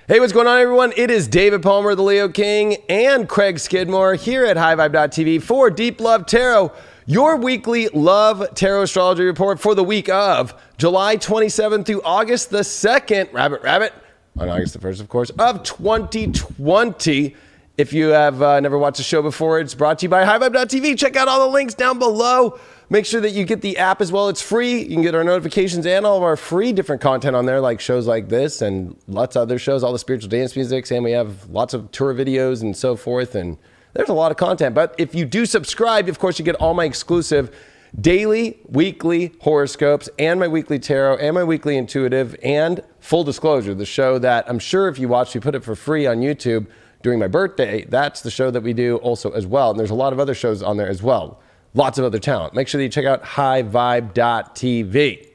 Hey, what's going on, everyone? It is David Palmer, the Leo King, and Craig Skidmore here at HighVibe.tv for Deep Love Tarot, your weekly love tarot astrology report for the week of July 27th through August the 2nd, rabbit, on August the 1st, of course, of 2020. If you have never watched the show before, it's brought to you by HighVibe.tv. Check out all the links down below. Make sure that you get the app as well. It's free. You can get our notifications and all of our free different content on there, like shows like this and lots of other shows, all the spiritual dance musics, and we have lots of tour videos and so forth, and there's a lot of content. But if you do subscribe, of course, you get all my exclusive daily, weekly horoscopes and my weekly tarot and my weekly intuitive and full disclosure, the show that I'm sure if you watch, we put it for free on YouTube during my birthday. That's the show that we do also as well. And there's a lot of other shows on there as well. Lots of other talent. Make sure that you check out highvibe.tv.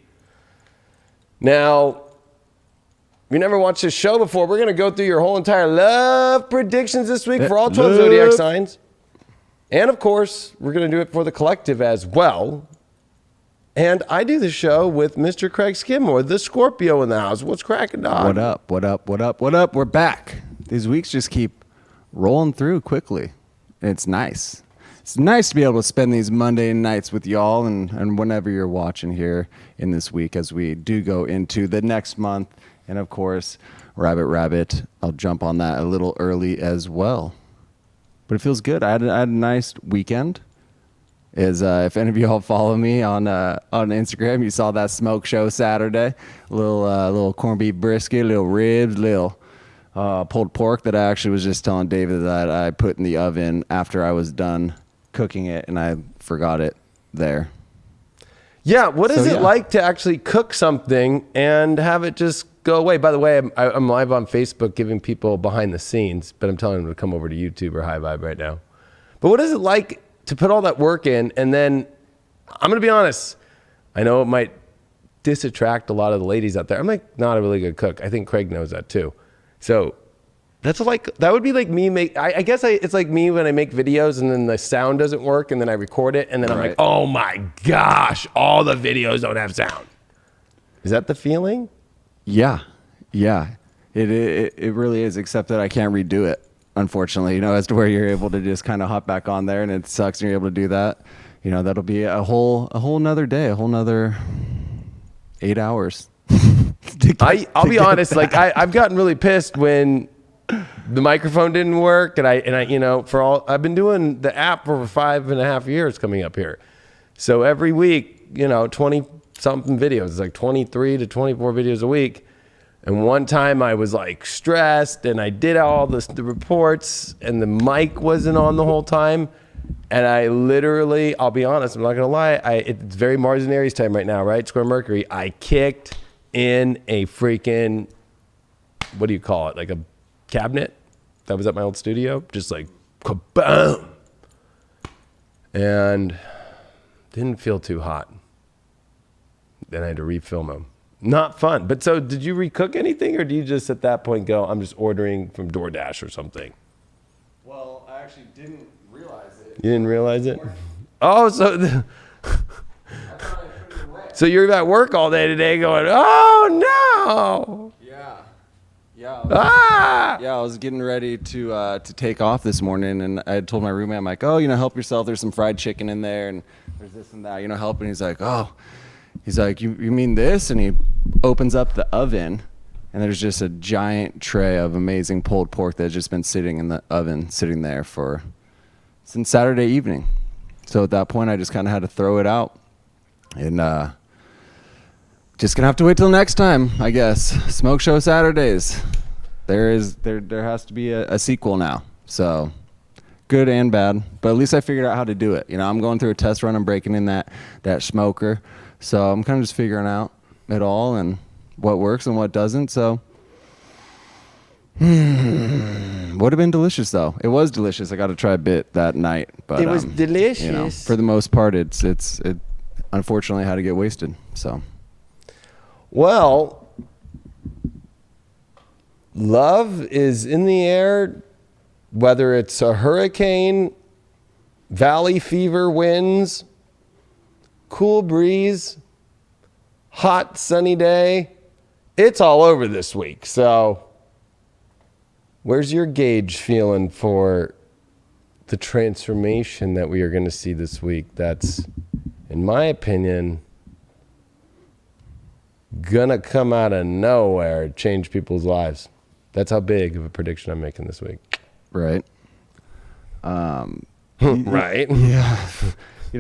Now, if you never watched this show before, we're going to go through your whole entire love predictions this week for all 12 zodiac signs. And of course, we're going to do it for the collective as well. And I do the show with Mr. Craig Skidmore, the Scorpio in the house. What's cracking, dog? What up, what up, what up, what up? We're back. These weeks just keep rolling through quickly. It's nice. It's nice to be able to spend these Monday nights with y'all and whenever you're watching here in this week as we do go into the next month. And of course, Rabbit, I'll jump on that a little early as well. But it feels good. I had a nice weekend. If any of y'all follow me on Instagram, you saw that smoke show Saturday. Little corned beef brisket, little ribs, little pulled pork that I actually was just telling David that I put in the oven after I was done cooking it and I forgot it there. Yeah, what is it like to actually cook something and have it just go away? By the way, I'm live on Facebook giving people behind the scenes, but I'm telling them to come over to YouTube or High Vibe right now. But what is it like to put all that work in and then, I'm going to be honest, I know it might disattract a lot of the ladies out there. I'm like not a really good cook. I think Craig knows that too. So that would be like me it's like me when I make videos and then the sound doesn't work and then I record it and then I'm like, oh my gosh, all the videos don't have sound. Is that the feeling? Yeah. It really is, except that I can't redo it, unfortunately, as to where you're able to just kind of hop back on there and it sucks and you're able to do that. That'll be a whole nother day, a whole nother 8 hours. I'll be honest, like I've gotten really pissed when the microphone didn't work, and I've been doing the app for 5.5 years coming up here. So every week, 20 something videos, it's like 23 to 24 videos a week. And one time I was like stressed and I did all the reports and the mic wasn't on the whole time. And I literally, I'll be honest, I'm not going to lie. It's very Mars and Aries time right now, right? Square Mercury. I kicked in a freaking, what do you call it? Like a cabinet that was at my old studio, just like kaboom, and didn't feel too hot. Then I had to refilm them. Not fun. But so did you recook anything, or do you just at that point go, I'm just ordering from DoorDash or something? Well, I actually didn't realize it. You didn't realize it? Oh, so you're at work all day today going, oh no. Yeah, I was getting ready to take off this morning, and I had told my roommate, I'm like, help yourself. There's some fried chicken in there, and there's this and that, help. And he's like, you mean this? And he opens up the oven, and there's just a giant tray of amazing pulled pork that has just been sitting in the oven, sitting there since Saturday evening. So at that point, I just kind of had to throw it out, and just gonna have to wait till next time, I guess. Smoke show Saturdays. There has to be a sequel now. So good and bad, but at least I figured out how to do it. I'm going through a test run. I'm breaking in that smoker. So I'm kind of just figuring out it all and what works and what doesn't. So would have been delicious though. It was delicious. I got to try a bit that night, but it was delicious. For the most part, it unfortunately had to get wasted. So. Well, love is in the air, whether it's a hurricane, valley fever winds, cool breeze, hot sunny day. It's all over this week. So Where's your gauge feeling for the transformation that we are going to see this week? That's, in my opinion, gonna come out of nowhere, change people's lives. That's how big of a prediction I'm making this week. Right. Right. Yeah.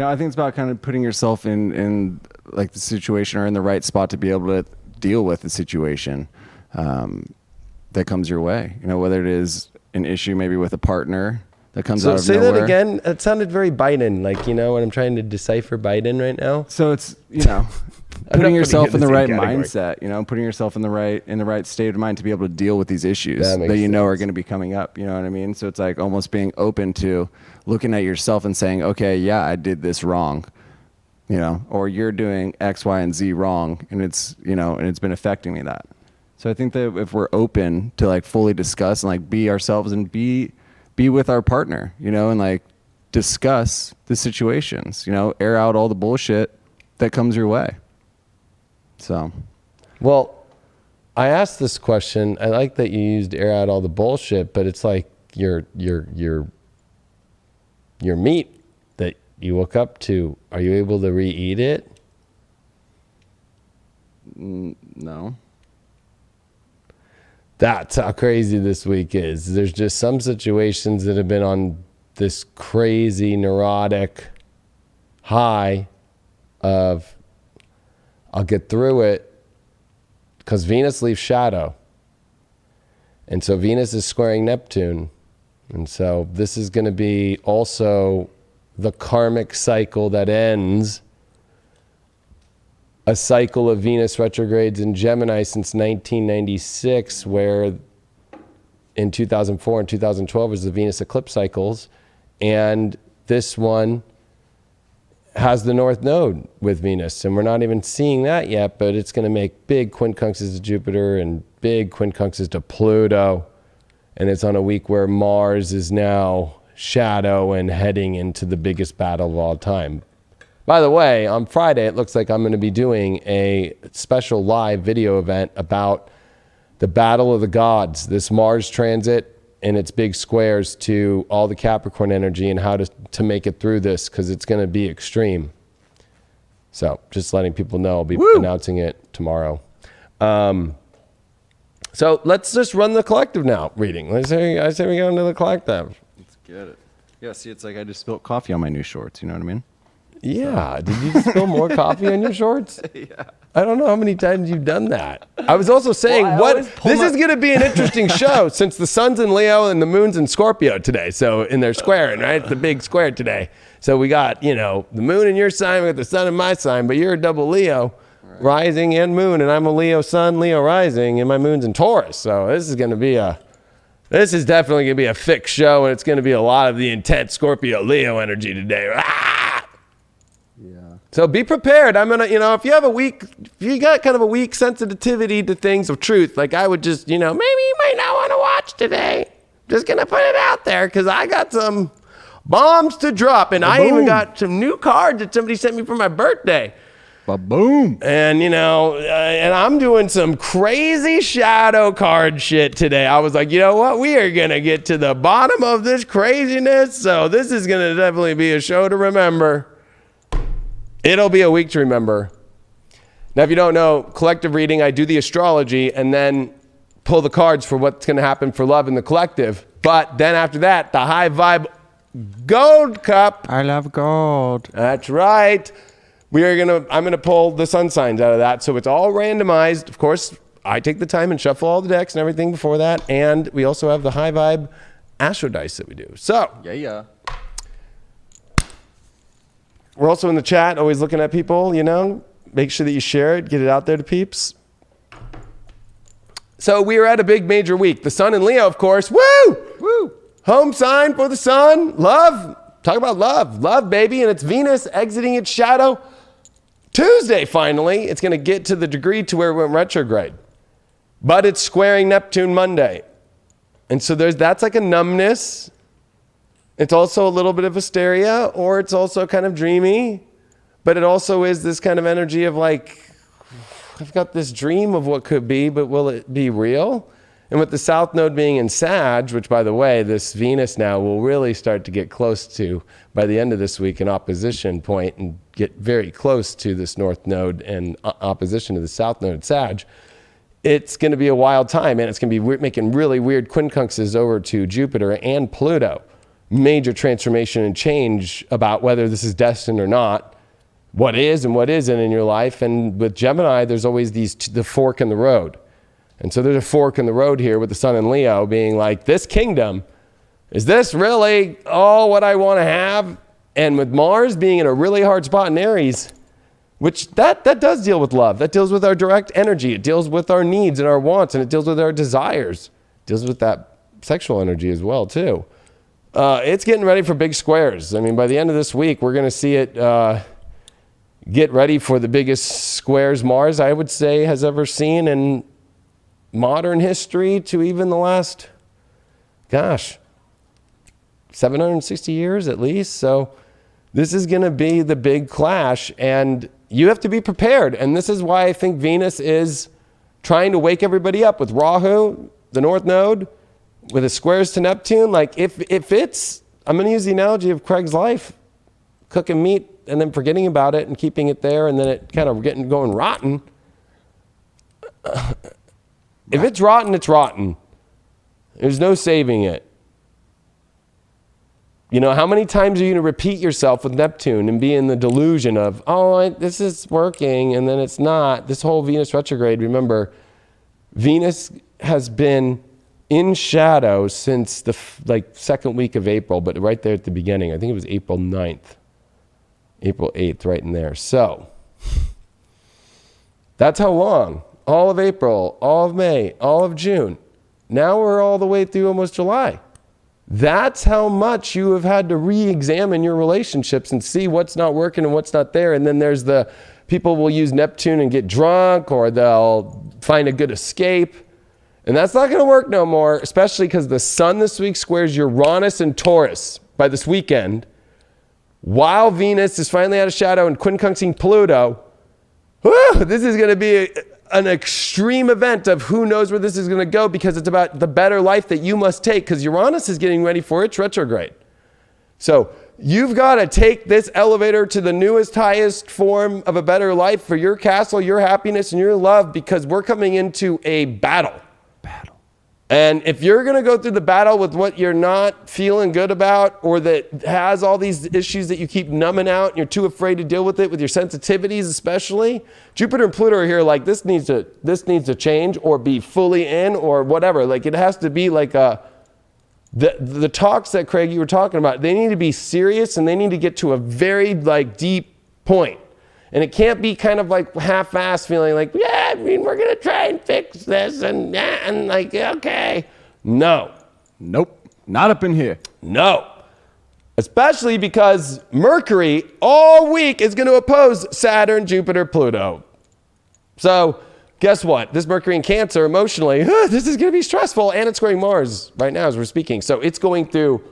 I think it's about kind of putting yourself in like the situation or in the right spot to be able to deal with the situation that comes your way. Whether it is an issue maybe with a partner that comes out of say nowhere. that again. It sounded very Biden, like, when I'm trying to decipher Biden right now. So it's, putting yourself in the right mindset, putting yourself in the right state of mind to be able to deal with these issues that are going to be coming up. You know what I mean? So it's like almost being open to looking at yourself and saying, okay, yeah, I did this wrong, or you're doing X, Y, and Z wrong. And it's, and it's been affecting me that. So I think that if we're open to like fully discuss and like be ourselves and be with our partner, and like discuss the situations, air out all the bullshit that comes your way. So, well, I asked this question. I like that you used air out all the bullshit, but it's like your meat that you woke up to. Are you able to re-eat it? No. That's how crazy this week is. There's just some situations that have been on this crazy neurotic high of I'll get through it, because Venus leaves shadow. And so Venus is squaring Neptune. And so this is going to be also the karmic cycle that ends a cycle of Venus retrogrades in Gemini since 1996, where in 2004 and 2012 was the Venus eclipse cycles. And this one has the North Node with Venus, and we're not even seeing that yet, but it's going to make big quincunxes to Jupiter and big quincunxes to Pluto. And it's on a week where Mars is now shadow and heading into the biggest battle of all time. By the way, on Friday, it looks like I'm going to be doing a special live video event about the battle of the gods, this Mars transit and its big squares to all the Capricorn energy, and how to make it through this, because it's going to be extreme. So just letting people know, I'll be announcing it tomorrow. So let's just run the collective now reading. I say we go into the collective. Let's get it. Yeah, see, it's like I just spilled coffee on my new shorts. You know what I mean? Yeah. Did you spill more coffee on your shorts? Yeah. I don't know how many times you've done that. I was also saying, this is going to be an interesting show since the sun's in Leo and the moon's in Scorpio today. So, and they're squaring, right? It's the big square today. So we got, the moon in your sign, we got the sun in my sign, but you're a double Leo, right, rising and moon, and I'm a Leo sun, Leo rising, and my moon's in Taurus. So this is definitely going to be a fixed show, and it's going to be a lot of the intense Scorpio Leo energy today. Yeah. So be prepared. I'm going to, if you got kind of a weak sensitivity to things of truth, like I would just, maybe you might not want to watch today. Just going to put it out there, because I got some bombs to drop, and I even got some new cards that somebody sent me for my birthday. Ba-boom. And, and I'm doing some crazy shadow card shit today. I was like, you know what? We are going to get to the bottom of this craziness. So this is going to definitely be a show to remember. It'll be a week to remember. Now, if you don't know, collective reading, I do the astrology and then pull the cards for what's going to happen for love in the collective. But then after that, the high vibe gold cup. I love gold. That's right. I'm going to pull the sun signs out of that. So it's all randomized. Of course, I take the time and shuffle all the decks and everything before that. And we also have the high vibe astro dice that we do. So yeah. We're also in the chat, always looking at people, Make sure that you share it, get it out there to peeps. So we are at a big major week. The sun in Leo, of course. Woo! Woo! Home sign for the sun. Love. Talk about love. Love, baby. And it's Venus exiting its shadow. Tuesday, finally, it's going to get to the degree to where it went retrograde. But it's squaring Neptune Monday. And so that's like a numbness. It's also a little bit of hysteria, or it's also kind of dreamy, but it also is this kind of energy of like, I've got this dream of what could be, but will it be real? And with the South Node being in Sag, which, by the way, this Venus now will really start to get close to, by the end of this week, an opposition point and get very close to this North Node and opposition to the South Node in Sag, it's going to be a wild time, and it's going to be making really weird quincunxes over to Jupiter and Pluto. Major transformation and change about whether this is destined or not, what is and what isn't in your life. And with Gemini, there's always the fork in the road. And so there's a fork in the road here with the Sun in Leo being like, this kingdom, is this really all what I want to have? And with Mars being in a really hard spot in Aries, which that does deal with love. That deals with our direct energy. It deals with our needs and our wants, and it deals with our desires. It deals with that sexual energy as well, too. It's getting ready for big squares. I mean, by the end of this week, we're going to see it get ready for the biggest squares Mars, I would say, has ever seen in modern history, to even the last, 760 years at least. So this is going to be the big clash, and you have to be prepared. And this is why I think Venus is trying to wake everybody up with Rahu, the North Node, with the squares to Neptune. Like if it's, I'm going to use the analogy of Craig's life, cooking meat and then forgetting about it and keeping it there, and then it kind of going rotten. If it's rotten, it's rotten. There's no saving it. You know, how many times are you going to repeat yourself with Neptune and be in the delusion of, this is working, and then it's not? This whole Venus retrograde, remember, Venus has been in shadow since the second week of April, but right there at the beginning. I think it was April 9th, April 8th, right in there. So that's how long. All of April, all of May, all of June. Now we're all the way through almost July. That's how much you have had to re-examine your relationships and see what's not working and what's not there. And then there's the people will use Neptune and get drunk, or they'll find a good escape. And that's not going to work no more, especially because the Sun this week squares Uranus and Taurus by this weekend, while Venus is finally out of shadow and quincunxing Pluto. Whew, this is going to be an extreme event of who knows where this is going to go, because it's about the better life that you must take, because Uranus is getting ready for its retrograde. So you've got to take this elevator to the newest, highest form of a better life for your castle, your happiness, and your love, because we're coming into a battle. And if you're going to go through the battle with what you're not feeling good about, or that has all these issues that you keep numbing out and you're too afraid to deal with it, with your sensitivities especially, Jupiter and Pluto are here like this needs to change or be fully in or whatever. Like it has to be like the talks that Craig, you were talking about, they need to be serious, and they need to get to a very deep point. And it can't be kind of like half-assed feeling like, yeah, I mean, we're going to try and fix this and like, okay. No. Nope. Not up in here. No. Especially because Mercury all week is going to oppose Saturn, Jupiter, Pluto. So guess what? This Mercury in Cancer emotionally, this is going to be stressful, and it's squaring Mars right now as we're speaking. So it's going through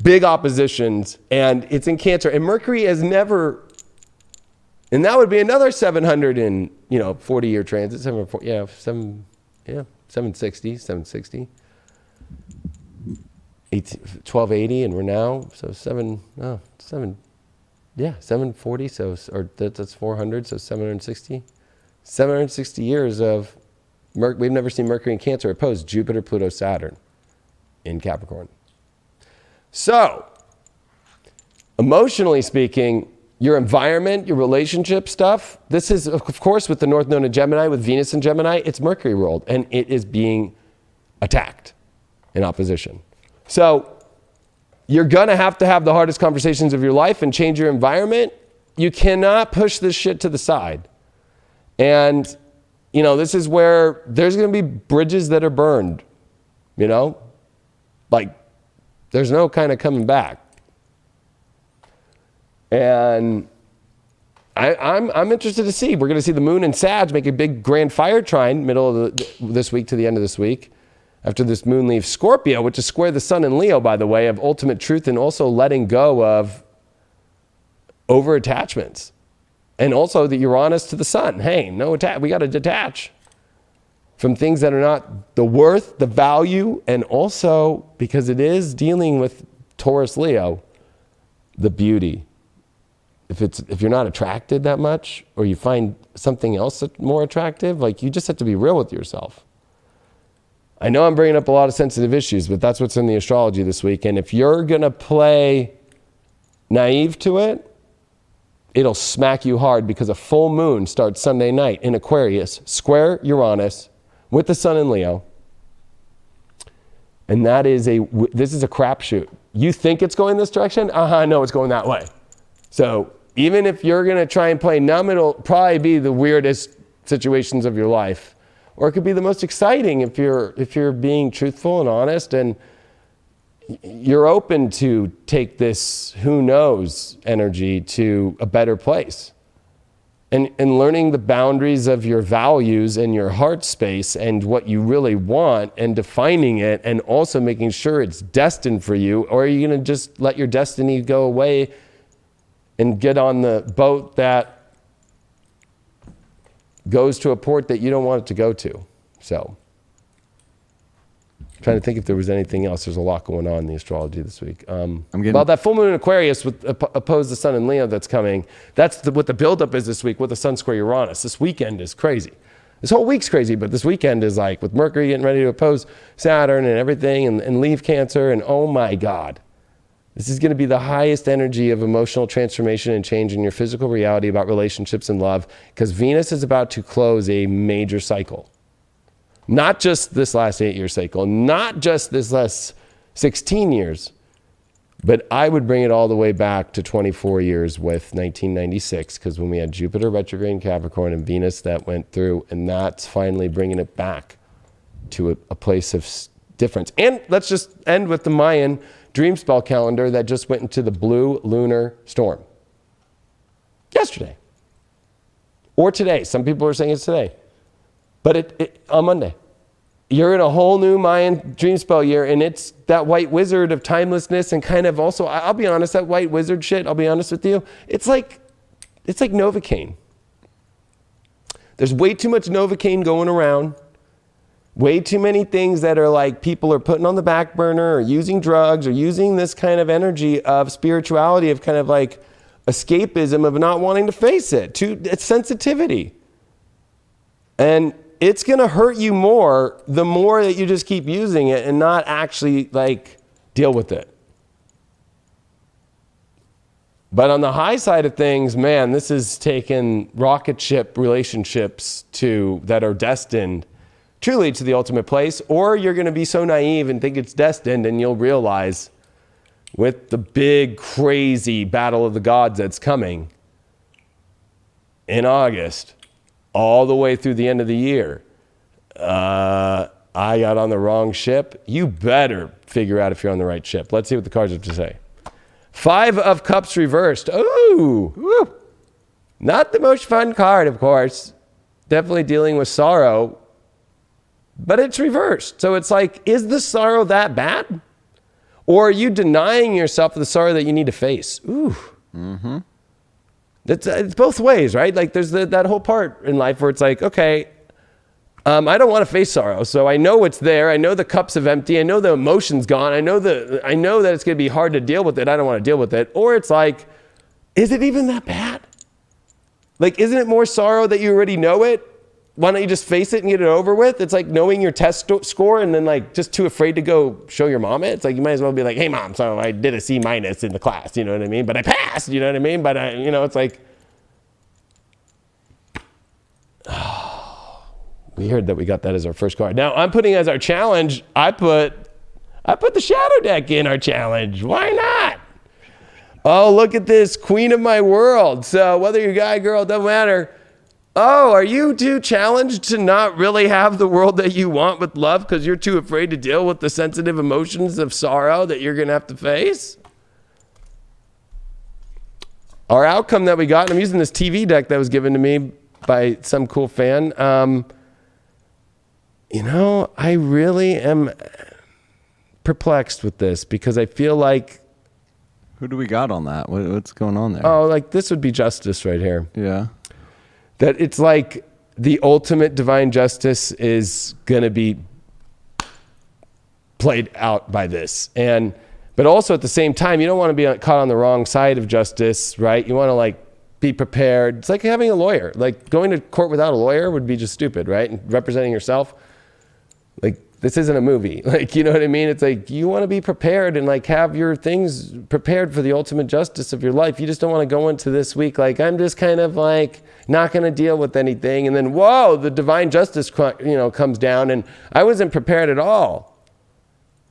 big oppositions, and it's in Cancer. And Mercury has never... And that would be another 40-year transit. 760. 1280, and we're now, 740, that's 400, so 760. 760 years of, we've never seen Mercury in Cancer oppose Jupiter, Pluto, Saturn in Capricorn. So, emotionally speaking, your environment, your relationship stuff, this is, of course, with the North Node in Gemini, with Venus in Gemini, it's Mercury ruled, and it is being attacked in opposition. So you're going to have the hardest conversations of your life and change your environment. You cannot push this shit to the side. And, this is where there's going to be bridges that are burned, like there's no kind of coming back. And I'm interested to see. We're going to see the moon in Sag make a big grand fire trine middle of this week to the end of this week, after this moon leaves Scorpio, which is square the Sun in Leo, by the way, of ultimate truth and also letting go of over attachments. And also the Uranus to the Sun. Hey, no attach. We got to detach. from things that are not the worth, the value, and also because it is dealing with Taurus Leo, the beauty. If you're not attracted that much, or you find something else more attractive, like, you just have to be real with yourself. I know I'm bringing up a lot of sensitive issues, but that's what's in the astrology this week. And if you're going to play naive to it, it'll smack you hard, because a full moon starts Sunday night in Aquarius, square Uranus, with the sun in Leo. And this is a crapshoot. You think it's going this direction? No, it's going that way. So even if you're going to try and play numb, it'll probably be the weirdest situations of your life. Or it could be the most exciting if you're being truthful and honest, and you're open to take this who knows energy to a better place. And learning the boundaries of your values and your heart space and what you really want, and defining it, and also making sure it's destined for you. Or are you going to just let your destiny go away and get on the boat that goes to a port that you don't want it to go to? So, I'm trying to think if there was anything else. There's a lot going on in the astrology this week. Well, that full moon in Aquarius opposed the sun in Leo that's coming. That's what the buildup is this week with the sun square Uranus. This weekend is crazy. This whole week's crazy, but this weekend is like with Mercury getting ready to oppose Saturn and everything, and leave Cancer, and oh my God. This is going to be the highest energy of emotional transformation and change in your physical reality about relationships and love, because Venus is about to close a major cycle. Not just this last 8-year cycle, not just this last 16 years, but I would bring it all the way back to 24 years with 1996, because when we had Jupiter retrograde in Capricorn and Venus that went through, and that's finally bringing it back to a place of difference. And let's just end with the Mayan dream spell calendar that just went into the blue lunar storm yesterday or today. Some people are saying it's today, but on Monday. You're in a whole new Mayan dream spell year, and it's that white wizard of timelessness, and kind of also, I'll be honest, that white wizard shit, I'll be honest with you, it's like Novocaine. There's way too much Novocaine going around. Way too many things that are like people are putting on the back burner, or using drugs, or using this kind of energy of spirituality, of kind of like escapism, of not wanting to face it. It's sensitivity. And it's going to hurt you more the more that you just keep using it and not actually like deal with it. But on the high side of things, man, this is taking rocket ship relationships that are destined truly to the ultimate place. Or you're going to be so naive and think it's destined, and you'll realize with the big, crazy battle of the gods that's coming in August, all the way through the end of the year, I got on the wrong ship. You better figure out if you're on the right ship. Let's see what the cards have to say. 5 of Cups reversed. Ooh, woo. Not the most fun card, of course. Definitely dealing with sorrow, but it's reversed. So it's like, is the sorrow that bad? Or are you denying yourself the sorrow that you need to face? Ooh. Mm-hmm. It's both ways, right? Like there's that whole part in life where it's like, okay, I don't want to face sorrow. So I know it's there. I know the cups have empty. I know the emotion's gone. I know that it's going to be hard to deal with it. I don't want to deal with it. Or it's like, is it even that bad? Like, isn't it more sorrow that you already know it? Why don't you just face it and get it over with? It's like knowing your test score and then like just too afraid to go show your mom it. It's like you might as well be like, hey mom, so I did a C- in the class, you know what I mean? But I passed, you know what I mean? But it's like, weird that we got that as our first card. Now I'm putting as our challenge, I put the shadow deck in our challenge. Why not? Oh, look at this, queen of my world. So whether you're a guy, girl, it doesn't matter. Oh, are you too challenged to not really have the world that you want with love because you're too afraid to deal with the sensitive emotions of sorrow that you're going to have to face? Our outcome that we got, and I'm using this TV deck that was given to me by some cool fan. I really am perplexed with this because I feel like... Who do we got on that? What's going on there? Oh, like this would be justice right here. Yeah. That it's like the ultimate divine justice is going to be played out by this. But also at the same time, you don't want to be caught on the wrong side of justice, right? You want to like be prepared. It's like having a lawyer. Like going to court without a lawyer would be just stupid, right? And representing yourself. Like this isn't a movie. Like, you know what I mean? It's like you want to be prepared and like have your things prepared for the ultimate justice of your life. You just don't want to go into this week like I'm just kind of like not going to deal with anything. And then, whoa, the divine justice, comes down and I wasn't prepared at all.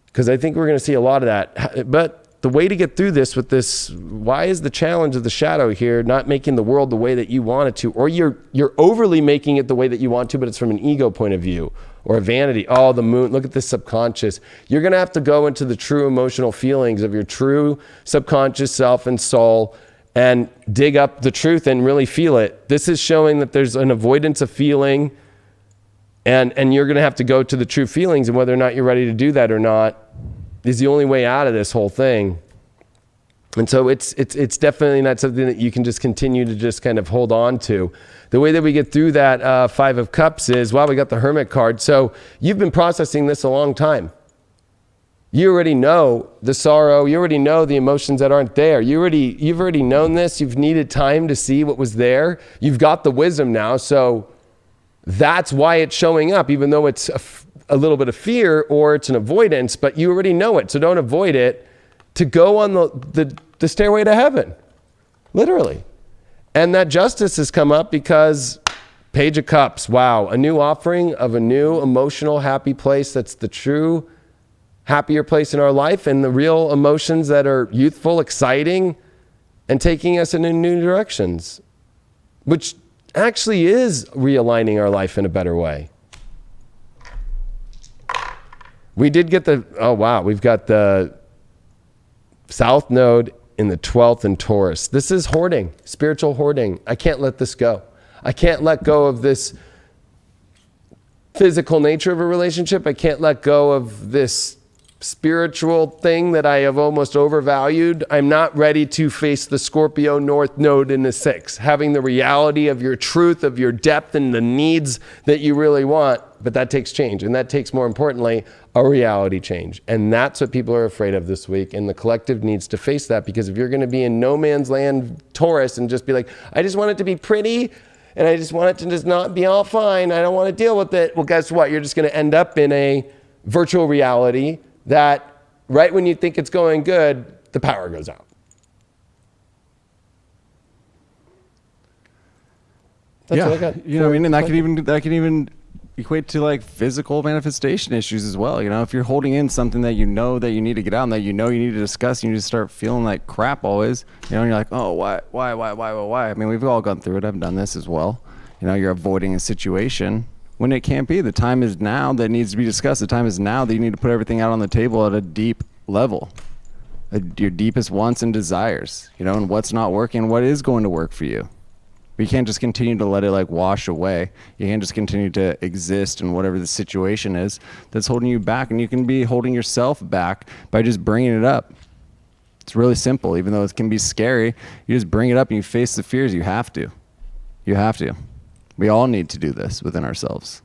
Because I think we're going to see a lot of that. But the way to get through this with this, why is the challenge of the shadow here not making the world the way that you want it to? Or you're overly making it the way that you want to, but it's from an ego point of view or a vanity. Oh, the moon, look at this subconscious. You're going to have to go into the true emotional feelings of your true subconscious self and soul and dig up the truth and really feel it. This is showing that there's an avoidance of feeling, and you're going to have to go to the true feelings, and whether or not you're ready to do that or not is the only way out of this whole thing. And so it's definitely not something that you can just continue to just kind of hold on to. The way that we get through that Five of Cups is, wow, we got the Hermit card. So you've been processing this a long time. You already know the sorrow. You already know the emotions that aren't there. You've already known this. You've needed time to see what was there. You've got the wisdom now. So that's why it's showing up, even though it's a little bit of fear or it's an avoidance, but you already know it. So don't avoid it, to go on the stairway to heaven, literally. And that justice has come up because Page of Cups, wow, a new offering of a new emotional happy place. That's the true happier place in our life, and the real emotions that are youthful, exciting, and taking us in new directions, which actually is realigning our life in a better way. We did get we've got the South Node in the 12th in Taurus. This is hoarding, spiritual hoarding. I can't let this go. I can't let go of this physical nature of a relationship. I can't let go of this spiritual thing that I have almost overvalued. I'm not ready to face the Scorpio North Node in the 6th, having the reality of your truth, of your depth and the needs that you really want. But that takes change. And that takes, more importantly, a reality change. And that's what people are afraid of this week. And the collective needs to face that, because if you're going to be in no man's land Taurus and just be like, I just want it to be pretty and I just want it to just not be all fine, I don't want to deal with it. Well, guess what? You're just going to end up in a virtual reality that right when you think it's going good, the power goes out. That's what I got. And that could even equate to like physical manifestation issues as well. If you're holding in something that you know that you need to get out and that you know you need to discuss, you need to start feeling like crap always. And you're like, oh, why? I mean, we've all gone through it. I've done this as well. You're avoiding a situation when it can't be. The time is now that needs to be discussed. The time is now that you need to put everything out on the table at a deep level, your deepest wants and desires, and what's not working, what is going to work for you. But you can't just continue to let it like wash away. You can't just continue to exist in whatever the situation is that's holding you back. And you can be holding yourself back by just bringing it up. It's really simple. Even though it can be scary, you just bring it up and you face the fears. You have to. We all need to do this within ourselves.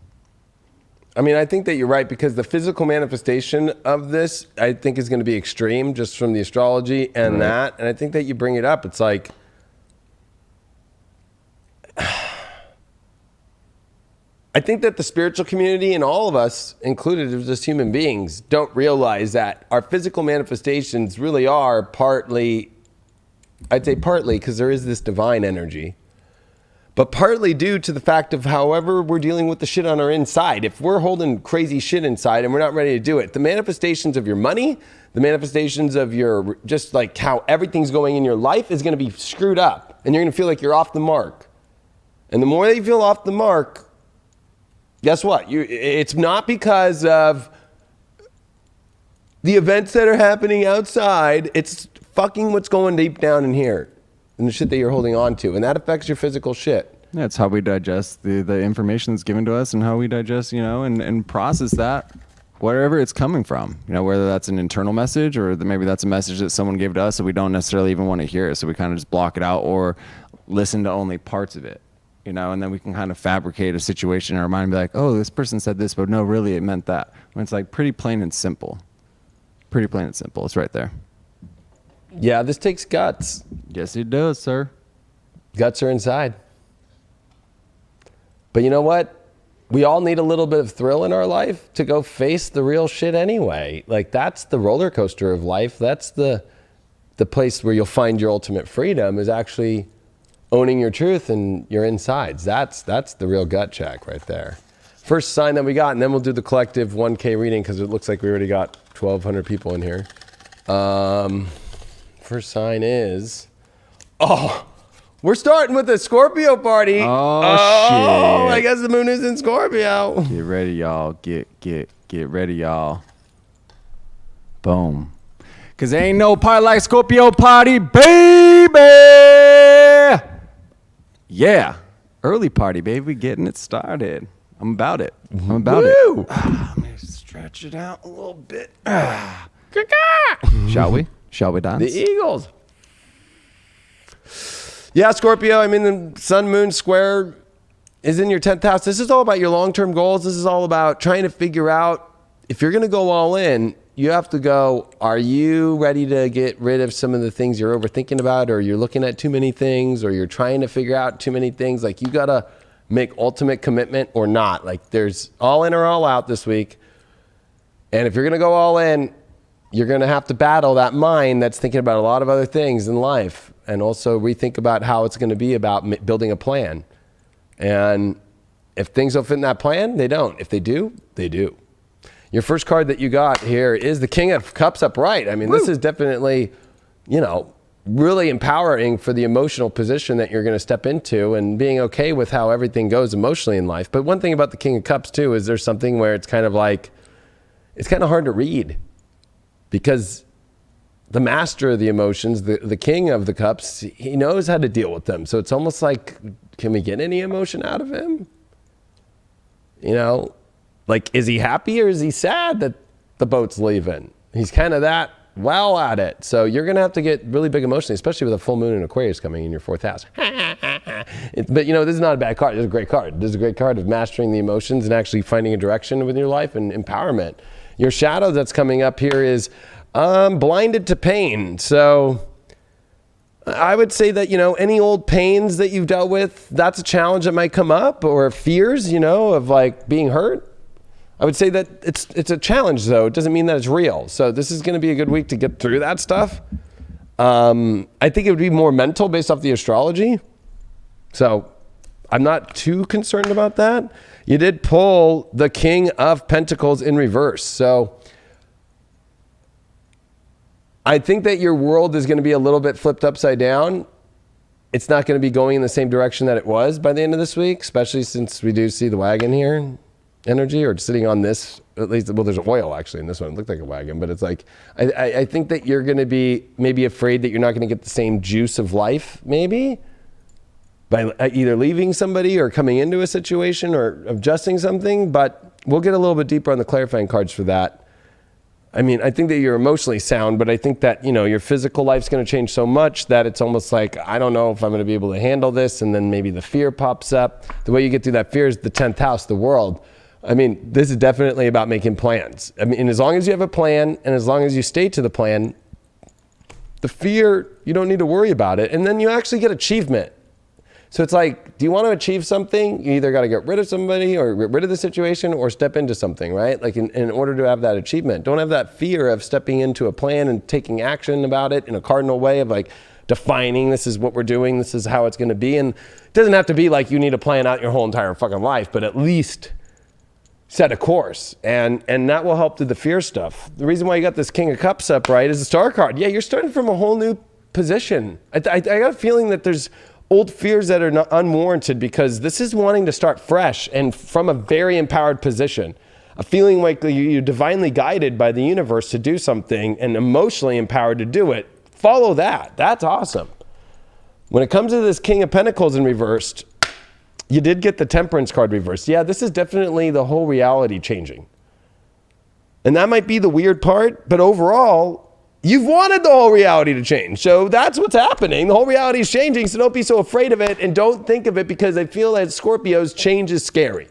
I mean, I think that you're right, because the physical manifestation of this, I think, is going to be extreme just from the astrology and that. And I think that you bring it up. It's like, I think that the spiritual community and all of us, included as just human beings, don't realize that our physical manifestations really are partly, I'd say partly because there is this divine energy, but partly due to the fact of however we're dealing with the shit on our inside. If we're holding crazy shit inside and we're not ready to do it, the manifestations of your money, the manifestations of your, just like how everything's going in your life is going to be screwed up, and you're going to feel like you're off the mark. And the more that you feel off the mark, guess what? It's not because of the events that are happening outside. It's fucking what's going deep down in here and the shit that you're holding on to. And that affects your physical shit. Yeah, it's how we digest the information that's given to us, and how we digest, and process that, wherever it's coming from. Whether that's an internal message or maybe that's a message that someone gave to us that we don't necessarily even want to hear. So we kind of just block it out or listen to only parts of it. you know, and then we can kind of fabricate a situation in our mind and be like, oh, this person said this, but no, really it meant that. When it's like pretty plain and simple. Pretty plain and simple. It's right there. Yeah, this takes guts. Yes, it does, sir. Guts are inside. But you know what? We all need a little bit of thrill in our life to go face the real shit anyway. Like, that's the roller coaster of life. That's the place where you'll find your ultimate freedom, is actually owning your truth and your insides. That's the real gut check right there. First sign that we got, and then we'll do the collective 1K reading, because it looks like we already got 1,200 people in here. First sign is, we're starting with the Scorpio party. Oh, shit. I guess the moon is in Scorpio. Get ready, y'all. Get ready, y'all. Boom. Cause there ain't no party like Scorpio party, baby. Yeah. Early party, baby. We getting it started. I'm about it. Woo! Let me stretch it out a little bit. Shall we? Shall we dance? The Eagles. Yeah, Scorpio, I mean, the sun moon square is in your 10th house. This is all about your long-term goals. This is all about trying to figure out, if you're going to go all in, you have to go, are you ready to get rid of some of the things you're overthinking about, or you're looking at too many things, or you're trying to figure out too many things? Like, you got to make ultimate commitment or not. Like, there's all in or all out this week. And if you're going to go all in, you're going to have to battle that mind that's thinking about a lot of other things in life, and also rethink about how it's going to be about building a plan. And if things don't fit in that plan, they don't. If they do, they do. Your first card that you got here is the King of Cups upright. I mean, This is definitely, really empowering for the emotional position that you're going to step into, and being okay with how everything goes emotionally in life. But one thing about the King of Cups too is there's something where it's kind of like, it's kind of hard to read, because the master of the emotions, the king of the cups, he knows how to deal with them. So it's almost like, can we get any emotion out of him? Like, is he happy or is he sad that the boat's leaving? He's kind of that well at it. So you're going to have to get really big emotionally, especially with a full moon in Aquarius coming in your 4th house. But this is not a bad card. This is a great card. This is a great card of mastering the emotions and actually finding a direction within your life and empowerment. Your shadow that's coming up here is blinded to pain. So I would say that, any old pains that you've dealt with, that's a challenge that might come up, or fears, of like being hurt. I would say that it's a challenge, though. It doesn't mean that it's real. So this is going to be a good week to get through that stuff. I think it would be more mental based off the astrology. So I'm not too concerned about that. You did pull the King of Pentacles in reverse. So I think that your world is going to be a little bit flipped upside down. It's not going to be going in the same direction that it was by the end of this week, especially since we do see the wagon here energy, or sitting on this, at least. Well, there's oil actually in this one. It looked like a wagon, but it's like, I think that you're going to be maybe afraid that you're not going to get the same juice of life, maybe, by either leaving somebody or coming into a situation or adjusting something. But we'll get a little bit deeper on the clarifying cards for that. I mean, I think that you're emotionally sound, but I think that, your physical life's going to change so much that it's almost like, I don't know if I'm going to be able to handle this. And then maybe the fear pops up. The way you get through that fear is the 10th house, the world. I mean, this is definitely about making plans. I mean, as long as you have a plan and as long as you stay to the plan, the fear, you don't need to worry about it. And then you actually get achievement. So it's like, do you want to achieve something? You either got to get rid of somebody or get rid of the situation or step into something, right? Like in order to have that achievement. Don't have that fear of stepping into a plan and taking action about it in a cardinal way of like defining, this is what we're doing, this is how it's going to be. And it doesn't have to be like you need to plan out your whole entire fucking life, but at least set a course, and that will help to the fear stuff. The reason why you got this King of Cups upright is the Star card. Yeah, you're starting from a whole new position. I got a feeling that there's old fears that are not unwarranted, because this is wanting to start fresh and from a very empowered position. A feeling like you're divinely guided by the universe to do something and emotionally empowered to do it. Follow that. That's awesome. When it comes to this King of Pentacles in reversed, you did get the Temperance card reversed. Yeah, this is definitely the whole reality changing. And that might be the weird part, but overall, you've wanted the whole reality to change. So that's what's happening. The whole reality is changing. So don't be so afraid of it and don't think of it, because I feel that Scorpios, change is scary.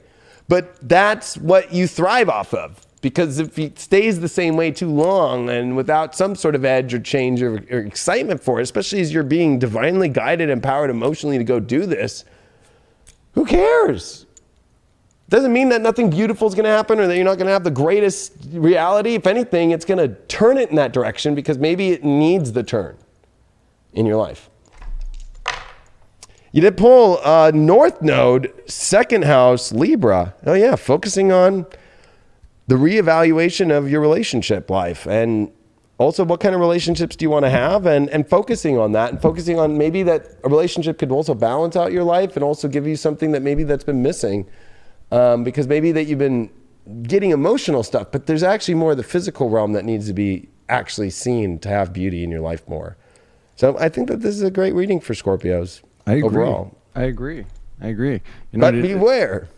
But that's what you thrive off of. Because if it stays the same way too long and without some sort of edge or change or excitement for it, especially as you're being divinely guided, empowered emotionally to go do this, who cares? Doesn't mean that nothing beautiful is going to happen or that you're not going to have the greatest reality. If anything, it's going to turn it in that direction because maybe it needs the turn in your life. You did pull North Node, second house, Libra. Oh yeah, focusing on the reevaluation of your relationship life, and also what kind of relationships do you want to have, and focusing on that, and focusing on maybe that a relationship could also balance out your life and also give you something that maybe that's been missing, because maybe that you've been getting emotional stuff, but there's actually more of the physical realm that needs to be actually seen to have beauty in your life more. So I think that this is a great reading for Scorpios. I agree. Overall. I agree. You know, But beware.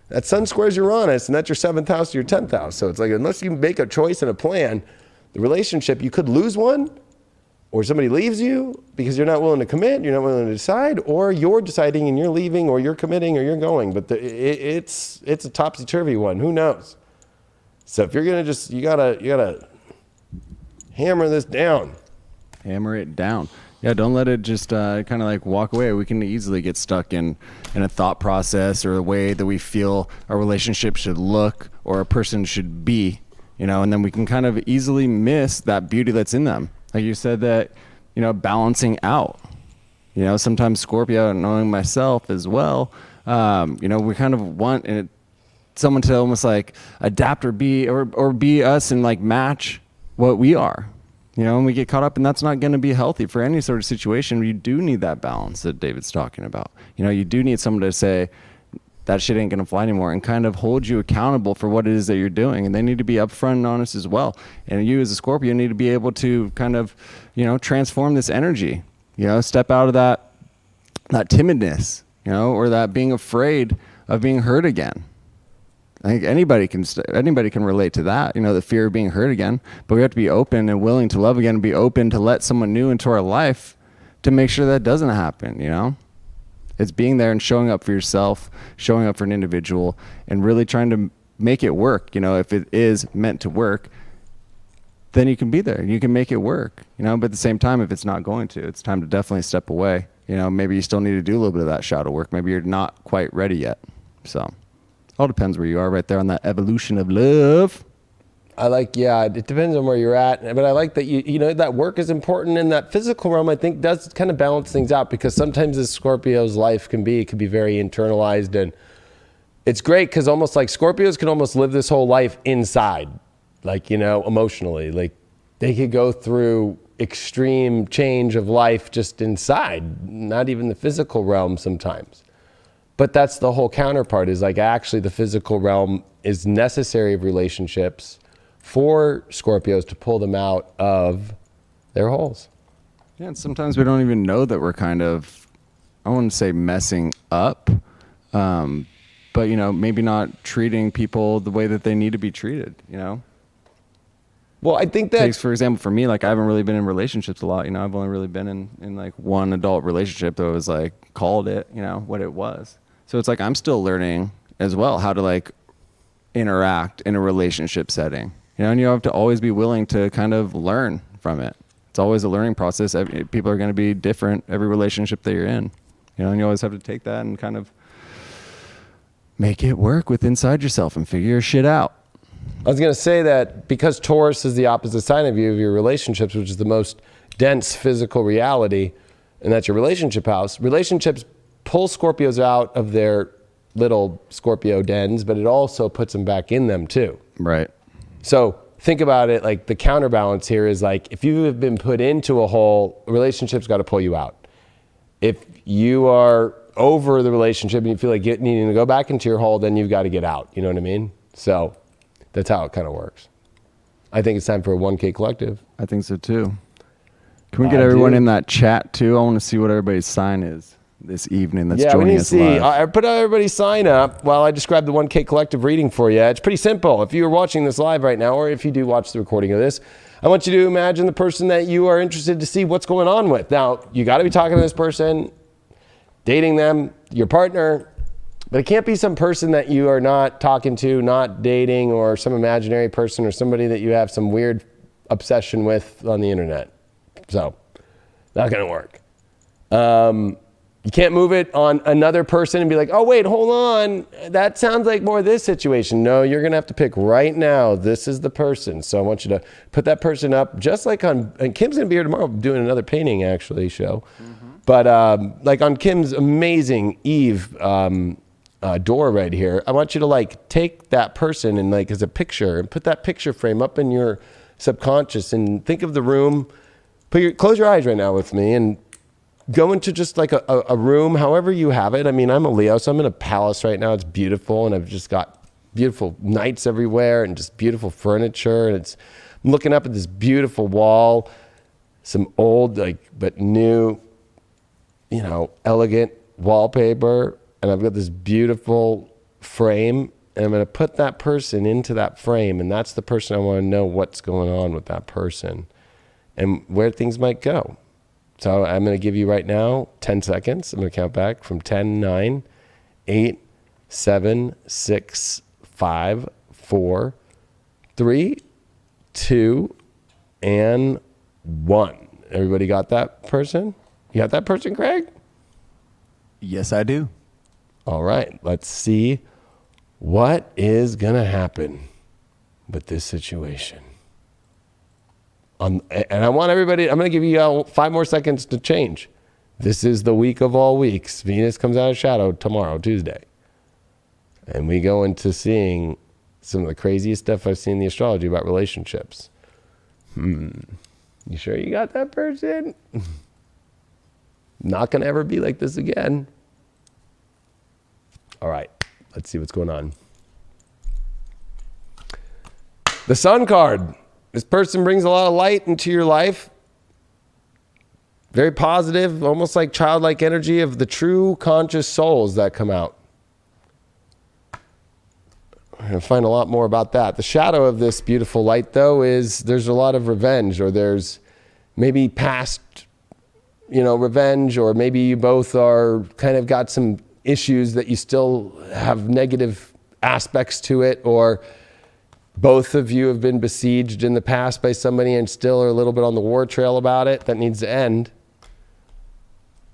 That sun squares Uranus, and that's your 7th house to your 10th house. So it's like, unless you make a choice and a plan, the relationship, you could lose one, or somebody leaves you because you're not willing to commit, you're not willing to decide, or you're deciding and you're leaving, or you're committing, or you're going. But it's a topsy-turvy one. Who knows? So if you're going to just, you gotta hammer this down. Hammer it down. Yeah, don't let it just kind of like walk away. We can easily get stuck in a thought process or a way that we feel a relationship should look or a person should be, you know, and then we can kind of easily miss that beauty that's in them. Like you said, that, you know, balancing out. You know, sometimes Scorpio, knowing myself as well, you know, we kind of want someone to almost like adapt or be us and like match what we are. You know, and we get caught up, and that's not going to be healthy for any sort of situation. You do need that balance that David's talking about. You know, you do need someone to say, that shit ain't going to fly anymore, and kind of hold you accountable for what it is that you're doing. And they need to be upfront and honest as well. And you as a Scorpio need to be able to kind of, you know, transform this energy, you know, step out of that timidness, you know, or that being afraid of being hurt again. I think anybody can relate to that, you know, the fear of being hurt again. But we have to be open and willing to love again, and be open to let someone new into our life to make sure that doesn't happen, you know? It's being there and showing up for yourself, showing up for an individual, and really trying to make it work. You know, if it is meant to work, then you can be there. You can make it work, you know? But at the same time, if it's not going to, it's time to definitely step away. You know, maybe you still need to do a little bit of that shadow work. Maybe you're not quite ready yet, so... all depends where you are right there on that evolution of love. It depends on where you're at. But I like that you know, that work is important, and that physical realm, I think, does kind of balance things out, because sometimes this Scorpio's life can be very internalized, and it's great because almost like Scorpios can almost live this whole life inside, like, you know, emotionally. Like they could go through extreme change of life just inside, not even the physical realm sometimes. But that's the whole counterpart, is like actually the physical realm is necessary of relationships for Scorpios to pull them out of their holes. Yeah, and sometimes we don't even know that we're kind of, I wouldn't say messing up, but, you know, maybe not treating people the way that they need to be treated, you know? Well, I think that... For example, for me, like I haven't really been in relationships a lot, you know? I've only really been in like one adult relationship that was like, called it, you know, what it was. So it's like I'm still learning as well how to like interact in a relationship setting, you know, and you have to always be willing to kind of learn from it. It's always a learning process. People are going to be different every relationship that you're in, you know, and you always have to take that and kind of make it work with inside yourself and figure your shit out. I was going to say that because Taurus is the opposite sign of your relationships, which is the most dense physical reality, and that's your relationship house. Relationships pull Scorpios out of their little Scorpio dens, but it also puts them back in them too. Right. So think about it, like the counterbalance here is like, if you have been put into a hole, a relationship's got to pull you out. If you are over the relationship and you feel like needing to go back into your hole, then you've got to get out. You know what I mean? So that's how it kind of works. I think it's time for a 1K collective. I think so too. Can we get everyone in that chat too? I want to see what everybody's sign is this evening that's Yeah, we joining need to us see. live. I put everybody sign up while I describe the 1K collective reading for you. It's pretty simple. If you're watching this live right now, or if you do watch the recording of this, I want you to imagine the person that you are interested to see what's going on with. Now, you got to be talking to this person, dating them, your partner, but it can't be some person that you are not talking to, not dating, or some imaginary person or somebody that you have some weird obsession with on the internet. So, not going to work. You can't move it on another person and be like, oh, wait, hold on. That sounds like more this situation. No, you're going to have to pick right now. This is the person. So I want you to put that person up just like on, and Kim's going to be here tomorrow doing another painting actually show. Mm-hmm. But like on Kim's amazing Eve door right here, I want you to like take that person and like as a picture and put that picture frame up in your subconscious and think of the room. Close your eyes right now with me and go into just like a room, however you have it. I mean, I'm a Leo, so I'm in a palace right now. It's beautiful, and I've just got beautiful nights everywhere and just beautiful furniture. And I'm looking up at this beautiful wall, some old, like, but new, elegant wallpaper. And I've got this beautiful frame, and I'm going to put that person into that frame. And that's the person I want to know what's going on with that person and where things might go. So I'm going to give you right now 10 seconds. I'm going to count back from 10, 9, 8, 7, 6, 5, 4, 3, 2, and 1. Everybody got that person? You got that person, Craig? Yes, I do. All right. Let's see what is going to happen with this situation. And I want everybody, I'm going to give you 5 more seconds to change. This is the week of all weeks. Venus comes out of shadow tomorrow, Tuesday. And we go into seeing some of the craziest stuff I've seen in the astrology about relationships. You sure you got that person? Not going to ever be like this again. All right, let's see what's going on. The Sun card. This person brings a lot of light into your life. Very positive, almost like childlike energy of the true conscious souls that come out. We're going to find a lot more about that. The shadow of this beautiful light, though, is there's a lot of revenge, or there's maybe past, revenge, or maybe you both are kind of got some issues that you still have negative aspects to it, or both of you have been besieged in the past by somebody and still are a little bit on the war trail about it. That needs to end.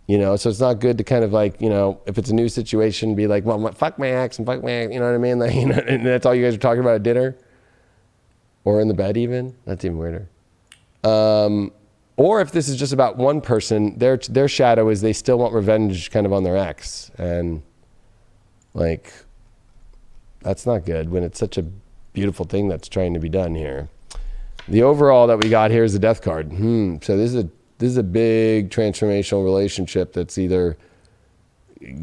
So it's not good to kind of like, if it's a new situation, be like, well, fuck my ex and fuck my ex, you know what I mean? Like, and that's all you guys are talking about at dinner or in the bed even. That's even weirder. Or if this is just about one person, their shadow is they still want revenge kind of on their ex. And like, that's not good when it's such a beautiful thing that's trying to be done here. The overall that we got here is the Death card. So this is a big transformational relationship that's either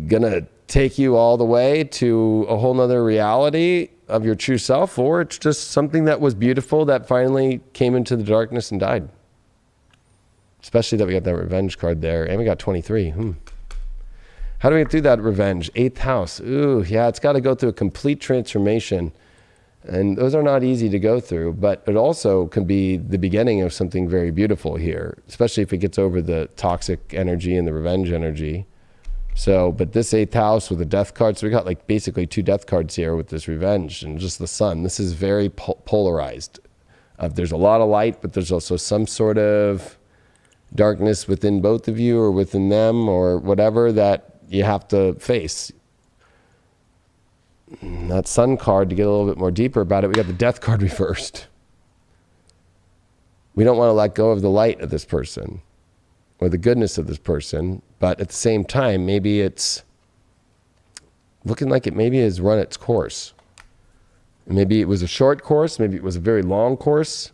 gonna take you all the way to a whole nother reality of your true self, or it's just something that was beautiful that finally came into the darkness and died. Especially that we got that revenge card there, and we got 23. How do we get through that revenge? 8th house. Ooh, yeah, it's got to go through a complete transformation. And those are not easy to go through, but it also can be the beginning of something very beautiful here, especially if it gets over the toxic energy and the revenge energy. So, but this 8th house with the Death card, so we got like basically 2 Death cards here with this revenge and just the Sun. This is very polarized. There's a lot of light, but there's also some sort of darkness within both of you or within them or whatever that you have to face. That Sun card, to get a little bit more deeper about it, we got the Death card reversed. We don't want to let go of the light of this person or the goodness of this person, but at the same time, maybe it's looking like it maybe has run its course. Maybe it was a short course, maybe it was a very long course.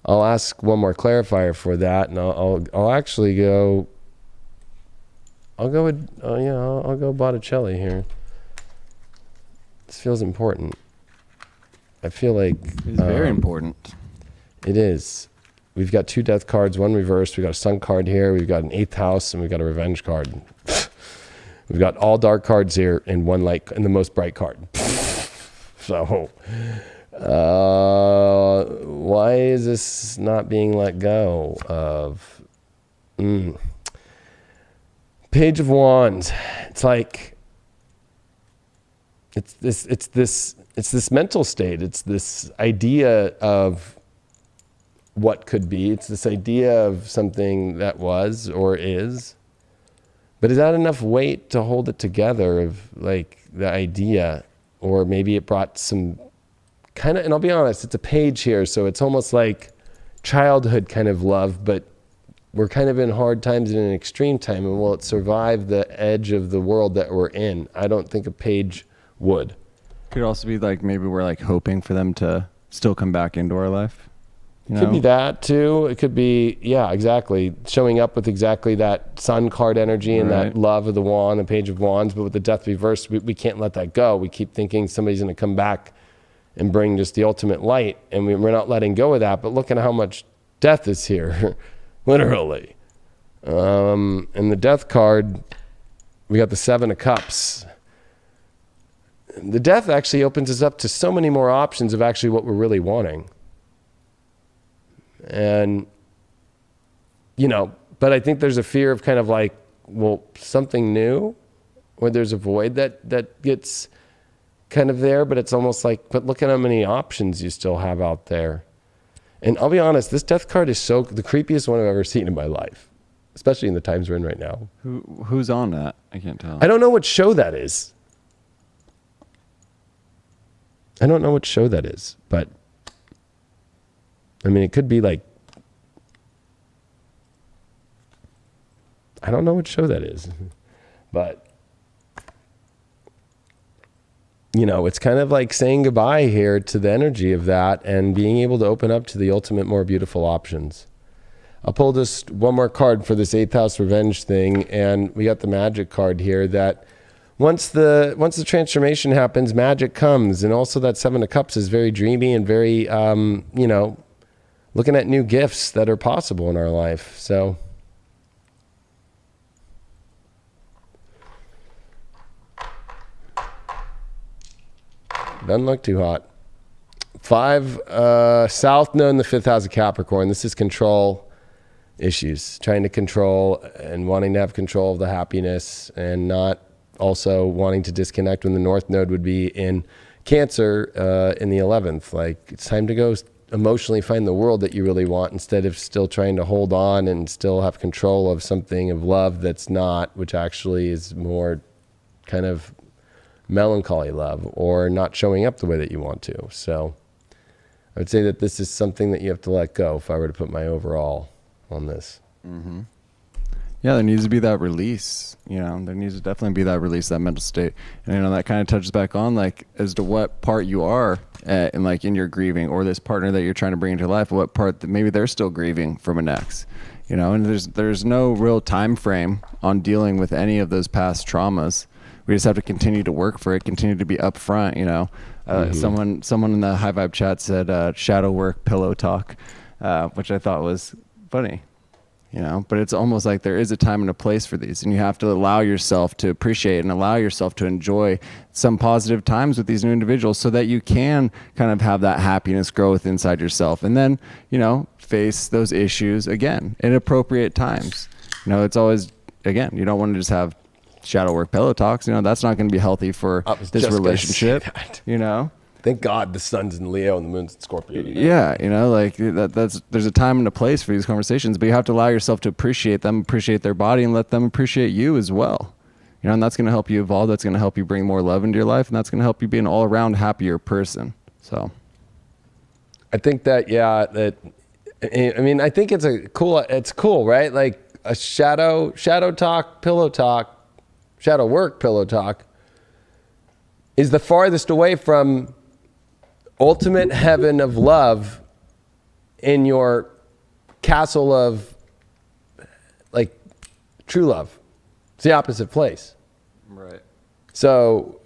I'll ask one more clarifier for that, and I'll actually go. I'll go with I'll go Botticelli here. This feels important. I feel like It's very important. It is. we've got 2 death cards, 1 reversed. We've got a sun card here. We've got an 8th house, and we've got a revenge card. We've got all dark cards here and 1 light and the most bright card. So, why is this not being let go of? Page of Wands. It's like it's this mental state. It's this idea of what could be. It's this idea of something that was or is. But is that enough weight to hold it together of like the idea? Or maybe it brought some kind of, and I'll be honest, it's a page here, so it's almost like childhood kind of love, but we're kind of in hard times and in extreme time, and will it survive the edge of the world that we're in? I don't think a page would. Could also be like maybe we're like hoping for them to still come back into our life. You know? Could be that too. It could be, yeah, exactly. Showing up with exactly that sun card energy and that love of the wand, the page of wands, but with the death reversed, we can't let that go. We keep thinking somebody's going to come back and bring just the ultimate light, and we're not letting go of that. But look at how much death is here, literally. And the death card, we got the 7 of cups. The death actually opens us up to so many more options of actually what we're really wanting. And, but I think there's a fear of kind of like, well, something new, or there's a void that gets kind of there, but it's almost like, but look at how many options you still have out there. And I'll be honest, this death card is the creepiest one I've ever seen in my life, especially in the times we're in right now. Who's on that? I can't tell. I don't know what show that is. But I mean, it could be like, I don't know what show that is, but it's kind of like saying goodbye here to the energy of that and being able to open up to the ultimate, more beautiful options. I'll pull just one more card for this 8th house revenge thing. And we got the magic card here that once the transformation happens, magic comes. And also that 7 of cups is very dreamy and very, looking at new gifts that are possible in our life. So doesn't look too hot. 5 South Node in the 5th house of Capricorn. This is control issues, trying to control and wanting to have control of the happiness, and not also wanting to disconnect when the North Node would be in Cancer in the 11th. Like, it's time to go emotionally find the world that you really want, instead of still trying to hold on and still have control of something of love that's not, which actually is more kind of melancholy love, or not showing up the way that you want to. So I would say that this is something that you have to let go if I were to put my overall on this. Mm-hmm. Yeah, there needs to be that release. There needs to definitely be that release, that mental state. And that kind of touches back on like as to what part you are in like in your grieving, or this partner that you're trying to bring into your life, what part that maybe they're still grieving from an ex. And there's no real time frame on dealing with any of those past traumas. We just have to continue to work for it, continue to be upfront. Someone in the High Vibe chat said shadow work, pillow talk, which I thought was funny. But it's almost like there is a time and a place for these, and you have to allow yourself to appreciate and allow yourself to enjoy some positive times with these new individuals, so that you can kind of have that happiness growth inside yourself, and then face those issues again at appropriate times. It's always, again, you don't want to just have shadow work, pillow talks. That's not going to be healthy for this relationship. Thank God the sun's in Leo and the moon's in Scorpio. Yeah, like there's a time and a place for these conversations, but you have to allow yourself to appreciate them, appreciate their body, and let them appreciate you as well. And that's going to help you evolve. That's going to help you bring more love into your life, and that's going to help you be an all-around happier person. So I think that, I think it's cool, right? Like a shadow talk, pillow talk, shadow work, pillow talk is the farthest away from ultimate heaven of love in your castle of like true love. It's the opposite place. Right. So,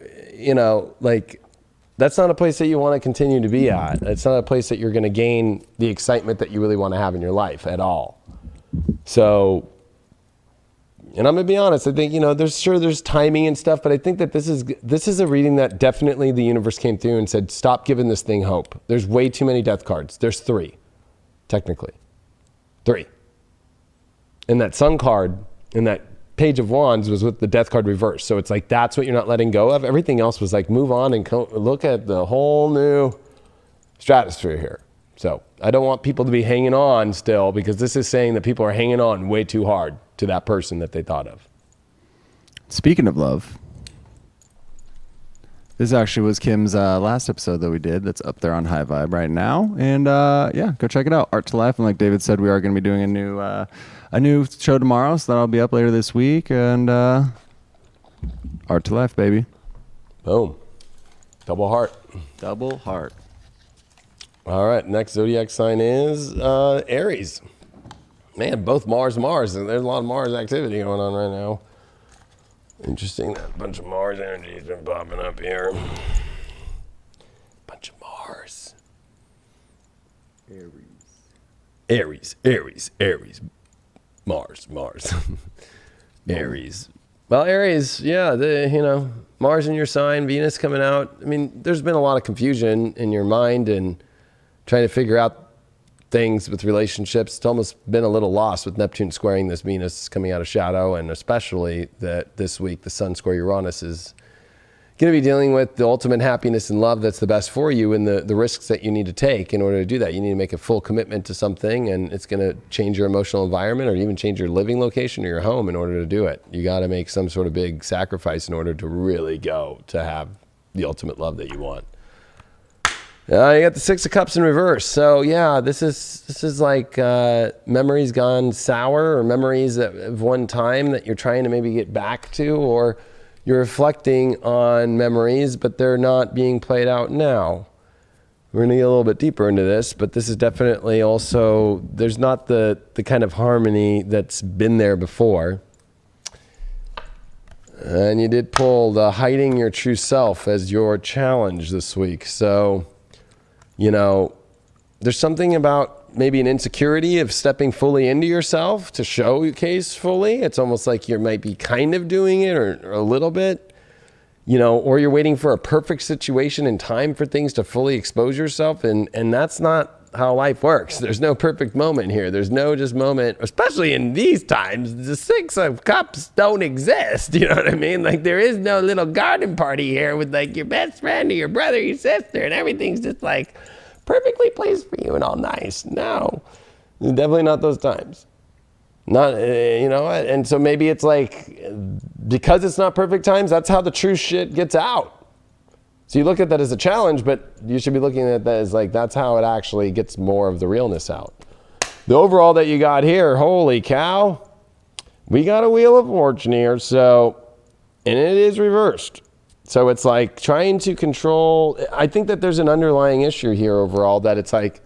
that's not a place that you want to continue to be at. It's not a place that you're going to gain the excitement that you really want to have in your life at all. So, and I'm going to be honest, I think, there's timing and stuff, but I think that this is a reading that definitely the universe came through and said, stop giving this thing hope. There's way too many death cards. There's 3, technically. 3. And that Sun card and that Page of Wands was with the Death card reversed. So it's like, that's what you're not letting go of. Everything else was like, move on and look at the whole new stratosphere here. So I don't want people to be hanging on still, because this is saying that people are hanging on way too hard to that person that they thought of. Speaking of love, this actually was Kim's last episode that we did. That's up there on High Vibe right now. And yeah, go check it out. Art to Life. And like David said, we are going to be doing a new show tomorrow, so that'll be up later this week. And Art to Life, baby. Boom. Double heart. Double heart. All right, next zodiac sign is Aries. Man, both Mars, and there's a lot of Mars activity going on right now. Interesting, that bunch of Mars energy has been popping up here. Bunch of Mars. Aries. Mars. Aries. Well, Aries, yeah, Mars in your sign, Venus coming out. I mean, there's been a lot of confusion in your mind and trying to figure out things with relationships. It's almost been a little lost with Neptune squaring this Venus coming out of shadow, and especially that this week the Sun square Uranus is going to be dealing with the ultimate happiness and love that's the best for you, and the risks that you need to take in order to do that. You need to make a full commitment to something, and it's going to change your emotional environment or even change your living location or your home in order to do it. You got to make some sort of big sacrifice in order to really go to have the ultimate love that you want. You got the Six of Cups in reverse. So yeah, this is like memories gone sour, or memories of one time that you're trying to maybe get back to, or you're reflecting on memories, but they're not being played out now. We're going to get a little bit deeper into this, but this is definitely also, there's not the kind of harmony that's been there before. And you did pull the hiding your true self as your challenge this week. So, there's something about maybe an insecurity of stepping fully into yourself to show your case fully. It's almost like you might be kind of doing it or a little bit, or you're waiting for a perfect situation and time for things to fully expose yourself. And that's not how life works. There's no perfect moment here. There's no just moment, especially in these times. The Six of Cups don't exist. You know what I mean? Like, there is no little garden party here with like your best friend or your brother, your sister, and everything's just like perfectly placed for you and all nice. No, definitely not those times. Not, and so maybe it's like, because it's not perfect times, that's how the true shit gets out. So you look at that as a challenge, but you should be looking at that as like, that's how it actually gets more of the realness out. The overall that you got here, holy cow, we got a Wheel of Fortune here. So, and it is reversed. So it's like trying to control. I think that there's an underlying issue here overall, that it's like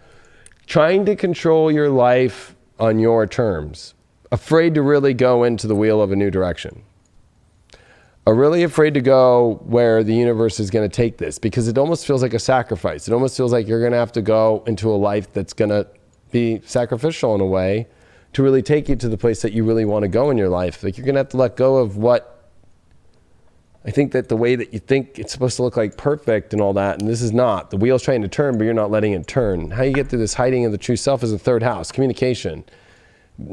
trying to control your life on your terms, afraid to really go into the wheel of a new direction. Are really afraid to go where the universe is going to take this, because it almost feels like a sacrifice. It almost feels like you're going to have to go into a life that's going to be sacrificial in a way to really take you to the place that you really want to go in your life. Like, you're going to have to let go of what I think that the way that you think it's supposed to look like perfect and all that, and this is not. The wheel's trying to turn, but you're not letting it turn. How you get through this hiding of the true self is the third house, communication.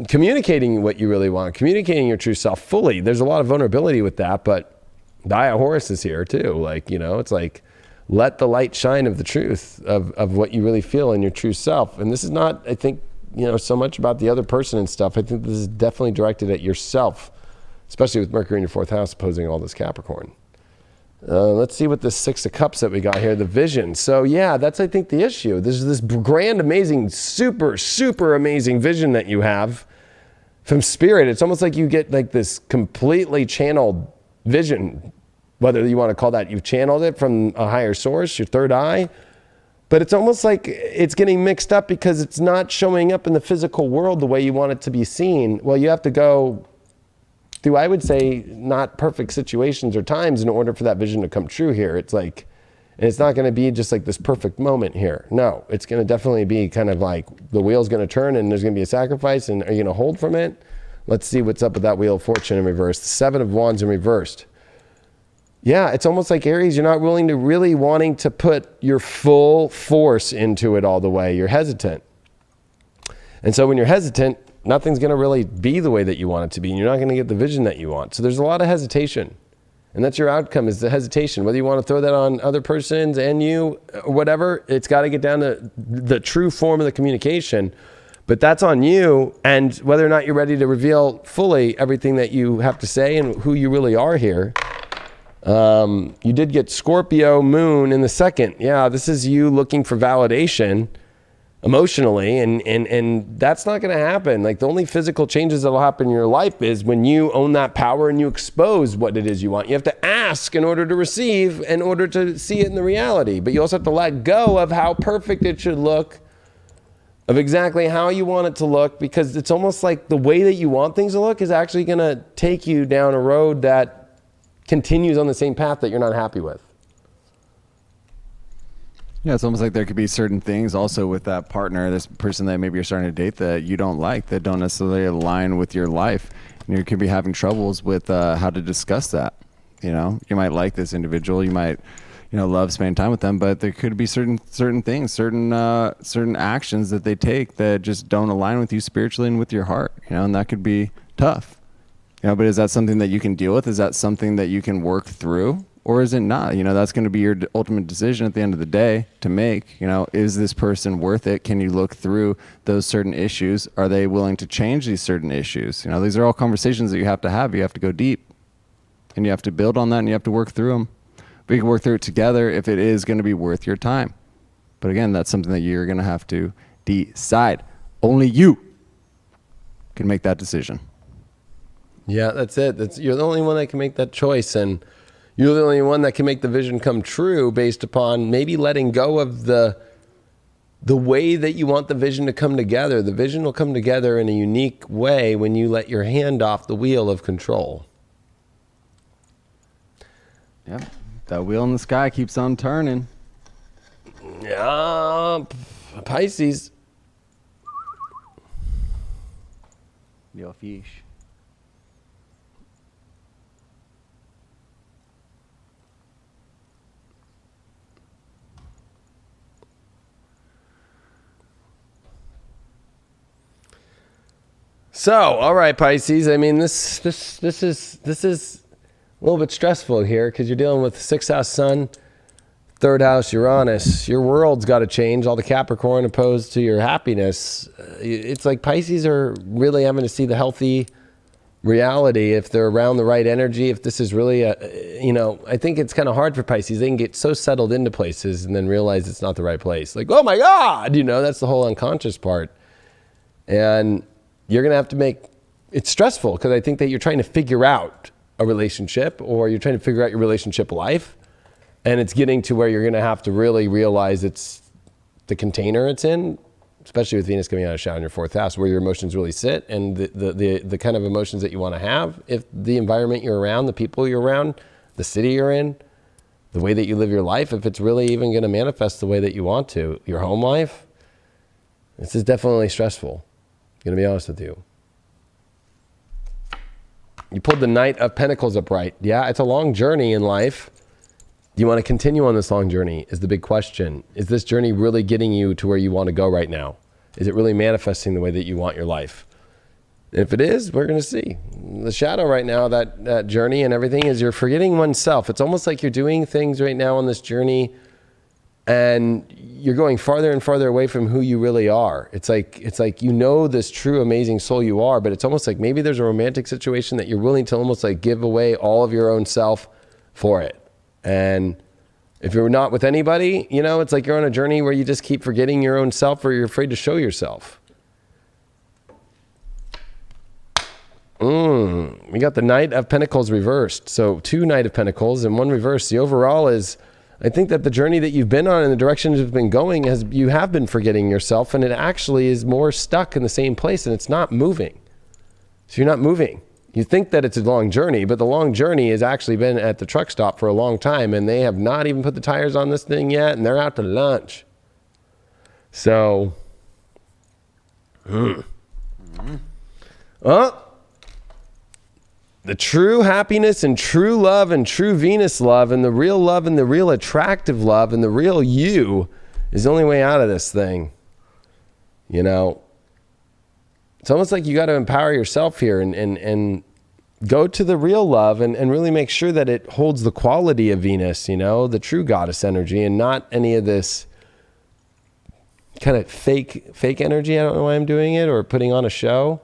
Communicating what you really want, communicating your true self fully. There's a lot of vulnerability with that, but the Eye of Horus is here too. Like, it's like, let the light shine of the truth of what you really feel in your true self. And this is not, I think, so much about the other person and stuff. I think this is definitely directed at yourself, especially with Mercury in your fourth house opposing all this Capricorn. Let's see what this Six of Cups that we got here, the vision. So yeah, that's, I think, the issue. This is this grand, amazing, super, super amazing vision that you have from spirit. It's almost like you get like this completely channeled vision, whether you want to call that you've channeled it from a higher source, your third eye, but it's almost like it's getting mixed up because it's not showing up in the physical world the way you want it to be seen. Well, you have to go I would say, not perfect situations or times in order for that vision to come true here. It's like, And it's not going to be just like this perfect moment here. No, it's going to definitely be kind of like the wheel's going to turn and there's going to be a sacrifice. And are you going to hold from it? Let's see what's up with that Wheel of Fortune in reverse. The Seven of Wands in reversed. Yeah, it's almost like Aries, you're not willing to really wanting to put your full force into it all the way. You're hesitant. And so when you're hesitant, nothing's going to really be the way that you want it to be. And you're not going to get the vision that you want. So there's a lot of hesitation. And that's your outcome, is the hesitation. Whether you want to throw that on other persons and you, or whatever, it's got to get down to the true form of the communication. But that's on you, and whether or not you're ready to reveal fully everything that you have to say and who you really are here. You did get Scorpio moon in the second. Yeah, this is you looking for validation emotionally, and that's not going to happen. Like, the only physical changes that will happen in your life is when you own that power and you expose what it is you want. You have to ask in order to receive, in order to see it in the reality. But you also have to let go of how perfect it should look, of exactly how you want it to look, because it's almost like the way that you want things to look is actually going to take you down a road that continues on the same path that you're not happy with. Yeah, it's almost like there could be certain things also with that partner, this person that maybe you're starting to date, that you don't like, that don't necessarily align with your life. And you could be having troubles with how to discuss that. You know, you might like this individual, you might, you know, love spending time with them, but there could be certain things, certain actions that they take that just don't align with you spiritually and with your heart, you know, and that could be tough. You know, but is that something that you can deal with? Is that something that you can work through? Or is it not? You know, that's going to be your ultimate decision at the end of the day to make. You know, is this person worth it? Can you look through those certain issues? Are they willing to change these certain issues? You know, these are all conversations that you have to have. You have to go deep. And you have to build on that, and you have to work through them. But you can work through it together if it is going to be worth your time. But again, that's something that you're going to have to decide. Only you can make that decision. Yeah, that's it. You're the only one that can make that choice, and you're the only one that can make the vision come true based upon maybe letting go of the way that you want the vision to come together. The vision will come together in a unique way when you let your hand off the wheel of control. Yep. That wheel in the sky keeps on turning. Yeah, Pisces. Your fish. So, all right, Pisces. I mean, this is a little bit stressful here because you're dealing with 6th house Sun, 3rd house Uranus. Your world's got to change. All the Capricorn opposed to your happiness. It's like Pisces are really having to see the healthy reality if they're around the right energy. If this is really I think it's kind of hard for Pisces. They can get so settled into places and then realize it's not the right place. Like, oh my God, that's the whole unconscious part. And you're going to have to it's stressful because I think that you're trying to figure out a relationship, or you're trying to figure out your relationship life. And it's getting to where you're going to have to really realize it's the container it's in, especially with Venus coming out of shadow in your 4th house, where your emotions really sit, and the kind of emotions that you want to have. If the environment you're around, the people you're around, the city you're in, the way that you live your life, if it's really even going to manifest the way that you want to, your home life, this is definitely stressful. I'm going to be honest with you. You pulled the Knight of Pentacles upright. Yeah, it's a long journey in life. Do you want to continue on this long journey is the big question. Is this journey really getting you to where you want to go right now? Is it really manifesting the way that you want your life? And if it is, we're going to see. The shadow right now, that journey and everything, is you're forgetting oneself. It's almost like you're doing things right now on this journey and you're going farther and farther away from who you really are. It's like this true amazing soul you are, but it's almost like maybe there's a romantic situation that you're willing to almost like give away all of your own self for it. And if you're not with anybody, it's like you're on a journey where you just keep forgetting your own self, or you're afraid to show yourself. We got the Knight of Pentacles reversed. So 2 Knight of Pentacles and 1 reversed. The overall is, I think that the journey that you've been on and the direction you've been going, you have been forgetting yourself, and it actually is more stuck in the same place, and it's not moving. So you're not moving. You think that it's a long journey, but the long journey has actually been at the truck stop for a long time, and they have not even put the tires on this thing yet, and they're out to lunch. So, the true happiness and true love and true Venus love and the real attractive love and the real you is the only way out of this thing. You know, it's almost like you got to empower yourself here and go to the real love and really make sure that it holds the quality of Venus, you know, the true goddess energy, and not any of this kind of fake energy. I don't know why I'm doing it, or putting on a show.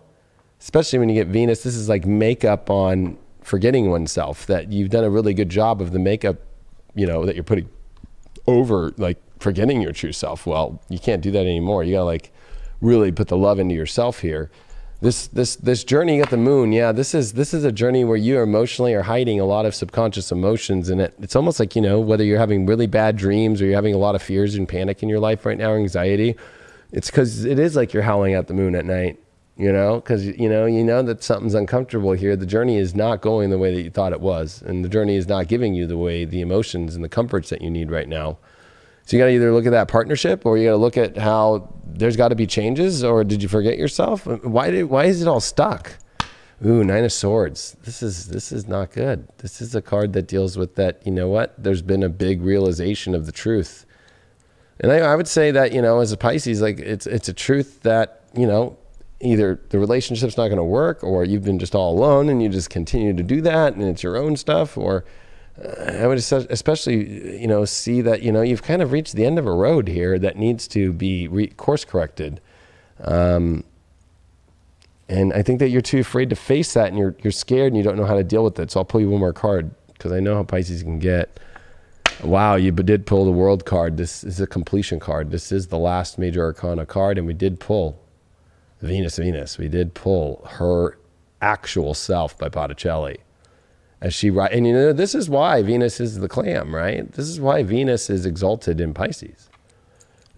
Especially when you get Venus, this is like makeup on forgetting oneself, that you've done a really good job of the makeup, you know, that you're putting over like forgetting your true self. Well, you can't do that anymore. You gotta like really put the love into yourself here. This journey, you got the moon. Yeah, this is a journey where you emotionally are hiding a lot of subconscious emotions, and it's almost like, you know, whether you're having really bad dreams or you're having a lot of fears and panic in your life right now, anxiety, it's because it is like you're howling at the moon at night. You know, because you know that something's uncomfortable here. The journey is not going the way that you thought it was, and the journey is not giving you the emotions and the comforts that you need right now. So you got to either look at that partnership, or you got to look at how there's got to be changes. Or did you forget yourself? Why is it all stuck? Ooh, Nine of Swords. This is not good. This is a card that deals with that. You know what? There's been a big realization of the truth, and I would say that, you know, as a Pisces, like it's a truth that, you know, either the relationship's not going to work, or you've been just all alone and you just continue to do that and it's your own stuff. Or I would especially, you know, see that, you know, you've kind of reached the end of a road here that needs to be course corrected. And I think that you're too afraid to face that, and you're scared and you don't know how to deal with it. So I'll pull you one more card, because I know how Pisces can get. Wow, you did pull the World card. This is a completion card. This is the last major arcana card, and we did pull Venus. We did pull her actual self by Botticelli. As she, and you know, this is why Venus is the clam, right? This is why Venus is exalted in Pisces,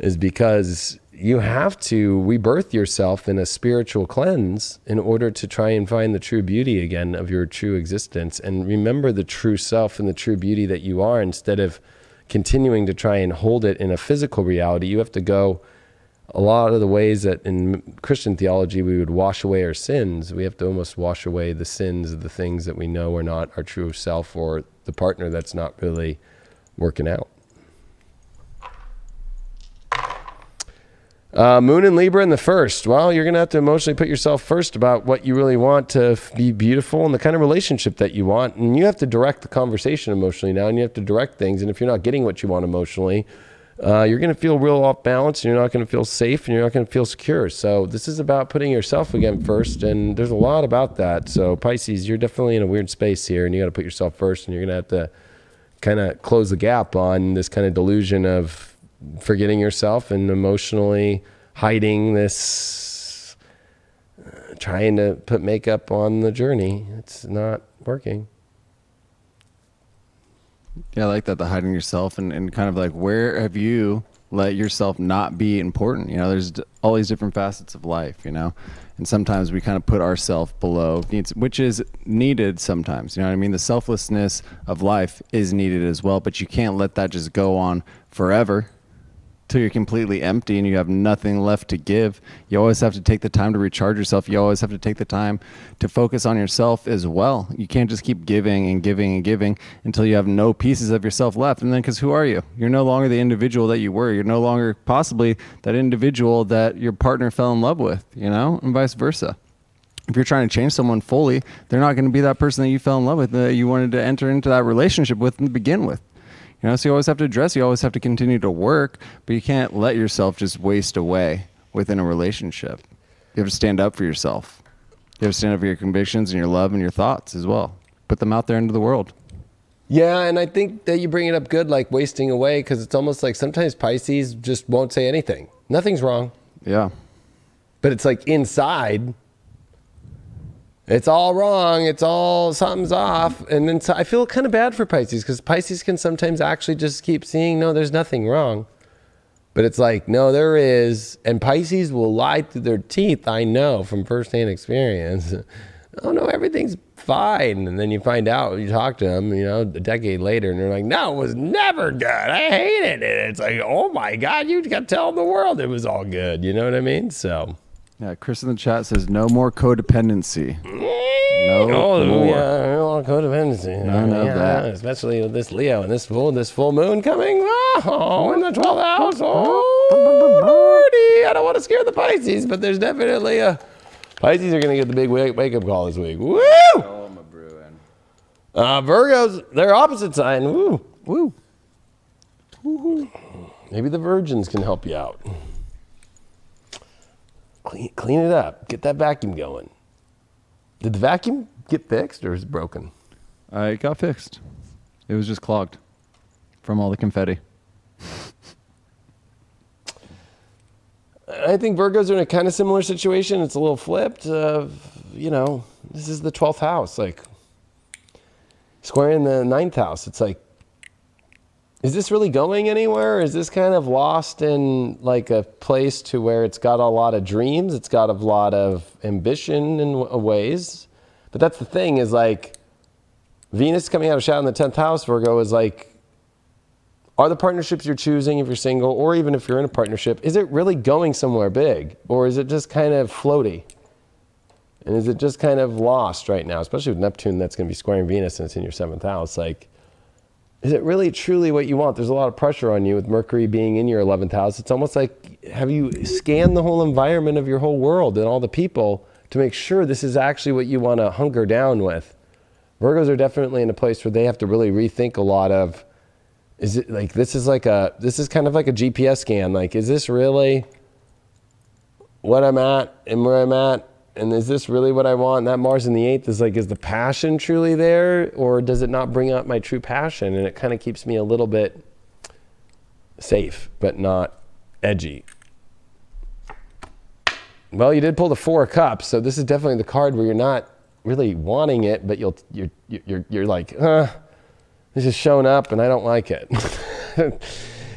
is because you have to rebirth yourself in a spiritual cleanse in order to try and find the true beauty again of your true existence, and remember the true self and the true beauty that you are, instead of continuing to try and hold it in a physical reality. You have to go a lot of the ways that in Christian theology we would wash away our sins. We have to almost wash away the sins of the things that we know are not our true self, or the partner that's not really working out. Moon and Libra in the first. Well, you're going to have to emotionally put yourself first about what you really want to be beautiful and the kind of relationship that you want. And you have to direct the conversation emotionally now, and you have to direct things. And if you're not getting what you want emotionally, you're going to feel real off balance, and you're not going to feel safe, and you're not going to feel secure. So this is about putting yourself again first, and there's a lot about that. So Pisces, you're definitely in a weird space here, and you got to put yourself first, and you're going to have to kind of close the gap on this kind of delusion of forgetting yourself and emotionally hiding this, trying to put makeup on the journey. It's not working. Yeah, I like that, the hiding yourself, and kind of like, where have you let yourself not be important? You know, there's all these different facets of life, you know, and sometimes we kind of put ourselves below needs, which is needed sometimes, you know what I mean? The selflessness of life is needed as well, but you can't let that just go on forever till you're completely empty and you have nothing left to give. You always have to take the time to recharge yourself. You always have to take the time to focus on yourself as well. You can't just keep giving and giving and giving until you have no pieces of yourself left. And then, because who are you? You're no longer the individual that you were. You're no longer possibly that individual that your partner fell in love with, you know, and vice versa. If you're trying to change someone fully, they're not going to be that person that you fell in love with, that you wanted to enter into that relationship with and begin with. You know, so you always have to address, you always have to continue to work, but you can't let yourself just waste away within a relationship. You have to stand up for yourself. You have to stand up for your convictions and your love and your thoughts as well. Put them out there into the world. Yeah, and I think that you bring it up good, like wasting away, because it's almost like sometimes Pisces just won't say anything. Nothing's wrong. Yeah. But it's like inside, it's all wrong. It's all, something's off. And then so I feel kind of bad for Pisces, because Pisces can sometimes actually just keep seeing, no, there's nothing wrong. But it's like, no, there is. And Pisces will lie through their teeth. I know from firsthand experience oh no, everything's fine. And then you find out, you talk to them, a decade later, and they're like, no, it was never good. I hated it. It's like, oh my God, you got to tell the world it was all good. You know what I mean? So. Yeah, Chris in the chat says no more codependency. No more. Yeah, no codependency. None of that. Especially with this Leo and this full moon coming. Oh, in the 12th house. Oh, Lordy. I don't want to scare the Pisces, but there's definitely a Pisces are going to get the big wake-up call this week. Woo! Oh, my brewing. Virgos, they're opposite sign. Woo. Woo. Woo-hoo. Maybe the virgins can help you out. Clean it up. Get that vacuum going. Did the vacuum get fixed or is it broken? It got fixed. It was just clogged from all the confetti. I think Virgos are in a kind of similar situation. It's a little flipped. This is the 12th house. Like, squaring the 9th house. It's like, is this really going anywhere? Or is this kind of lost in like a place to where it's got a lot of dreams? It's got a lot of ambition in ways. But that's the thing is like Venus coming out of shadow in the 10th house, Virgo, is like, are the partnerships you're choosing if you're single or even if you're in a partnership, is it really going somewhere big? Or is it just kind of floaty? And is it just kind of lost right now? Especially with Neptune that's going to be squaring Venus and it's in your 7th house. Like, is it really truly what you want? There's a lot of pressure on you with Mercury being in your 11th house. It's almost like, have you scanned the whole environment of your whole world and all the people to make sure this is actually what you want to hunker down with? Virgos are definitely in a place where they have to really rethink a lot of, is it like, this is kind of like a GPS scan. Like, is this really what I'm at and where I'm at? And is this really what I want? And that Mars in the 8th is like, is the passion truly there? Or does it not bring out my true passion? And it kind of keeps me a little bit safe, but not edgy. Well, you did pull the 4 of Cups. So this is definitely the card where you're not really wanting it, but you're like, this is showing up and I don't like it.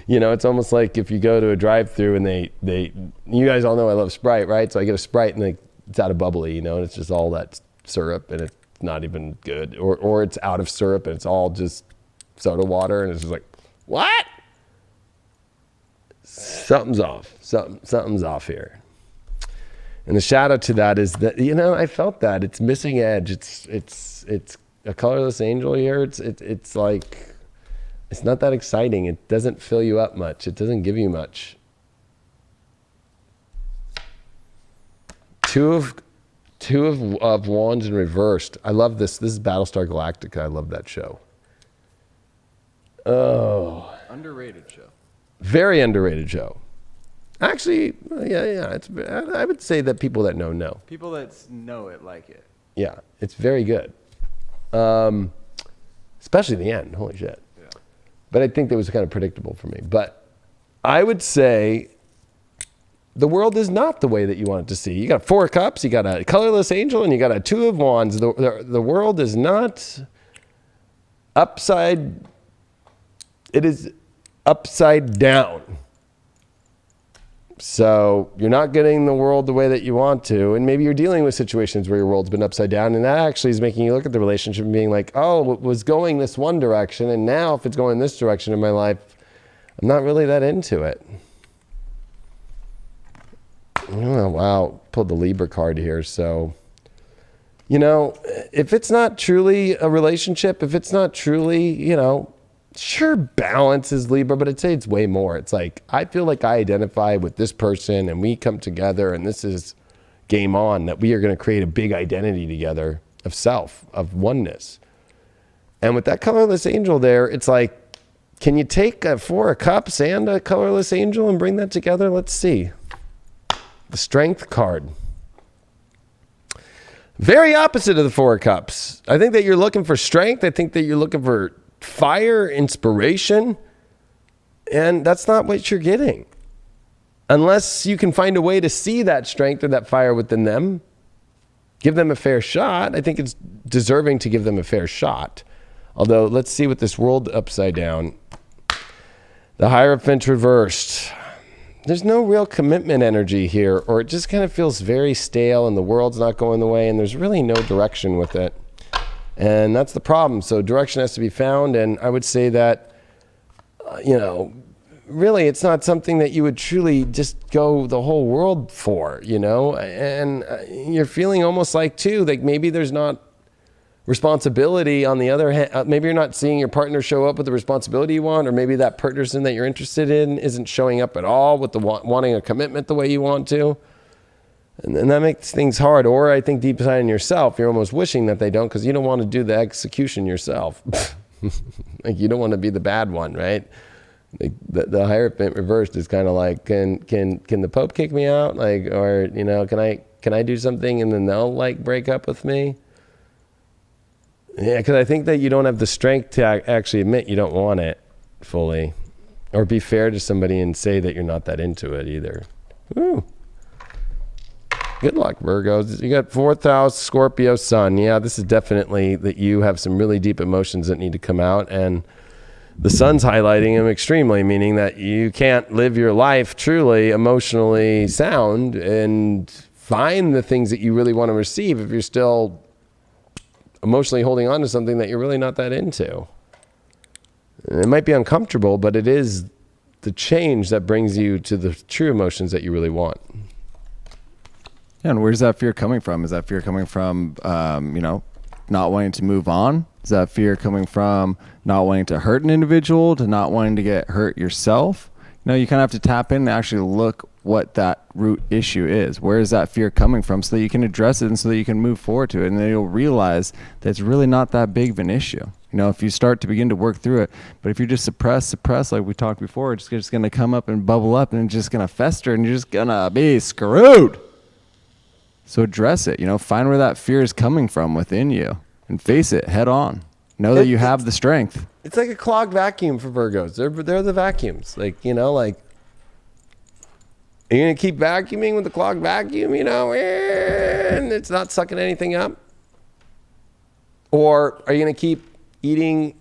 It's almost like if you go to a drive-thru and you guys all know I love Sprite, right? So I get a Sprite and it's out of bubbly, and it's just all that syrup and it's not even good. Or it's out of syrup and it's all just soda water and it's just like, what? Something's off. Something's off here. And the shadow to that is that, I felt that. It's missing edge. It's a colorless angel here. It's like, it's not that exciting. It doesn't fill you up much. It doesn't give you much. Two of Wands in reversed. I love this. This is Battlestar Galactica. I love that show. Oh. Underrated show. Very underrated show. Actually, yeah. I would say that people that know. People that know it like it. Yeah, it's very good. Especially the end. Holy shit. Yeah. But I think that was kind of predictable for me. But I would say the world is not the way that you want it to see. You got 4 of Cups, you got a colorless angel, and you got a 2 of Wands. The world is not upside. It is upside down. So you're not getting the world the way that you want to. And maybe you're dealing with situations where your world's been upside down. And that actually is making you look at the relationship and being like, oh, it was going this one direction. And now if it's going this direction in my life, I'm not really that into it. Oh, wow. Pulled the Libra card here. So, if it's not truly a relationship, if it's not truly, sure, balance is Libra, but I'd say it's way more. It's like, I feel like I identify with this person and we come together and this is game on, that we are going to create a big identity together of self, of oneness. And with that colorless angel there, it's like, can you take a 4 of Cups and a colorless angel and bring that together? Let's see. The Strength card. Very opposite of the 4 of Cups. I think that you're looking for strength. I think that you're looking for fire, inspiration. And that's not what you're getting. Unless you can find a way to see that strength or that fire within them. Give them a fair shot. I think it's deserving to give them a fair shot. Although, let's see with this world upside down. The Hierophant reversed. there's no real commitment energy here, or it just kind of feels very stale and the world's not going the way and there's really no direction with it. And that's the problem. So direction has to be found. And I would say that, really it's not something that you would truly just go the whole world for, and you're feeling almost like too, like maybe there's not responsibility on the other hand. Maybe you're not seeing your partner show up with the responsibility you want, or maybe that person that you're interested in isn't showing up at all with the wanting a commitment the way you want to. And that makes things hard. Or I think deep inside in yourself, you're almost wishing that they don't, because you don't want to do the execution yourself. Like you don't want to be the bad one, right? Like the Hierophant reversed is kind of like, can the Pope kick me out? Like, or can I do something and then they'll like break up with me? Yeah, because I think that you don't have the strength to actually admit you don't want it fully, or be fair to somebody and say that you're not that into it either. Ooh. Good luck, Virgos. You got 4th house, Scorpio sun. Yeah, this is definitely that you have some really deep emotions that need to come out, and the sun's highlighting them extremely, meaning that you can't live your life truly emotionally sound and find the things that you really want to receive if you're still emotionally holding on to something that you're really not that into. It might be uncomfortable, but it is the change that brings you to the true emotions that you really want. Yeah, and where's that fear coming from? Is that fear coming from, not wanting to move on? Is that fear coming from not wanting to hurt an individual, to not wanting to get hurt yourself? You kind of have to tap in and actually look what that root issue is. Where is that fear coming from, so that you can address it and so that you can move forward to it. And then you'll realize that it's really not that big of an issue. If you start to begin to work through it. But if you just suppress, like we talked before, it's just going to come up and bubble up and it's just going to fester and you're just going to be screwed. So address it, find where that fear is coming from within you and face it head on. Know that you have the strength. It's like a clogged vacuum for Virgos. They're the vacuums. Like, are you going to keep vacuuming with the clogged vacuum, and it's not sucking anything up? Or are you going to keep eating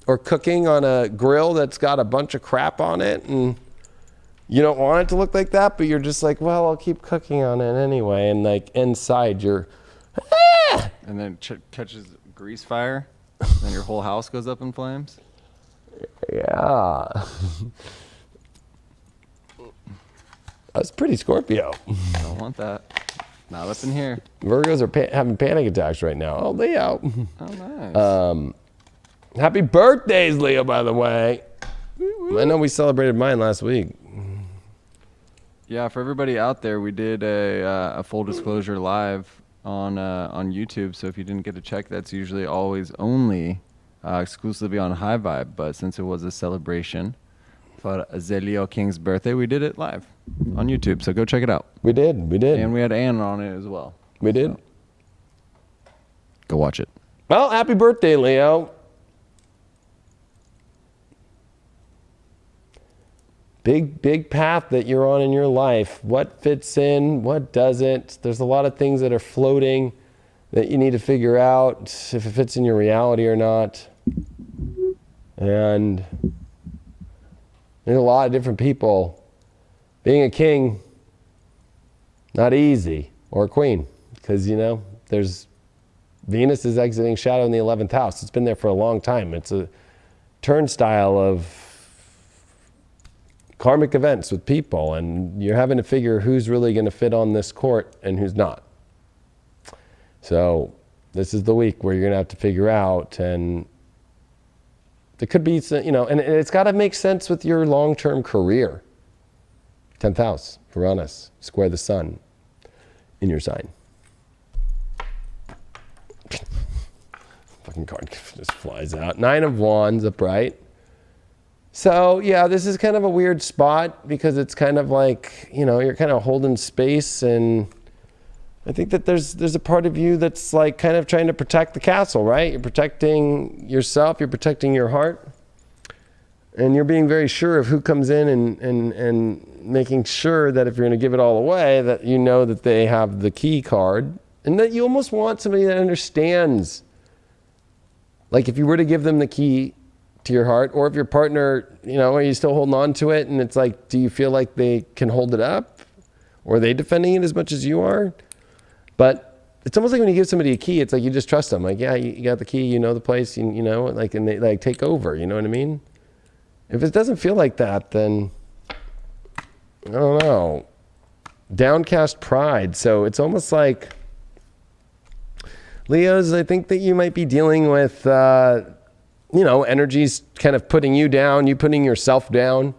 or cooking on a grill that's got a bunch of crap on it and you don't want it to look like that, but you're just like, well, I'll keep cooking on it anyway. And like inside you're, and then catches grease fire, and your whole house goes up in flames. Yeah. That's pretty Scorpio. I don't want that. Not up in here. Virgos are having panic attacks right now. Oh, Leo. Oh, nice. Happy birthdays, Leo, by the way. I know we celebrated mine last week. Yeah, for everybody out there, we did a full disclosure live on YouTube. So if you didn't get to check, that's usually always only exclusively on High Vibe. But since it was a celebration for Leo King's birthday, we did it live on YouTube. So go check it out. We did. And we had Ann on it as well. We did. So go watch it. Well, happy birthday, Leo. Big path that you're on in your life. What fits in, what doesn't? There's a lot of things that are floating that you need to figure out if it fits in your reality or not. And there's a lot of different people. Being a king, not easy, or a queen, because there's Venus is exiting shadow in the 11th house. It's been there for a long time. It's a turnstile of karmic events with people, and you're having to figure who's really going to fit on this court and who's not. So this is the week where you're going to have to figure out, and there could be, and it's got to make sense with your long-term career. 10th house, Uranus, square the sun in your sign. Fucking card just flies out. 9 of Wands upright. So yeah, this is kind of a weird spot because it's kind of like, you're kind of holding space, and I think that there's a part of you that's like kind of trying to protect the castle, right? You're protecting yourself, you're protecting your heart, and you're being very sure of who comes in and making sure that if you're going to give it all away, that that they have the key card, and that you almost want somebody that understands. Like if you were to give them the key to your heart, or if your partner, are you still holding on to it? And it's like, do you feel like they can hold it up? Or are they defending it as much as you are? But it's almost like when you give somebody a key, it's like you just trust them. Like, yeah, you got the key, you know the place, and they like take over, you know what I mean? If it doesn't feel like that, then I don't know. Downcast pride. So it's almost like, Leos, I think that you might be dealing with, energies kind of putting you down, you putting yourself down.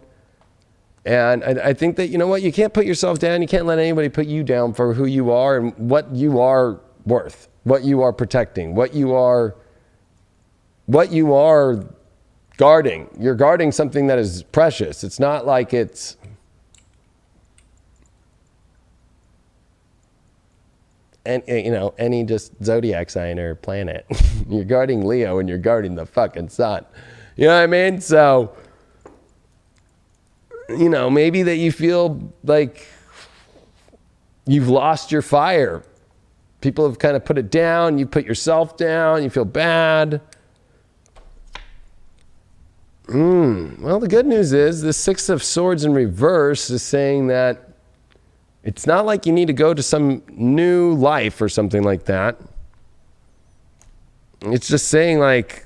And I think that, you can't put yourself down. You can't let anybody put you down for who you are and what you are worth, what you are protecting, what you are guarding. You're guarding something that is precious. It's not like it's any just zodiac sign or planet. You're guarding Leo and you're guarding the fucking sun. You know what I mean? So, maybe that you feel like you've lost your fire. People have kind of put it down. You put yourself down. You feel bad. Well, the good news is the Six of Swords in reverse is saying that it's not like you need to go to some new life or something like that. It's just saying, like,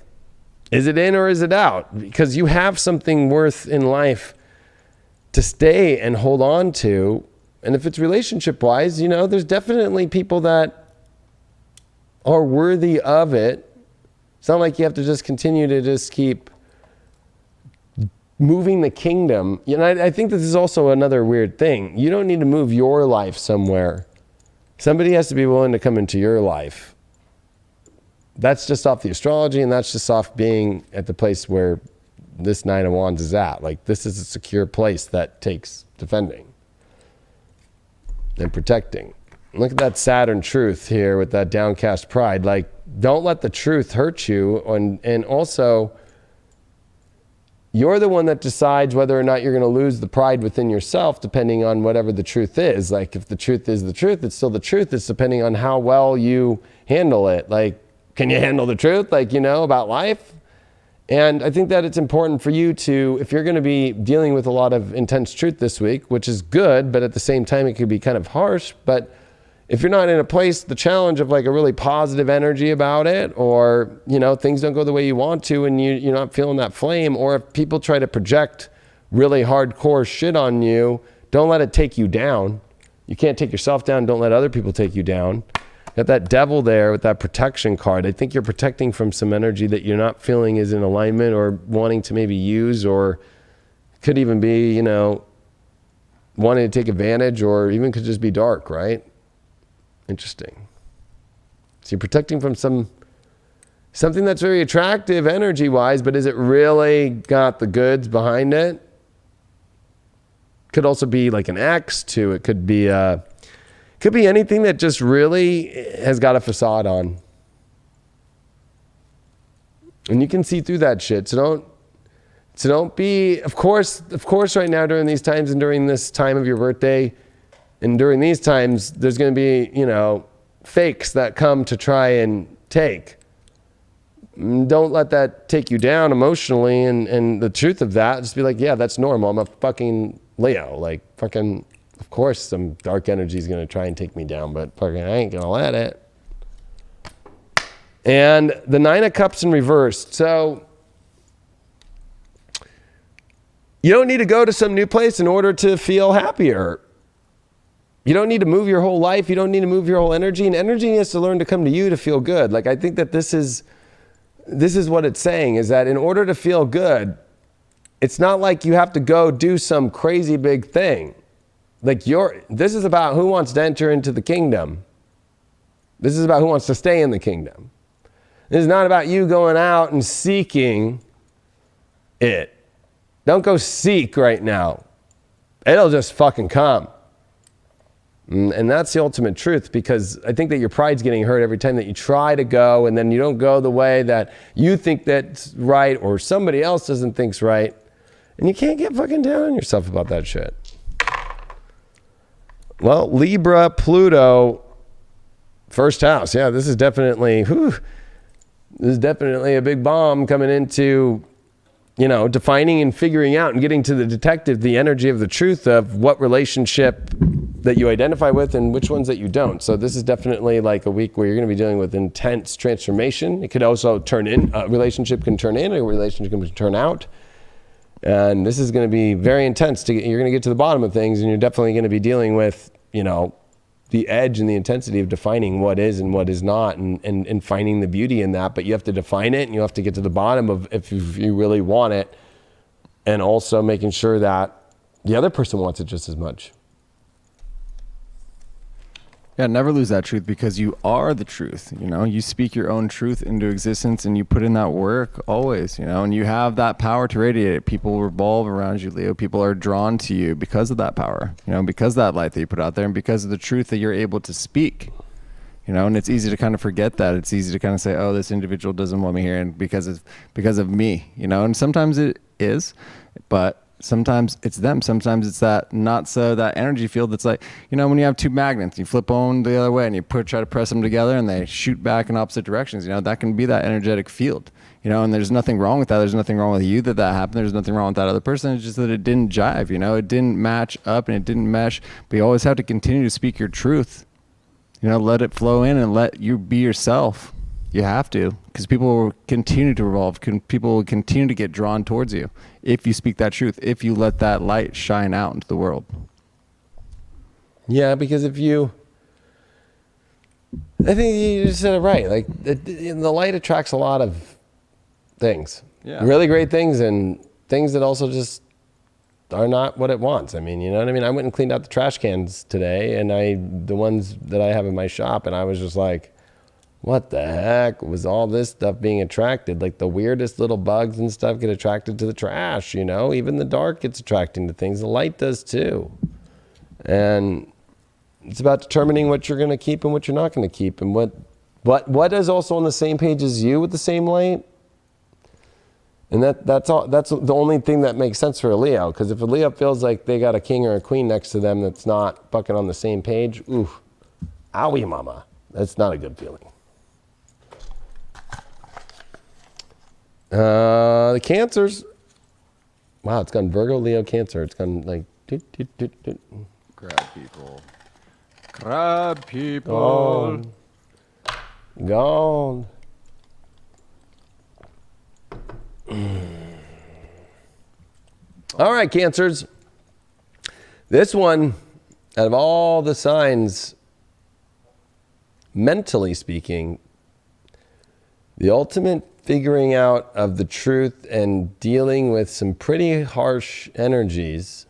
is it in or is it out? Because you have something worth in life to stay and hold on to. And if it's relationship-wise, there's definitely people that are worthy of it. It's not like you have to just continue to just keep moving the kingdom. I think this is also another weird thing. You don't need to move your life somewhere. Somebody has to be willing to come into your life. That's just off the astrology, and that's just off being at the place where this Nine of Wands is at. Like, this is a secure place that takes defending and protecting. Look at that Saturn truth here with that downcast pride. Like, don't let the truth hurt you. And also, you're the one that decides whether or not you're going to lose the pride within yourself, depending on whatever the truth is. Like, if the truth is the truth, it's still the truth. It's depending on how well you handle it. Like, can you handle the truth, about life? And I think that it's important for you to, if you're going to be dealing with a lot of intense truth this week, which is good, but at the same time, it could be kind of harsh. But if you're not in a place, the challenge of like a really positive energy about it, or, things don't go the way you want to and you're not feeling that flame, or if people try to project really hardcore shit on you, don't let it take you down. You can't take yourself down. Don't let other people take you down. Got that devil there with that protection card. I think you're protecting from some energy that you're not feeling is in alignment or wanting to maybe use, or could even be, wanting to take advantage, or even could just be dark, right? Interesting. So you're protecting from something that's very attractive energy-wise, but is it really got the goods behind it? Could also be like an ex too. It could be anything that just really has got a facade on. And you can see through that shit. So don't be, of course right now during these times and during this time of your birthday, and during these times, there's going to be, fakes that come to try and take. Don't let that take you down emotionally. And the truth of that, just be like, yeah, that's normal. I'm a fucking Leo. Like, fucking, of course, some dark energy is going to try and take me down, but fucking, I ain't going to let it. And the Nine of Cups in reverse. So you don't need to go to some new place in order to feel happier. You don't need to move your whole life. You don't need to move your whole energy. And energy needs to learn to come to you to feel good. Like, I think that this is what it's saying, is that in order to feel good, it's not like you have to go do some crazy big thing. Like, this is about who wants to enter into the kingdom. This is about who wants to stay in the kingdom. This is not about you going out and seeking it. Don't go seek right now. It'll just fucking come. And that's the ultimate truth, because I think that your pride's getting hurt every time that you try to go and then you don't go the way that you think that's right or somebody else doesn't think's right. And you can't get fucking down on yourself about that shit. Well, Libra, Pluto, first house. Yeah, this is definitely a big bomb coming into defining and figuring out and getting to the detective, the energy of the truth of what relationship that you identify with and which ones that you don't. So this is definitely like a week where you're going to be dealing with intense transformation. It could also turn in, a relationship can turn in, a relationship can turn out. And this is going to be very intense. You're going to get to the bottom of things, and you're definitely going to be dealing with, the edge and the intensity of defining what is and what is not, and finding the beauty in that. But you have to define it, and you have to get to the bottom of if you really want it, and also making sure that the other person wants it just as much. Yeah, never lose that truth, because you are the truth. You speak your own truth into existence, and you put in that work always, and you have that power to radiate it. People revolve around you, Leo. People are drawn to you because of that power, because of that light that you put out there, and because of the truth that you're able to speak. And it's easy to kind of forget that. It's easy to kind of say, oh, this individual doesn't want me here, and because of me, and sometimes it is, but sometimes it's them. Sometimes it's that that energy field that's like, when you have two magnets, you flip on the other way and you try to press them together and they shoot back in opposite directions. That can be that energetic field, and there's nothing wrong with that. There's nothing wrong with you that happened. There's nothing wrong with that other person. It's just that it didn't jive, it didn't match up and it didn't mesh. But you always have to continue to speak your truth, let it flow in and let you be yourself. You have to, because people will continue to revolve. People will continue to get drawn towards you if you speak that truth, if you let that light shine out into the world. Yeah, because I think you just said it right. Like the light attracts a lot of things, really great things, and things that also just are not what it wants. I mean, you know what I mean? I went and cleaned out the trash cans today, and the ones that I have in my shop, and I was just like, what the heck was all this stuff being attracted? Like the weirdest little bugs and stuff get attracted to the trash, even the dark gets attracting to things. The light does too. And it's about determining what you're going to keep and what you're not going to keep. And what is also on the same page as you with the same light. And that's all. That's the only thing that makes sense for a Leo. Because if a Leo feels like they got a king or a queen next to them that's not fucking on the same page, ooh, owie mama. That's not a good feeling. The Cancers. Wow, it's gone Virgo, Leo, Cancer. It's gone like Crab people. Crab people. Gone. All right, Cancers. This one, out of all the signs, mentally speaking, the ultimate figuring out of the truth and dealing with some pretty harsh energies,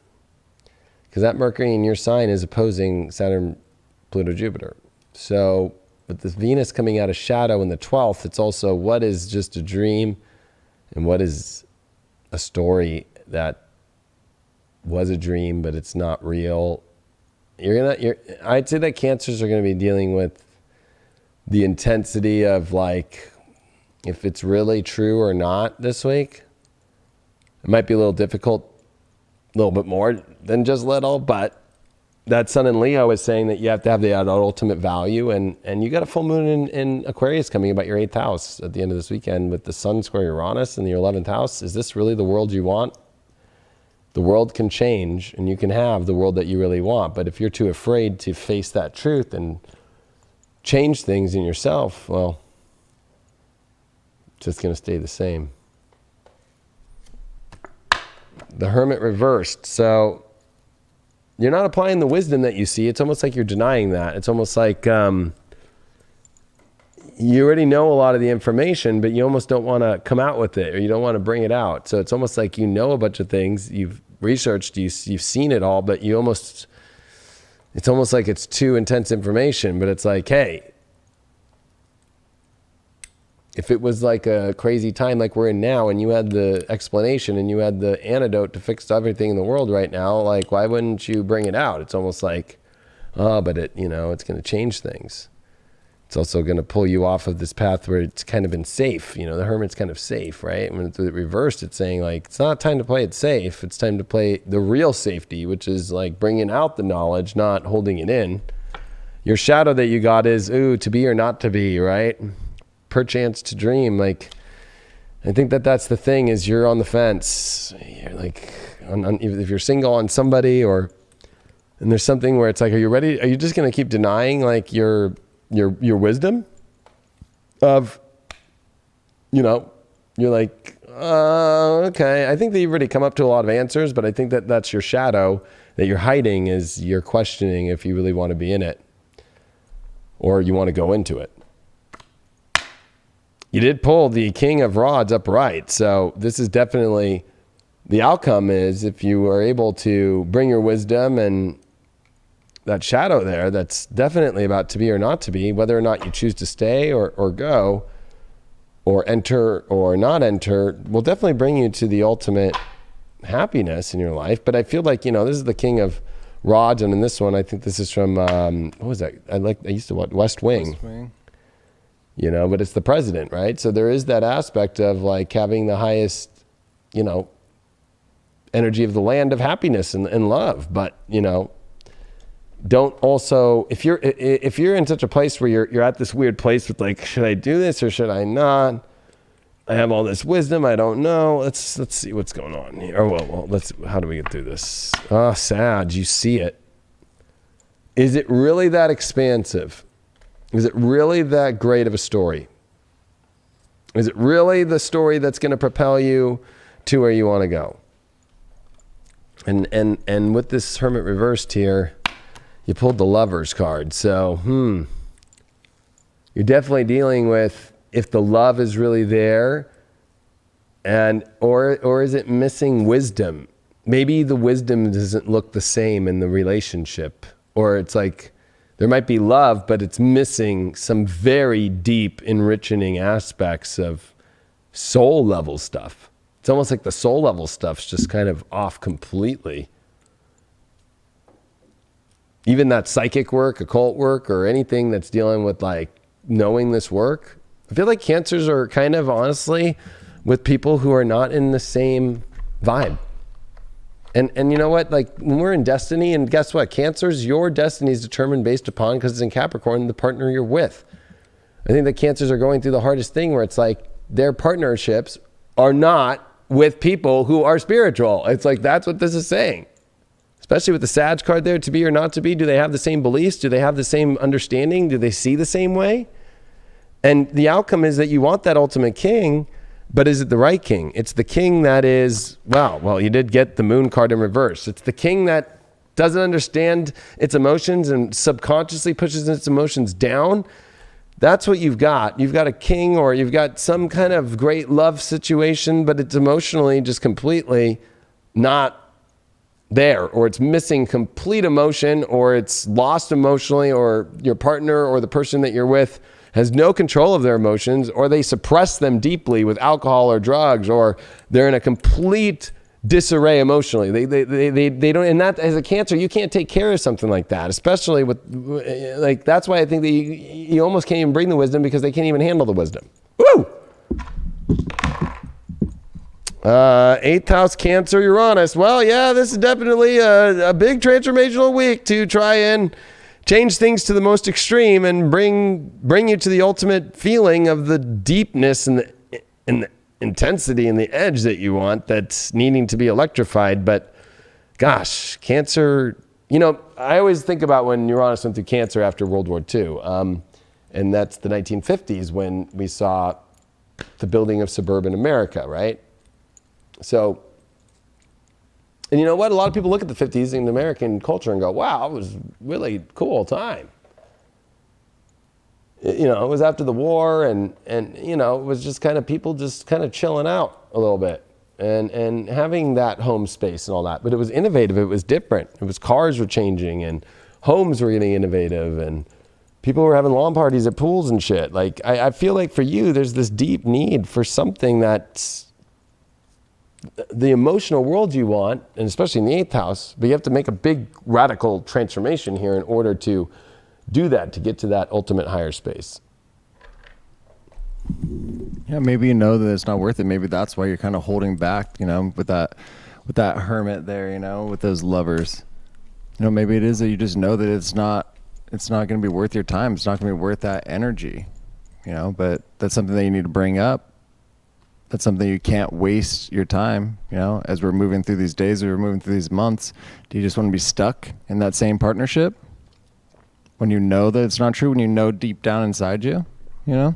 because that Mercury in your sign is opposing Saturn, Pluto, Jupiter. So with this Venus coming out of shadow in the 12th, it's also what is just a dream and what is a story that was a dream, but it's not real. I'd say that Cancers are going to be dealing with the intensity of like, if it's really true or not this week. It might be a little difficult, a little bit more than just little, but that Sun in Leo is saying that you have to have the ultimate value, and you got a full moon in Aquarius coming about your 8th house at the end of this weekend with the Sun square Uranus in your 11th house. Is this really the world you want? The world can change, and you can have the world that you really want, but if you're too afraid to face that truth and change things in yourself, well, just going to stay the same. The Hermit reversed. So you're not applying the wisdom that you see. It's almost like you're denying that. It's almost like you already know a lot of the information, but you almost don't want to come out with it, or you don't want to bring it out. So it's almost like you know a bunch of things. You've researched, you've seen it all, but it's almost like it's too intense information. But it's like, hey, if it was like a crazy time like we're in now, and you had the explanation and you had the antidote to fix everything in the world right now, like, why wouldn't you bring it out? It's almost like, oh, but it's going to change things. It's also going to pull you off of this path where it's kind of been safe. The Hermit's kind of safe, right? When it's reversed, it's saying like, it's not time to play it safe. It's time to play the real safety, which is like bringing out the knowledge, not holding it in. Your shadow that you got is, to be or not to be, right? Perchance to dream. Like, I think that that's the thing, is you're on the fence. You're like, if you're single on somebody, and there's something where it's like, are you ready? Are you just going to keep denying like your wisdom of, you're like, okay. I think that you've already come up to a lot of answers, but I think that that's your shadow that you're hiding, is you're questioning if you really want to be in it or you want to go into it. You did pull the King of Rods upright. So this is definitely, the outcome is, if you are able to bring your wisdom and that shadow there, that's definitely about to be or not to be, whether or not you choose to stay or go or enter or not enter, will definitely bring you to the ultimate happiness in your life. But I feel like, this is the King of Rods. And in this one, I think this is from, what was that? I used to watch West Wing. West Wing. But it's the president, right? So there is that aspect of like having the highest, energy of the land of happiness and love. But, don't also, if you're in such a place where you're at this weird place with like, should I do this or should I not? I have all this wisdom. I don't know. Let's see what's going on here. Oh, well, how do we get through this? Oh, Sag, you see it. Is it really that expansive? Is it really that great of a story? Is it really the story that's going to propel you to where you want to go? And with this Hermit reversed here, you pulled the Lovers card. So, you're definitely dealing with if the love is really there, or is it missing wisdom? Maybe the wisdom doesn't look the same in the relationship, or it's like, there might be love, but it's missing some very deep, enriching aspects of soul level stuff. It's almost like the soul level stuff's just kind of off completely. Even that psychic work, occult work, or anything that's dealing with like knowing this work. I feel like Cancers are kind of honestly with people who are not in the same vibe. And you know what? Like when we're in destiny, and guess what? Cancers, your destiny is determined based upon, because it's in Capricorn, the partner you're with. I think that Cancers are going through the hardest thing where it's like their partnerships are not with people who are spiritual. It's like, that's what this is saying. Especially with the Sag card there, to be or not to be. Do they have the same beliefs? Do they have the same understanding? Do they see the same way? And the outcome is that you want that ultimate king, but is it the right king? It's the king that is, well, you did get the Moon card in reverse. It's the king that doesn't understand its emotions and subconsciously pushes its emotions down. That's what you've got. You've got a king, or you've got some kind of great love situation, but it's emotionally just completely not there, or it's missing complete emotion, or it's lost emotionally, or your partner or the person that you're with has no control of their emotions, or they suppress them deeply with alcohol or drugs, or they're in a complete disarray emotionally. They don't, and that, as a Cancer, you can't take care of something like that, especially with, like, that's why I think that you almost can't even bring the wisdom, because they can't even handle the wisdom. Woo! 8th house Cancer, Uranus. Well, yeah, this is definitely a big transformational week to try and change things to the most extreme and bring you to the ultimate feeling of the deepness and the intensity and the edge that you want, that's needing to be electrified. But gosh, Cancer, I always think about when Uranus went through Cancer after World War II. And that's the 1950s, when we saw the building of suburban America, right? So, and you know what? A lot of people look at the 50s in American culture and go, wow, it was really cool time. It was after the war, and it was just kind of people just kind of chilling out a little bit and having that home space and all that. But it was innovative. It was different. It was, cars were changing and homes were getting innovative, and people were having lawn parties at pools and shit. Like, I feel like for you, there's this deep need for something that's the emotional world you want, and especially in the 8th house, but you have to make a big radical transformation here in order to do that, to get to that ultimate higher space. Yeah, maybe you know that it's not worth it. Maybe that's why you're kind of holding back, with that Hermit there, with those Lovers. Maybe it is that you just know that it's not going to be worth your time. It's not going to be worth that energy, but that's something that you need to bring up. That's something you can't waste your time, as we're moving through these days, or we're moving through these months. Do you just want to be stuck in that same partnership when you know that it's not true, when you know deep down inside you, It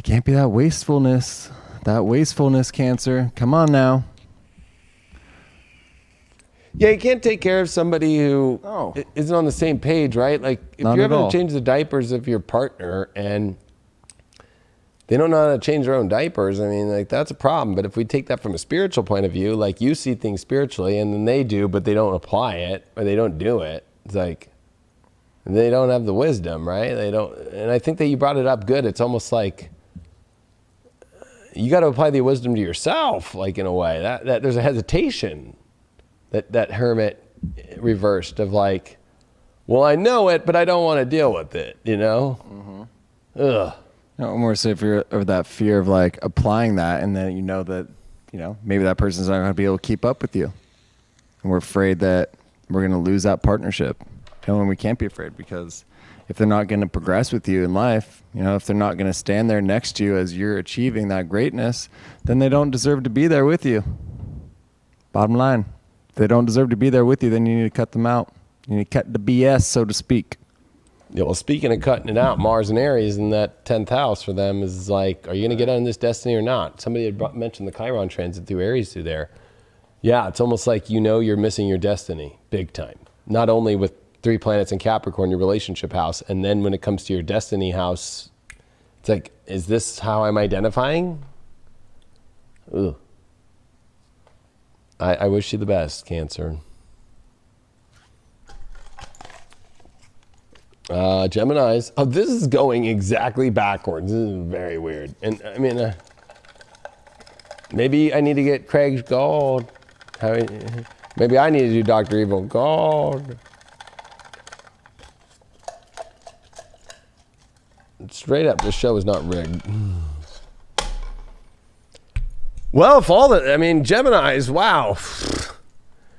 can't be that wastefulness, Cancer. Come on now. Yeah, you can't take care of somebody who isn't on the same page, right? Like, if Not you're at having all. to change the diapers of your partner and they don't know how to change their own diapers, I mean, like, that's a problem. But if we take that from a spiritual point of view, like, you see things spiritually and then they do, but they don't apply it or they don't do it. It's like, they don't have the wisdom, right? They don't. And I think that you brought it up good. It's almost like you got to apply the wisdom to yourself, like, in a way. That there's a hesitation that hermit reversed of like, well, I know it, but I don't want to deal with it, Ugh. More so if you're of that fear of like applying that, and then that, maybe that person's not going to be able to keep up with you. And we're afraid that we're going to lose that partnership. And we can't be afraid, because if they're not going to progress with you in life, if they're not going to stand there next to you as you're achieving that greatness, then they don't deserve to be there with you. Bottom line. If they don't deserve to be there with you, then you need to cut them out. You need to cut the BS, so to speak. Yeah, well, speaking of cutting it out, Mars and Aries in that 10th house for them is like, are you going to get on this destiny or not? Somebody had mentioned the Chiron transit through Aries through there. Yeah, it's almost like you're missing your destiny big time. Not only with 3 planets in Capricorn, your relationship house, and then when it comes to your destiny house, it's like, is this how I'm identifying? Ugh. I wish you the best, Cancer. Geminis. Oh, this is going exactly backwards. This is very weird. And I mean, maybe I need to get Craig's gold. Maybe I need to do Dr. Evil gold. Straight up, this show is not rigged. Well, Geminis, wow. I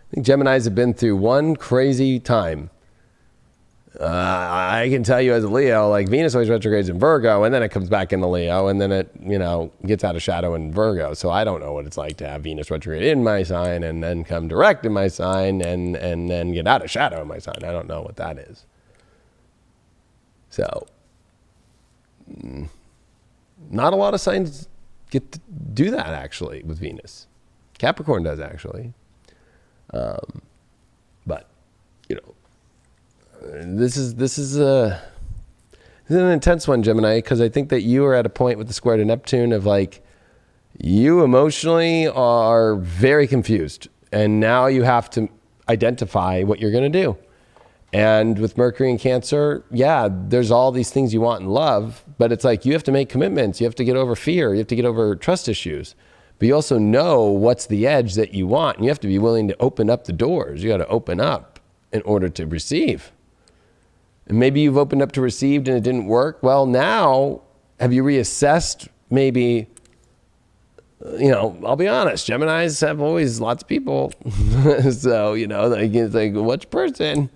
think Geminis have been through one crazy time. I can tell you as a Leo, like, Venus always retrogrades in Virgo, and then it comes back into Leo, and then it, gets out of shadow in Virgo. So I don't know what it's like to have Venus retrograde in my sign and then come direct in my sign and then get out of shadow in my sign. I don't know what that is. So, not a lot of signs get to do that, actually, with Venus. Capricorn does, actually. But, this is an intense one, Gemini, because I think that you are at a point with the square to Neptune of like, you emotionally are very confused, and now you have to identify what you're going to do. And with Mercury in Cancer, yeah, there's all these things you want in love, but it's like you have to make commitments. You have to get over fear. You have to get over trust issues. But you also know what's the edge that you want, and you have to be willing to open up the doors. You got to open up in order to receive. And maybe you've opened up to received and it didn't work. Well, now, have you reassessed maybe, I'll be honest, Geminis have always lots of people. So, it's like, which person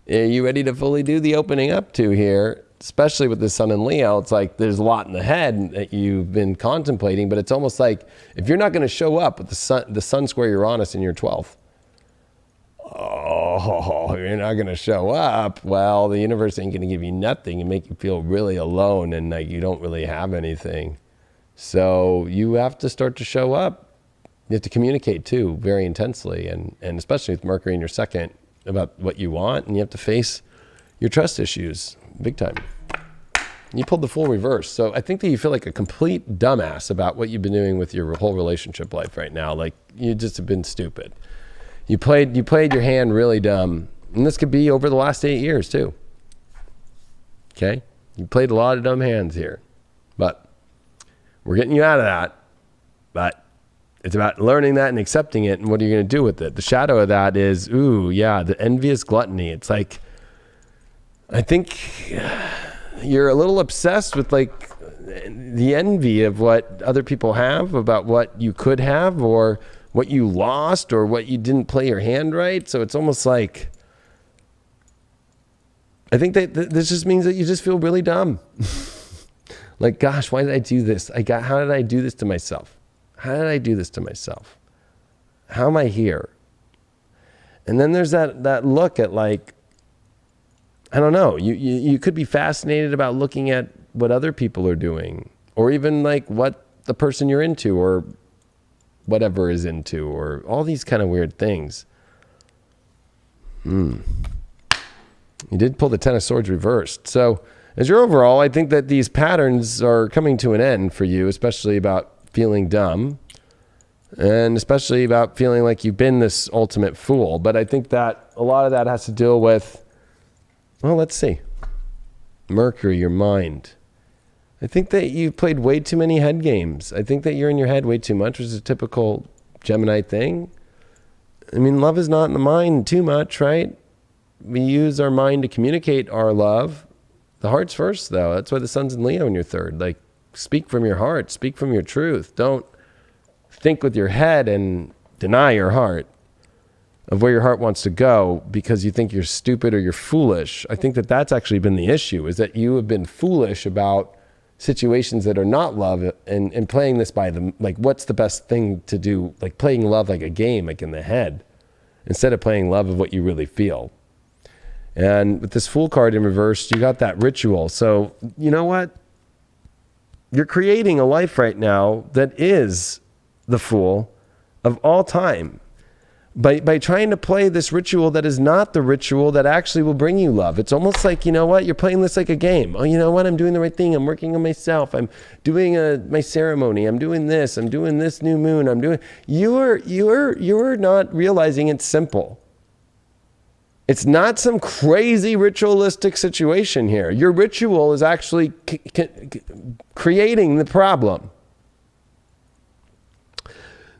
are you ready to fully do the opening up to here? Especially with the sun in Leo, it's like there's a lot in the head that you've been contemplating, but it's almost like if you're not going to show up with the sun square Uranus in your 12th, you're not going to show up, well, the universe ain't going to give you nothing and make you feel really alone and like you don't really have anything. So you have to start to show up. You have to communicate too, very intensely, and especially with Mercury in your second, about what you want, and you have to face your trust issues big time. You pulled the full reverse. So I think that you feel like a complete dumbass about what you've been doing with your whole relationship life right now. Like, you just have been stupid. You played your hand really dumb. And this could be over the last 8 years too. Okay? You played a lot of dumb hands here. But we're getting you out of that. But it's about learning that and accepting it, and what are you going to do with it? The shadow of that is, the envious gluttony. It's like, I think you're a little obsessed with like the envy of what other people have about what you could have, or what you lost, or what you didn't play your hand right. So it's almost like, I think that this just means that you just feel really dumb. Like, gosh, why did I do this? How did I do this to myself? How did I do this to myself? How am I here? And then there's that look at like, I don't know, you could be fascinated about looking at what other people are doing, or even like what the person you're into or whatever is into, or all these kind of weird things. You did pull the Ten of Swords reversed. So as your overall, I think that these patterns are coming to an end for you, especially about feeling dumb, and especially about feeling like you've been this ultimate fool. But I think that a lot of that has to deal with, well, let's see. Mercury, your mind. I think that you've played way too many head games. I think that you're in your head way too much, which is a typical Gemini thing. I mean, love is not in the mind too much, right? We use our mind to communicate our love. The heart's first, though. That's why the sun's in Leo in your third. Like, speak from your heart. Speak from your truth. Don't think with your head and deny your heart of where your heart wants to go because you think you're stupid or you're foolish. I think that that's actually been the issue, is that you have been foolish about situations that are not love, and playing this by the, like, what's the best thing to do? Like playing love like a game, like in the head, instead of playing love of what you really feel. And with this Fool card in reverse, you got that ritual. So you know what? You're creating a life right now that is the Fool of all time. By trying to play this ritual that is not the ritual that actually will bring you love. It's almost like, you know what? You're playing this like a game. Oh, you know what? I'm doing the right thing. I'm working on myself. I'm doing my ceremony. I'm doing this. I'm doing this new moon. You're not realizing it's simple. It's not some crazy ritualistic situation here. Your ritual is actually creating the problem.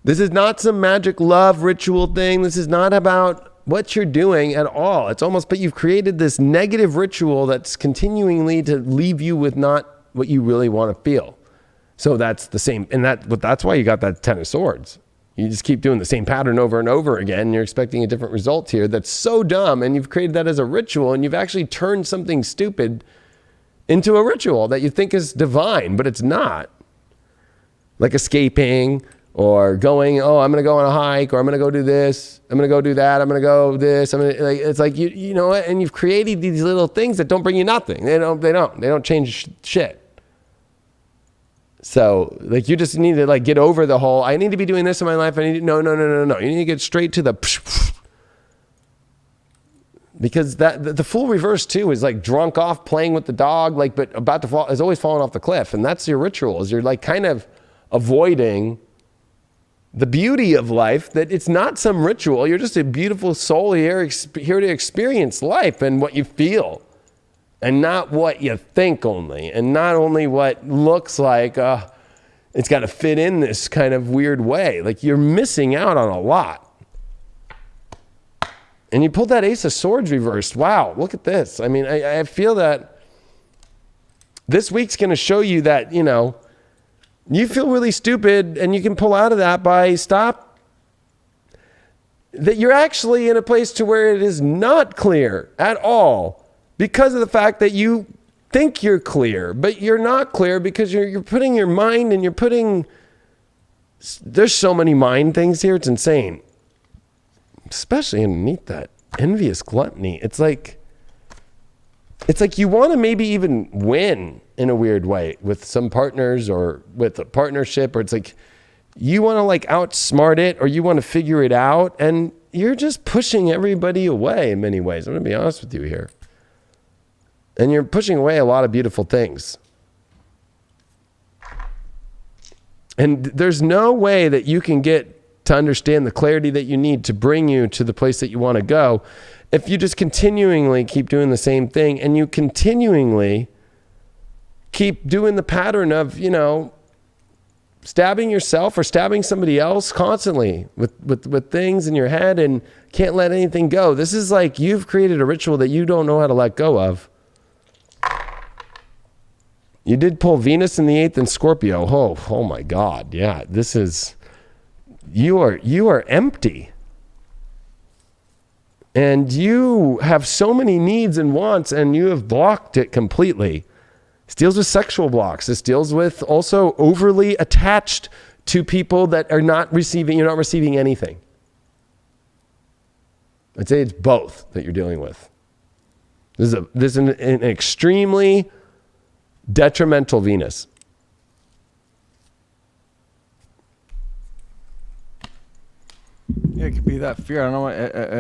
This is not some magic love ritual thing. This is not about what you're doing at all. It's almost, but you've created this negative ritual that's continuingly to leave you with not what you really want to feel. So that's the same, and that's why you got that Ten of Swords. You just keep doing the same pattern over and over again, and you're expecting a different result here. That's so dumb, and you've created that as a ritual, and you've actually turned something stupid into a ritual that you think is divine, but it's not. Like escaping, or going, oh, I'm going to go on a hike, or I'm going to go do this, I'm going to go do that, I'm going to go this. It's like, you know what? And you've created these little things that don't bring you nothing. They don't change shit. So like, you just need to like get over the whole, I need to be doing this in my life. No. You need to get straight to the, because the Fool reverse too is like drunk off playing with the dog, like, but about to fall, is always falling off the cliff. And that's your ritual, is you're like kind of avoiding the beauty of life, that it's not some ritual. You're just a beautiful soul here to experience life and what you feel, and not what you think only, and not only what looks like it's got to fit in this kind of weird way. Like, you're missing out on a lot. And you pulled that Ace of Swords reversed. Wow, look at this. I mean, I feel that this week's going to show you that, you know, you feel really stupid, and you can pull out of that by that you're actually in a place to where it is not clear at all, because of the fact that you think you're clear, but you're not clear, because you're putting your mind, and there's so many mind things here. It's insane. Especially underneath that envious gluttony. It's like you want to maybe even win in a weird way with some partners, or with a partnership, or it's like you want to like outsmart it, or you want to figure it out, and you're just pushing everybody away in many ways. I'm going to be honest with you here. And you're pushing away a lot of beautiful things. And there's no way that you can get to understand the clarity that you need to bring you to the place that you want to go if you just continually keep doing the same thing, and you continually keep doing the pattern of, you know, stabbing yourself or stabbing somebody else constantly with things in your head, and can't let anything go. This is like you've created a ritual that you don't know how to let go of. You did pull Venus in the 8th and Scorpio. Oh my God. Yeah, this is, you are empty. And you have so many needs and wants, and you have blocked it completely. This deals with sexual blocks. This deals with also overly attached to people that are not receiving, you're not receiving anything. I'd say it's both that you're dealing with. This is an extremely detrimental Venus. Yeah, it could be that fear. I don't know.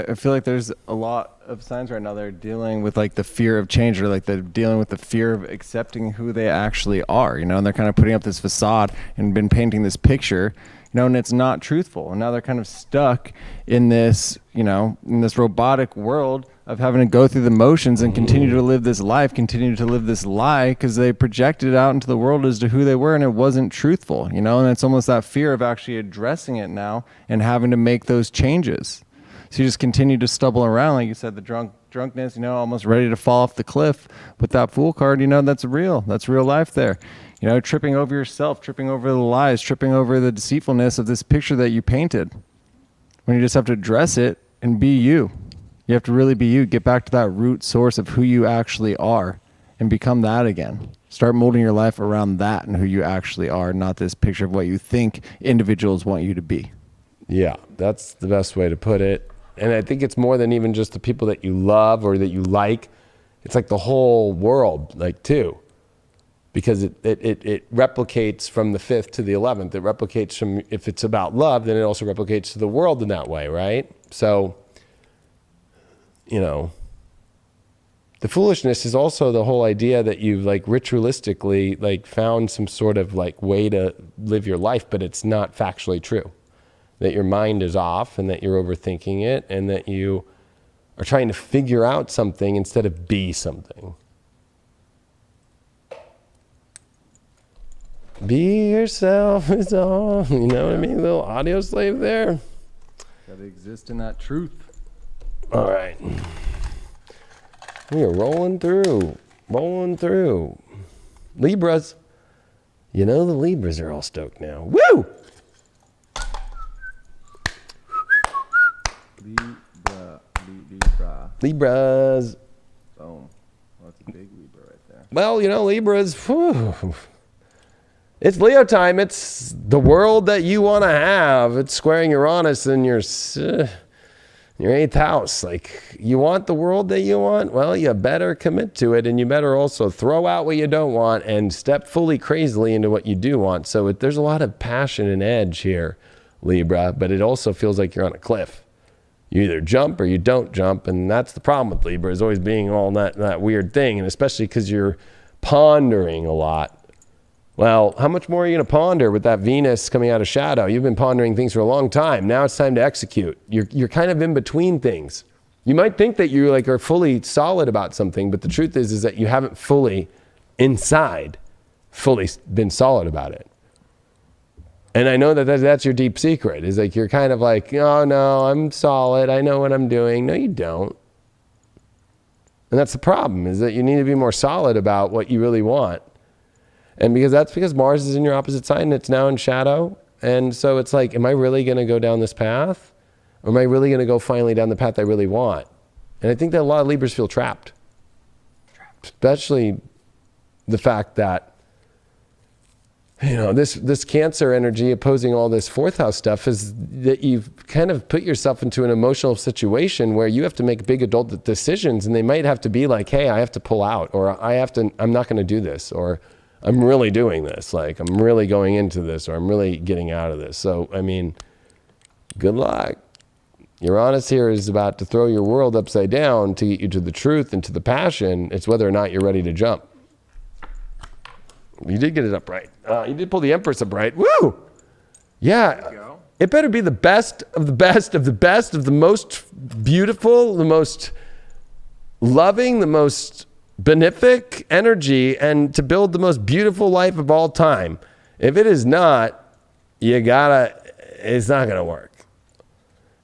I feel like there's a lot of signs right now that are dealing with like the fear of change, or like they're dealing with the fear of accepting who they actually are, and they're kind of putting up this facade and been painting this picture, and it's not truthful. And now they're kind of stuck in this, in this robotic world of having to go through the motions and continue to live this life, continue to live this lie, because they projected it out into the world as to who they were, and it wasn't truthful, and it's almost that fear of actually addressing it now and having to make those changes. So you just continue to stumble around, like you said, the drunkenness, almost ready to fall off the cliff with that Fool card. That's real life there. Tripping over yourself, tripping over the lies, tripping over the deceitfulness of this picture that you painted, when you just have to address it and be you. You have to really be you. Get back to that root source of who you actually are and become that again. Start molding your life around that and who you actually are, not this picture of what you think individuals want you to be. Yeah, that's the best way to put it. And I think it's more than even just the people that you love or that you like. It's like the whole world, too. Because it replicates from the 5th to the 11th. It replicates from, if it's about love, then it also replicates to the world in that way, right? So, the foolishness is also the whole idea that you've ritualistically found some sort of way to live your life, but it's not factually true. That your mind is off and that you're overthinking it and that you are trying to figure out something instead of be something. Be yourself is all, you know what I mean? A little audio slave there. Gotta exist in that truth. All right. We are rolling through. Libras. The Libras are all stoked now. Woo! Libras. Boom. Well, that's a big Libra right there. Well, Libras, whew. It's Leo time. It's the world that you want to have. It's squaring Uranus in your 8th house. You want the world that you want? Well, you better commit to it, and you better also throw out what you don't want and step fully crazily into what you do want. So there's a lot of passion and edge here, Libra, but it also feels like you're on a cliff. You either jump or you don't jump, and that's the problem with Libra, is always being all that weird thing, and especially because you're pondering a lot. Well, how much more are you going to ponder with that Venus coming out of shadow? You've been pondering things for a long time. Now it's time to execute. You're kind of in between things. You might think that you are fully solid about something, but the truth is that you haven't fully been solid about it. And I know that's your deep secret, is you're kind of oh no, I'm solid. I know what I'm doing. No, you don't. And that's the problem, is that you need to be more solid about what you really want. And because Mars is in your opposite sign and it's now in shadow. And so it's am I really going to go down this path? Or am I really going to go finally down the path I really want? And I think that a lot of Libras feel trapped. Especially the fact that, this Cancer energy opposing all this 4th house stuff is that you've kind of put yourself into an emotional situation where you have to make big adult decisions, and they might have to be hey, I have to pull out, or I'm not going to do this, or I'm really doing this, I'm really going into this, or I'm really getting out of this. So, good luck. Uranus here is about to throw your world upside down to get you to the truth and to the passion. It's whether or not you're ready to jump. You did get it up right. You did pull the Empress up right. Woo! Yeah. It better be the best of the best of the best of the most beautiful, the most loving, the most benefic energy, and to build the most beautiful life of all time. If it is not, it's not going to work.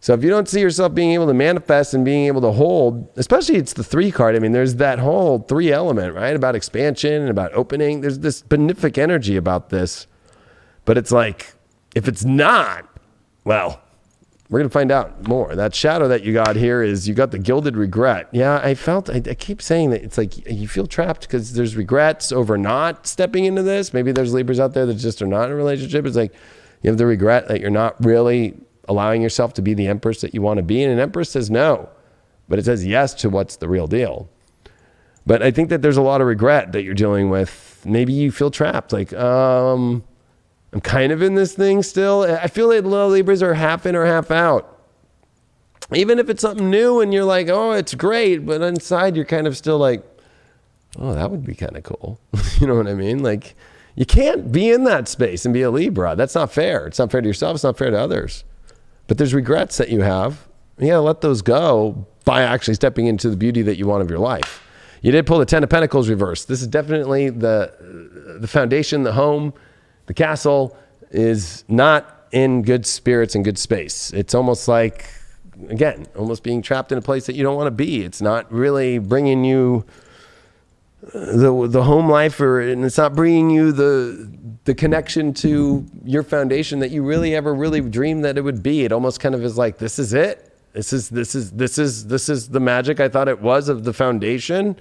So if you don't see yourself being able to manifest and being able to hold, especially it's the 3 card. There's that whole 3 element, right? About expansion and about opening. There's this benefic energy about this. But it's if it's not, well, We're going to find out more. That shadow that you got here is you got the gilded regret. Yeah, I keep saying that it's like you feel trapped because there's regrets over not stepping into this. Maybe there's Libras out there that just are not in a relationship. It's like you have the regret that you're not really allowing yourself to be the Empress that you want to be. And an Empress says no, but it says yes to what's the real deal. But I think that there's a lot of regret that you're dealing with. Maybe you feel trapped. Like, I'm kind of in this thing still. I feel like little Libras are half in or half out. Even if it's something new and you're like, oh, it's great. But inside you're kind of still like, oh, that would be kind of cool. You know what I mean? Like you can't be in that space and be a Libra. That's not fair. It's not fair to yourself. It's not fair to others. But there's regrets that you have. You gotta let those go by actually stepping into the beauty that you want of your life. You did pull the 10 of Pentacles reversed. This is definitely the foundation, the home. The castle is not in good spirits and good space. It's almost like, again, almost being trapped in a place that you don't want to be. It's not really bringing you the home life, and it's not bringing you the connection to your foundation that you really ever really dreamed that it would be. It almost kind of is like, this is it. This is the magic I thought it was of the foundation.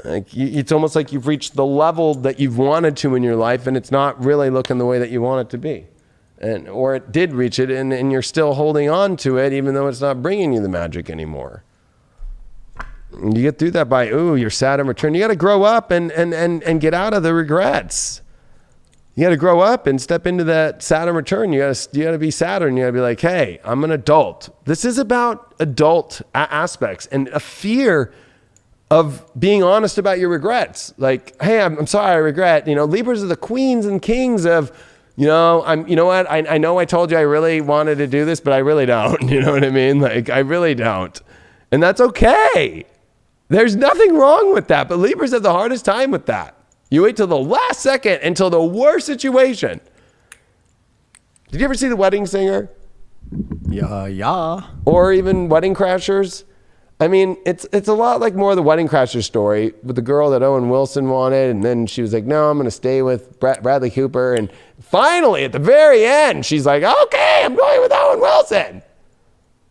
Like it's almost like you've reached the level that you've wanted to in your life, and it's not really looking the way that you want it to be, or it did reach it, and you're still holding on to it, even though it's not bringing you the magic anymore. And you get through that by your Saturn return. You got to grow up and get out of the regrets. You got to grow up and step into that Saturn return. You got to be Saturn. You got to be like, hey, I'm an adult. This is about adult aspects and a fear of being honest about your regrets. Like, hey, I'm sorry, I regret. Libras are the queens and kings of, I know I told you I really wanted to do this, but I really don't. You know what I mean? Like, I really don't. And that's okay. There's nothing wrong with that. But Libras have the hardest time with that. You wait till the last second, until the worst situation. Did you ever see The Wedding Singer? Yeah. Or even Wedding Crashers? I mean, it's a lot like more of the Wedding Crashers story with the girl that Owen Wilson wanted, and then she was like, no, I'm going to stay with Bradley Cooper. And finally, at the very end, she's like, okay, I'm going with Owen Wilson.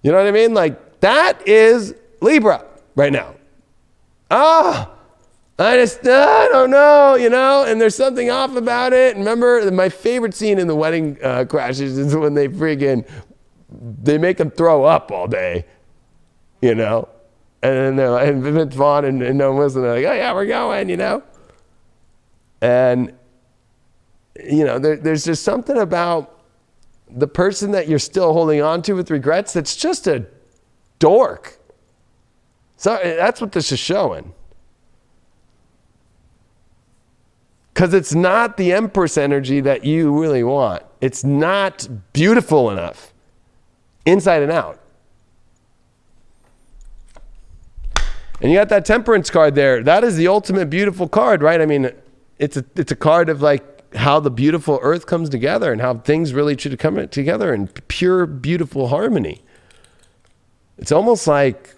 You know what I mean? Like, that is Libra right now. I don't know, and there's something off about it. And remember, my favorite scene in the Wedding Crashers is when they make them throw up all day, and then they're like, and Vince Vaughn and Owen Wilson, they're like, oh yeah, we're going, and there's just something about the person that you're still holding on to with regrets that's just a dork. So that's what this is showing. Because it's not the Empress energy that you really want. It's not beautiful enough, inside and out. And you got that Temperance card there. That is the ultimate beautiful card, right? I mean, it's a card of like how the beautiful earth comes together and how things really should come together in pure, beautiful harmony. It's almost like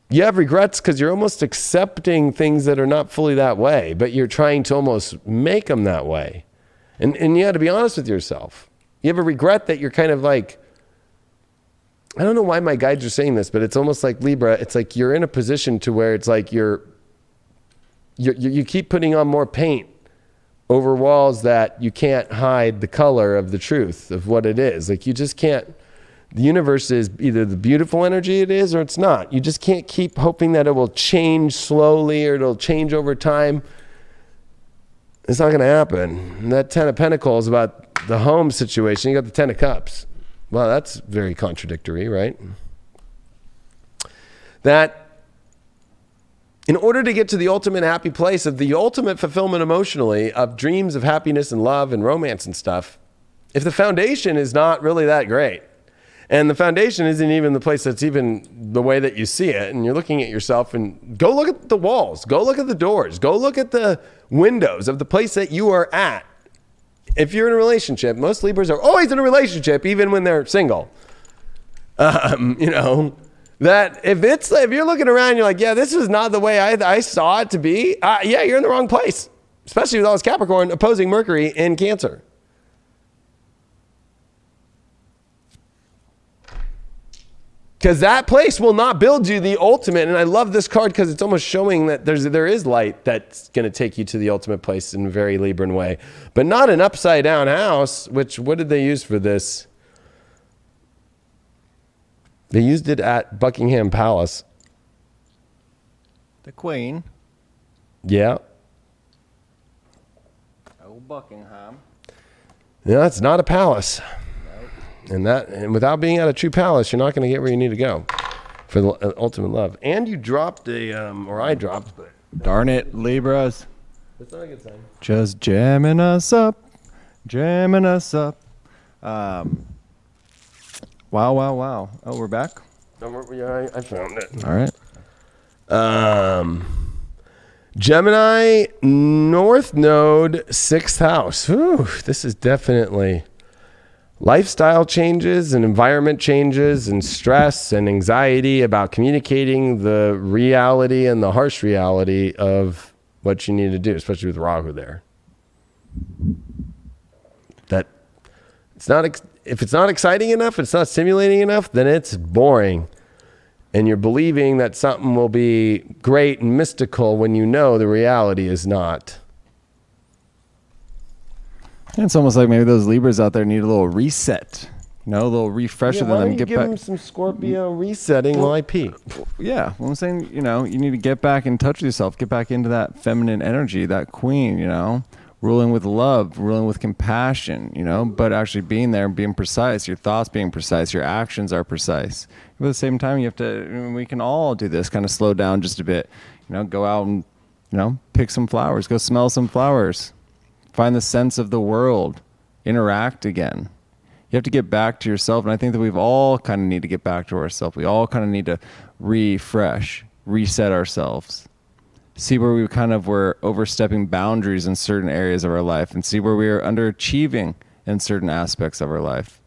you have regrets because you're almost accepting things that are not fully that way, but you're trying to almost make them that way. And you got to be honest with yourself. You have a regret that you're kind of like, I don't know why my guides are saying this, but it's almost like Libra. It's like you're in a position to where it's like you keep putting on more paint over walls that you can't hide the color of the truth of what it is. Like you just can't. The universe is either the beautiful energy it is or it's not. You just can't keep hoping that it will change slowly or it'll change over time. It's not going to happen. And that 10 of Pentacles about the home situation, you got the 10 of Cups. Well, that's very contradictory, right? That in order to get to the ultimate happy place of the ultimate fulfillment emotionally of dreams of happiness and love and romance and stuff, if the foundation is not really that great, and the foundation isn't even the place that's even the way that you see it, and you're looking at yourself, and go look at the walls, go look at the doors, go look at the windows of the place that you are at. If you're in a relationship, most Libras are always in a relationship, even when they're single. That if you're looking around, you're like, yeah, this is not the way I saw it to be. Yeah, you're in the wrong place, especially with all this Capricorn opposing Mercury in Cancer. Because that place will not build you the ultimate. And I love this card because it's almost showing that there is light that's going to take you to the ultimate place in a very Libran way. But not an upside down house, which, what did they use for this? They used it at Buckingham Palace. The Queen. Yeah. Old Buckingham. Yeah, it's not a palace. And without being at a true palace, you're not going to get where you need to go for the ultimate love. And you dropped or I dropped, but Darn it, Libras. that's not a good sign. Just jamming us up. Jamming us up. Wow. Oh, we're back? Yeah, I found it. All right. Gemini, North Node, 6th house. Whew, this is definitely lifestyle changes and environment changes and stress and anxiety about communicating the reality and the harsh reality of what you need to do, especially with Rahu there. That it's not, if it's not exciting enough, it's not stimulating enough, then it's boring. And you're believing that something will be great and mystical when you know the reality is not. It's almost like maybe those Libras out there need a little reset, a little refresher. Why Them don't you get give back. them some Scorpio resetting while I pee? Yeah, well, I'm saying, you need to get back in touch with yourself, get back into that feminine energy, that queen, ruling with love, ruling with compassion, but actually being there and being precise, your thoughts being precise, your actions are precise. But at the same time, you have to, we can all do this, kind of slow down just a bit, go out and, pick some flowers, go smell some flowers. Find the sense of the world, interact again. You have to get back to yourself. And I think that we've all kind of need to get back to ourselves. We all kind of need to refresh, reset ourselves, see where we kind of were overstepping boundaries in certain areas of our life and see where we are underachieving in certain aspects of our life.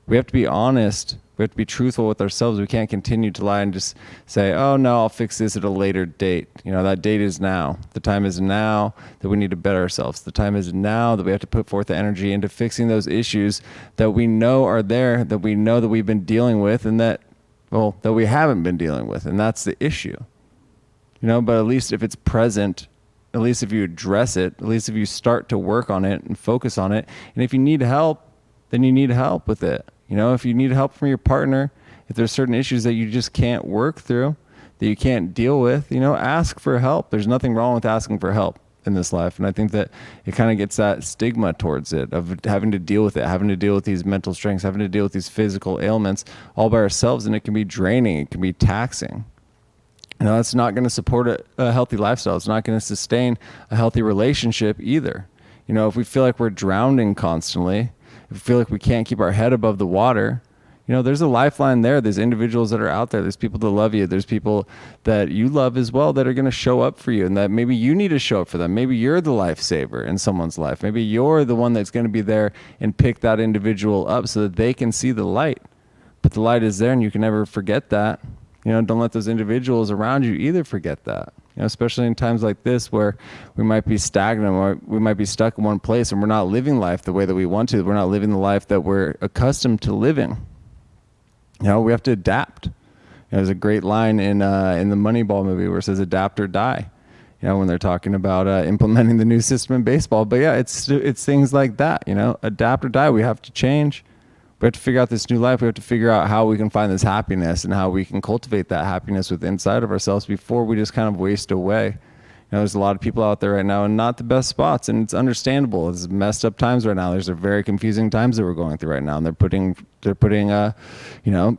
We have to be honest. We have to be truthful with ourselves. We can't continue to lie and just say, oh, no, I'll fix this at a later date. That date is now. The time is now that we need to better ourselves. The time is now that we have to put forth the energy into fixing those issues that we know are there, that we know that we've been dealing with and that we haven't been dealing with. And that's the issue. But at least if it's present, at least if you address it, at least if you start to work on it and focus on it. And if you need help, then you need help with it. If you need help from your partner, if there's certain issues that you just can't work through, that you can't deal with, ask for help. There's nothing wrong with asking for help in this life. And I think that it kind of gets that stigma towards it of having to deal with it, having to deal with these mental strengths, having to deal with these physical ailments all by ourselves. And it can be draining. It can be taxing. That's not going to support a healthy lifestyle. It's not going to sustain a healthy relationship either. If we feel like we're drowning constantly, if we feel like we can't keep our head above the water, there's a lifeline there. There's individuals that are out there. There's people that love you. There's people that you love as well that are going to show up for you and that maybe you need to show up for them. Maybe you're the lifesaver in someone's life. Maybe you're the one that's going to be there and pick that individual up so that they can see the light. But the light is there and you can never forget that. Don't let those individuals around you either forget that. Especially in times like this where we might be stagnant or we might be stuck in one place and we're not living life the way that we want to. We're not living the life that we're accustomed to living. We have to adapt. There's a great line in the Moneyball movie where it says adapt or die, when they're talking about implementing the new system in baseball. But yeah, it's things like that, adapt or die. We have to change. We have to figure out this new life. We have to figure out how we can find this happiness and how we can cultivate that happiness within inside of ourselves before we just kind of waste away. There's a lot of people out there right now in not the best spots, and it's understandable. It's messed up times right now. There's a very confusing times that we're going through right now, and they're putting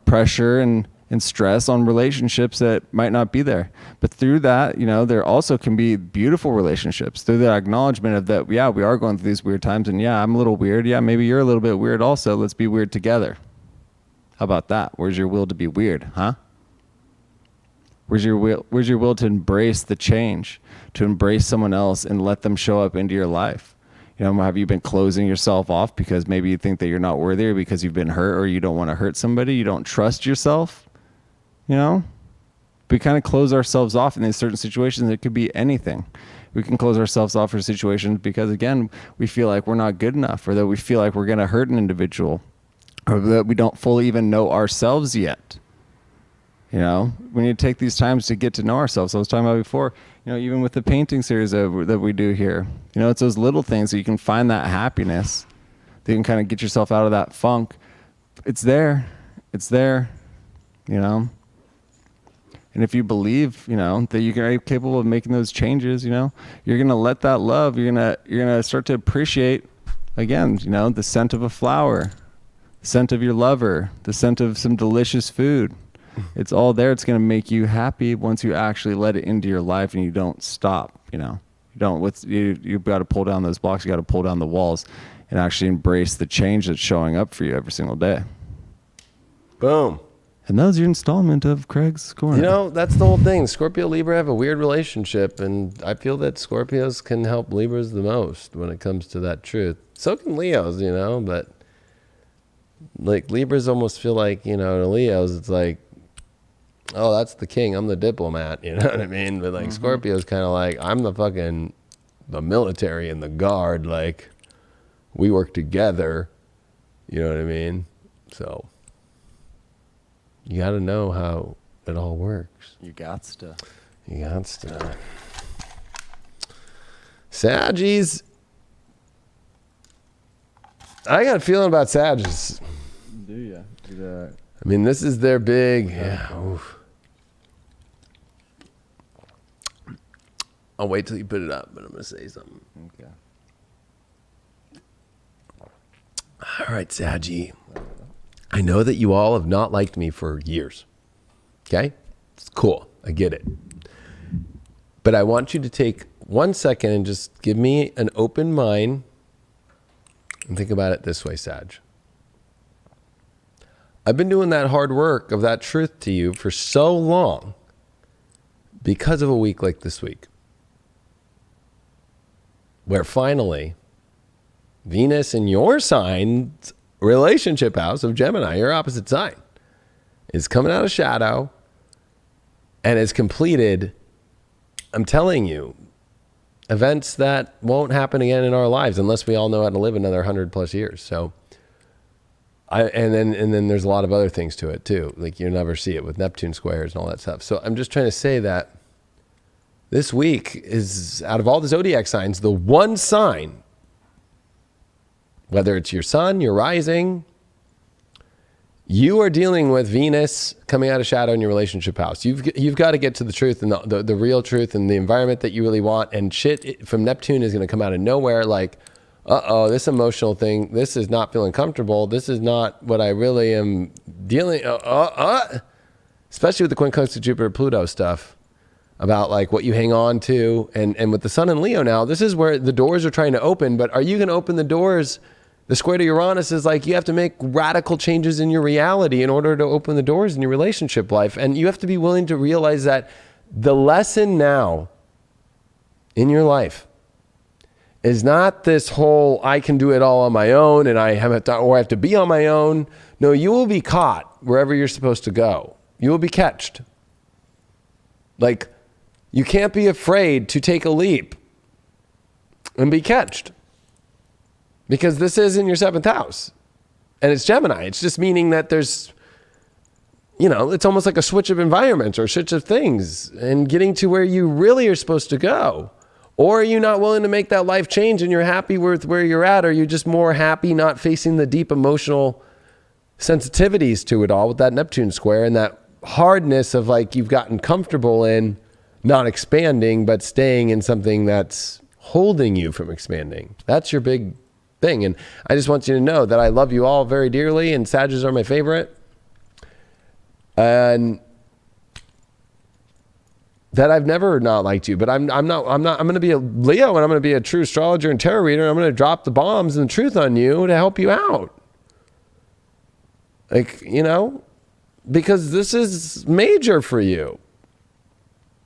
pressure and stress on relationships that might not be there. But through that, there also can be beautiful relationships through the acknowledgement of that. Yeah, we are going through these weird times, and yeah, I'm a little weird. Yeah, maybe you're a little bit weird also. Let's be weird together. How about that? Where's your will to be weird, huh? Where's your will to embrace the change, to embrace someone else and let them show up into your life? Have you been closing yourself off because maybe you think that you're not worthy or because you've been hurt or you don't want to hurt somebody? You don't trust yourself? We kind of close ourselves off in these certain situations. It could be anything. We can close ourselves off for situations because, again, we feel like we're not good enough or that we feel like we're going to hurt an individual or that we don't fully even know ourselves yet. You know, we need to take these times to get to know ourselves. I was talking about before, you know, even with the painting series that we do here, you know, it's those little things that you can find that happiness, that you can kind of get yourself out of that funk. It's there, you know. And if you believe, you know, that you're capable of making those changes, you know, you're going to let that love, you're going to start to appreciate, again, you know, the scent of a flower, the scent of your lover, the scent of some delicious food. It's all there. It's going to make you happy once you actually let it into your life and you don't stop, you know. You've got to pull down those blocks. You got to pull down the walls and actually embrace the change that's showing up for you every single day. Boom. And that was your installment of Craig's Corner. You know, that's the whole thing. Scorpio, Libra have a weird relationship, and I feel that Scorpios can help Libras the most when it comes to that truth. So can Leos, you know, but like Libras almost feel like, you know, to Leos, it's like, oh, that's the king, I'm the diplomat, you know what I mean? But like Scorpio's kind of like, I'm the military and the guard, like we work together, you know what I mean? So you got to know how it all works. You got to. Saggies. I got a feeling about Saggies. Do you? I mean, this is their big. Yeah. Oof. I'll wait till you put it up, but I'm going to say something. Okay. All right, Saggy. I know that you all have not liked me for years. Okay? It's cool. I get it. But I want you to take 1 second and just give me an open mind and think about it this way, Sag. I've been doing that hard work of that truth to you for so long because of a week like this week, where finally Venus in your sign's relationship house of Gemini, your opposite sign, is coming out of shadow and has completed, I'm telling you, events that won't happen again in our lives unless we all know how to live another 100+ years. So and then there's a lot of other things to it too. Like you never see it with Neptune squares and all that stuff. So I'm just trying to say that this week is, out of all the zodiac signs, the one sign, whether it's your sun, your rising, you are dealing with Venus coming out of shadow in your relationship house. You've got to get to the truth and the real truth and the environment that you really want. And shit from Neptune is going to come out of nowhere like, this emotional thing, this is not feeling comfortable. This is not what I really am dealing, especially with the quincunx Jupiter Pluto stuff about like what you hang on to. And with the sun in Leo now, this is where the doors are trying to open, but are you going to open the doors? The square to Uranus is like, you have to make radical changes in your reality in order to open the doors in your relationship life. And you have to be willing to realize that the lesson now in your life is not this whole, I can do it all on my own and I have to be on my own. No, you will be caught wherever you're supposed to go. You will be catched. Like, you can't be afraid to take a leap and be catched. Because this is in your 7th house. And it's Gemini. It's just meaning that there's, you know, it's almost like a switch of environments or a switch of things and getting to where you really are supposed to go. Or are you not willing to make that life change and you're happy with where you're at? Or are you just more happy not facing the deep emotional sensitivities to it all with that Neptune square and that hardness of like you've gotten comfortable in not expanding, but staying in something that's holding you from expanding? That's your big thing. And I just want you to know that I love you all very dearly and Sagittarius are my favorite. And that I've never not liked you, but I'm going to be a Leo and I'm going to be a true astrologer and tarot reader. And I'm going to drop the bombs and the truth on you to help you out. Like, you know, because this is major for you.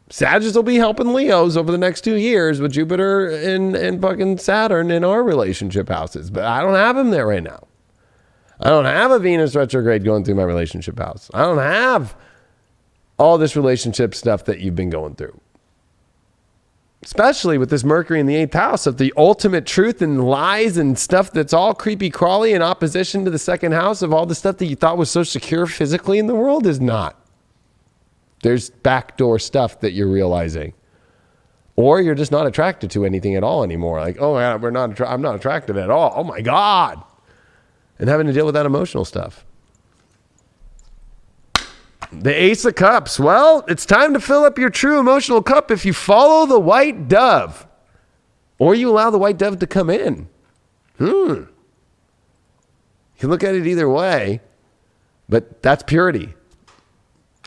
Sagittarius will be helping Leos over the next 2 years with Jupiter and fucking Saturn in our relationship houses. But I don't have them there right now. I don't have a Venus retrograde going through my relationship house. I don't have all this relationship stuff that you've been going through. Especially with this Mercury in the 8th house of the ultimate truth and lies and stuff that's all creepy crawly in opposition to the 2nd house of all the stuff that you thought was so secure physically in the world is not. There's backdoor stuff that you're realizing. Or you're just not attracted to anything at all anymore. Like, oh, yeah, I'm not attracted at all. Oh my God. And having to deal with that emotional stuff. The Ace of Cups. Well, it's time to fill up your true emotional cup if you follow the white dove. Or you allow the white dove to come in. You can look at it either way. But that's purity.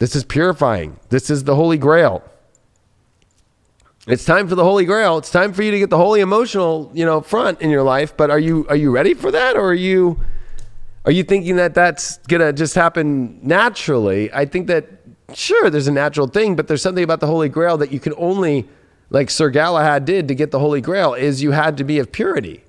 This is purifying. This is the Holy Grail. It's time for the Holy Grail. It's time for you to get the holy emotional, front in your life. But are you ready for that? Or are you thinking that that's going to just happen naturally? I think that, sure, there's a natural thing, but there's something about the Holy Grail that you can only, like Sir Galahad did to get the Holy Grail, is you had to be of purity.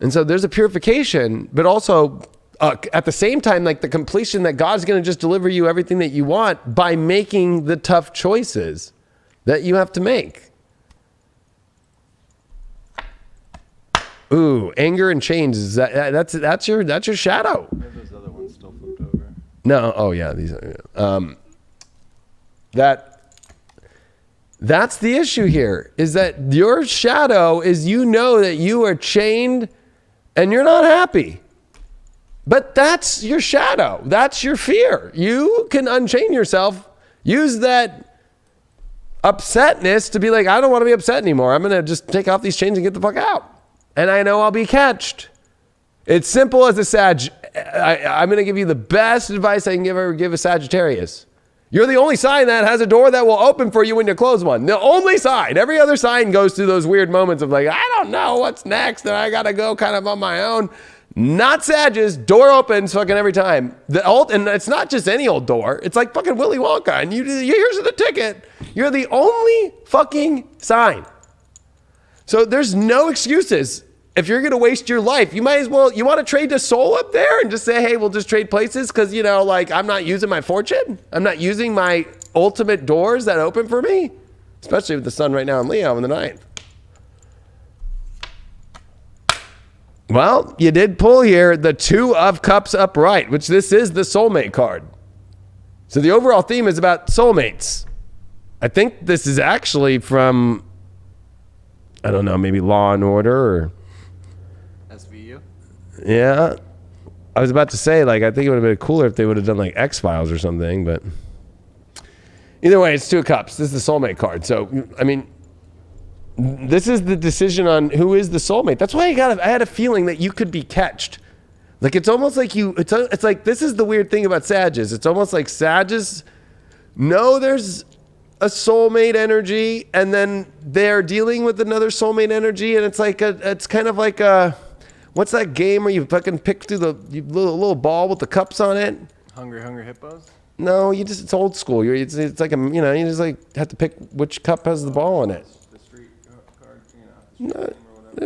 And so there's a purification, but also at the same time, like the completion that God's going to just deliver you everything that you want by making the tough choices that you have to make. Ooh, anger and change. That's your shadow. Those other ones still flipped over. No, oh yeah, these are, that's the issue here, is that your shadow is, that you are chained and you're not happy. But that's your shadow. That's your fear. You can unchain yourself. Use that upsetness to be like, I don't want to be upset anymore. I'm going to just take off these chains and get the fuck out. And I know I'll be catched. It's simple as a Sag. I'm going to give you the best advice I can ever give a Sagittarius. You're the only sign that has a door that will open for you when you close one. The only sign. Every other sign goes through those weird moments of like, I don't know what's next, and I got to go kind of on my own. Not Sages. Door opens fucking every time. And it's not just any old door. It's like fucking Willy Wonka. And here's the ticket. You're the only fucking sign. So there's no excuses. If you're going to waste your life, you might as well, you want to trade the soul up there and just say, hey, we'll just trade places because, I'm not using my fortune. I'm not using my ultimate doors that open for me, especially with the sun right now in Leo in the 9th. Well, you did pull here the 2 of Cups upright, which this is the soulmate card. So the overall theme is about soulmates. I think this is actually from, I don't know, maybe Law and Order or SVU. Yeah. I was about to say, I think it would have been cooler if they would have done X-Files or something, but either way, it's 2 of Cups. This is the soulmate card. So, this is the decision on who is the soulmate. That's why I had a feeling that you could be catched. It's almost like it's like, this is the weird thing about Sages. It's almost like Sages know there's a soulmate energy, and then they're dealing with another soulmate energy, and it's kind of like what's that game where you fucking pick through the little ball with the cups on it? Hungry Hippos? No, it's old school. It's like you just have to pick which cup has the ball on it. The street card, No,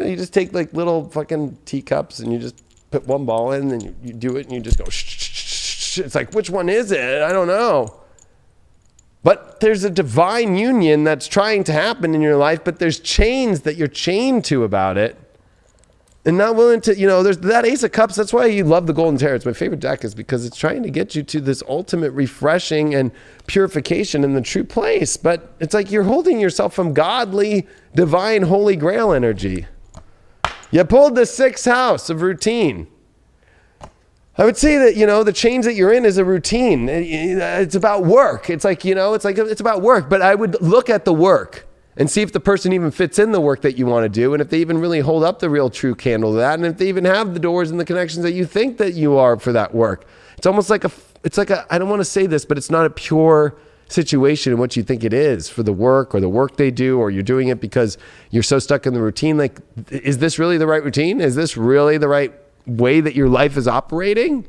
you just take little fucking teacups and you just put one ball in, and you do it, and you just go shh. It's like, which one is it? I don't know. But there's a divine union that's trying to happen in your life, but there's chains that you're chained to about it. And not willing to, there's that Ace of Cups. That's why you love the Golden Tarot. It's my favorite deck, is because it's trying to get you to this ultimate refreshing and purification in the true place. But it's like you're holding yourself from godly, divine, holy grail energy. You pulled the 6th house of routine. I would say that, the chains that you're in is a routine. It's about work. It's about work. But I would look at the work and see if the person even fits in the work that you want to do, and if they even really hold up the real true candle to that, and if they even have the doors and the connections that you think that you are for that work. It's almost like I don't want to say this, but it's not a pure situation in what you think it is for the work or the work they do, or you're doing it because you're so stuck in the routine. Is this really the right routine? Is this really the right way that your life is operating?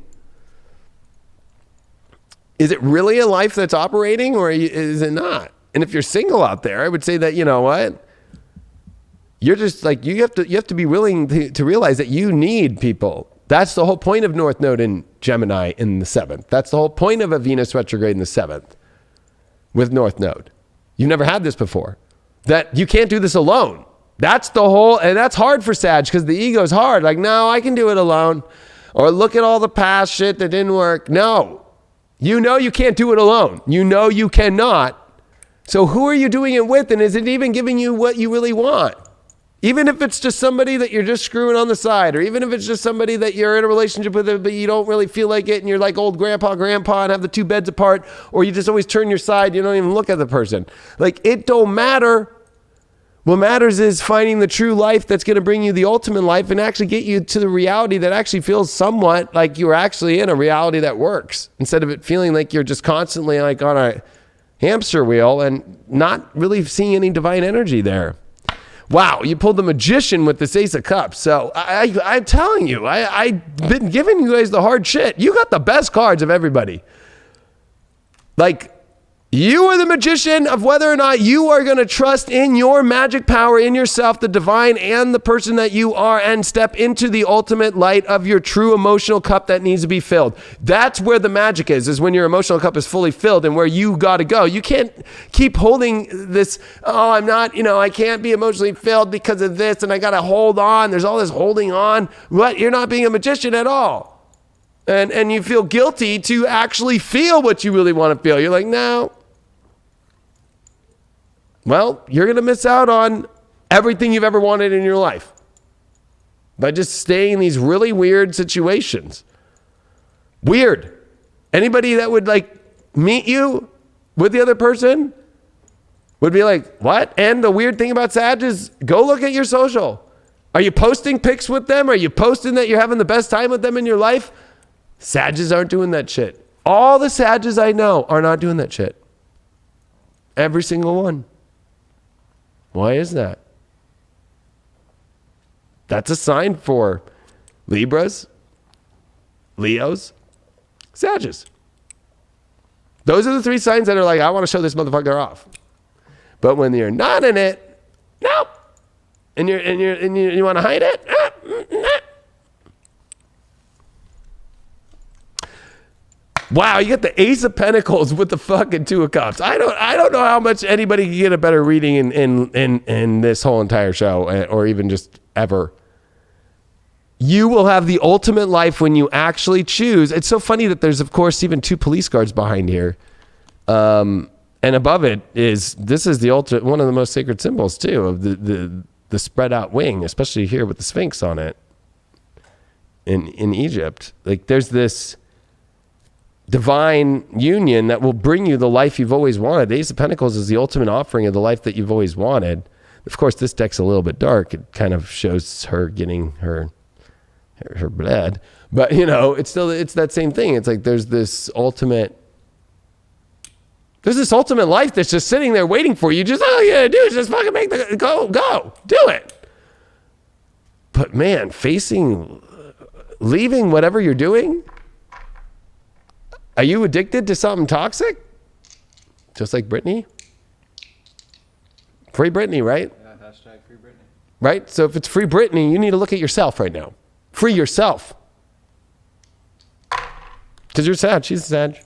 Is it really a life that's operating, or is it not? And if you're single out there, I would say that, you're just you have to be willing to realize that you need people. That's the whole point of North Node in Gemini in the 7th. That's the whole point of a Venus retrograde in the 7th with North Node. You've never had this before. That you can't do this alone. That's and that's hard for Sag, because the ego is hard. No, I can do it alone. Or look at all the past shit that didn't work. No. You know you can't do it alone. You know you cannot. So who are you doing it with? And is it even giving you what you really want? Even if it's just somebody that you're just screwing on the side, or even if it's just somebody that you're in a relationship with, but you don't really feel like it, and you're like old grandpa and have the two beds apart, or you just always turn your side, you don't even look at the person. Like, it don't matter. What matters is finding the true life that's going to bring you the ultimate life and actually get you to the reality that actually feels somewhat like you're actually in a reality that works, instead of it feeling like you're just constantly like on a hamster wheel and not really seeing any divine energy there. Wow, you pulled the Magician with this Ace of Cups. So I'm telling you, I've been giving you guys the hard shit. You got the best cards of everybody. Like, you are the magician of whether or not you are going to trust in your magic power, in yourself, the divine, and the person that you are, and step into the ultimate light of your true emotional cup that needs to be filled. That's where the magic is when your emotional cup is fully filled and where you got to go. You can't keep holding this, oh, I'm not, I can't be emotionally filled because of this, and I got to hold on. There's all this holding on. What? You're not being a magician at all. And you feel guilty to actually feel what you really want to feel. You're like, no. Well, you're going to miss out on everything you've ever wanted in your life by just staying in these really weird situations. Weird. Anybody that would like meet you with the other person would be like, what? And the weird thing about Sag is go look at your social. Are you posting pics with them? Are you posting that you're having the best time with them in your life? Sages aren't doing that shit. All the Sages I know are not doing that shit. Every single one. Why is that? That's a sign for Libras, Leos, Sagittarius. Those are the three signs that are like, I want to show this motherfucker off. But when you're not in it, nope. And you want to hide it? Wow, you get the Ace of Pentacles with the fucking Two of Cups. I don't know how much anybody can get a better reading in this whole entire show, or even just ever. You will have the ultimate life when you actually choose. It's so funny that there's, of course, even two police guards behind here. And above it is the ultimate, one of the most sacred symbols too, of the spread out wing, especially here with the Sphinx on it in Egypt. Like, there's this divine union that will bring you the life you've always wanted. The Ace of Pentacles is the ultimate offering of the life that you've always wanted. Of course, this deck's a little bit dark. It kind of shows her getting her blood, but it's that same thing. It's like there's this ultimate life that's just sitting there waiting for you. Just all you gotta do is just fucking make the go do it. But man, leaving whatever you're doing. Are you addicted to something toxic? Just like Britney? Free Britney, right? Yeah, hashtag free Britney. Right? So if it's free Britney, you need to look at yourself right now. Free yourself. Because you're sad. She's sad.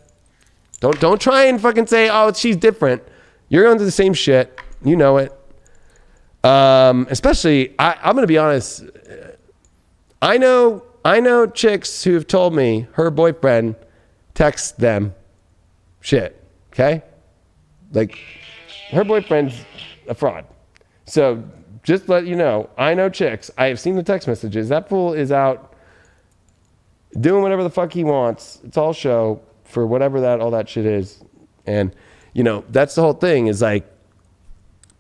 Don't try and fucking say, oh, she's different. You're going through the same shit. You know it. Especially, I'm going to be honest. I know chicks who have told me her boyfriend texts them shit, okay? Like, her boyfriend's a fraud. So just let you know, I know chicks. I have seen the text messages. That fool is out doing whatever the fuck he wants. It's all show for whatever all that shit is. And, that's the whole thing is like,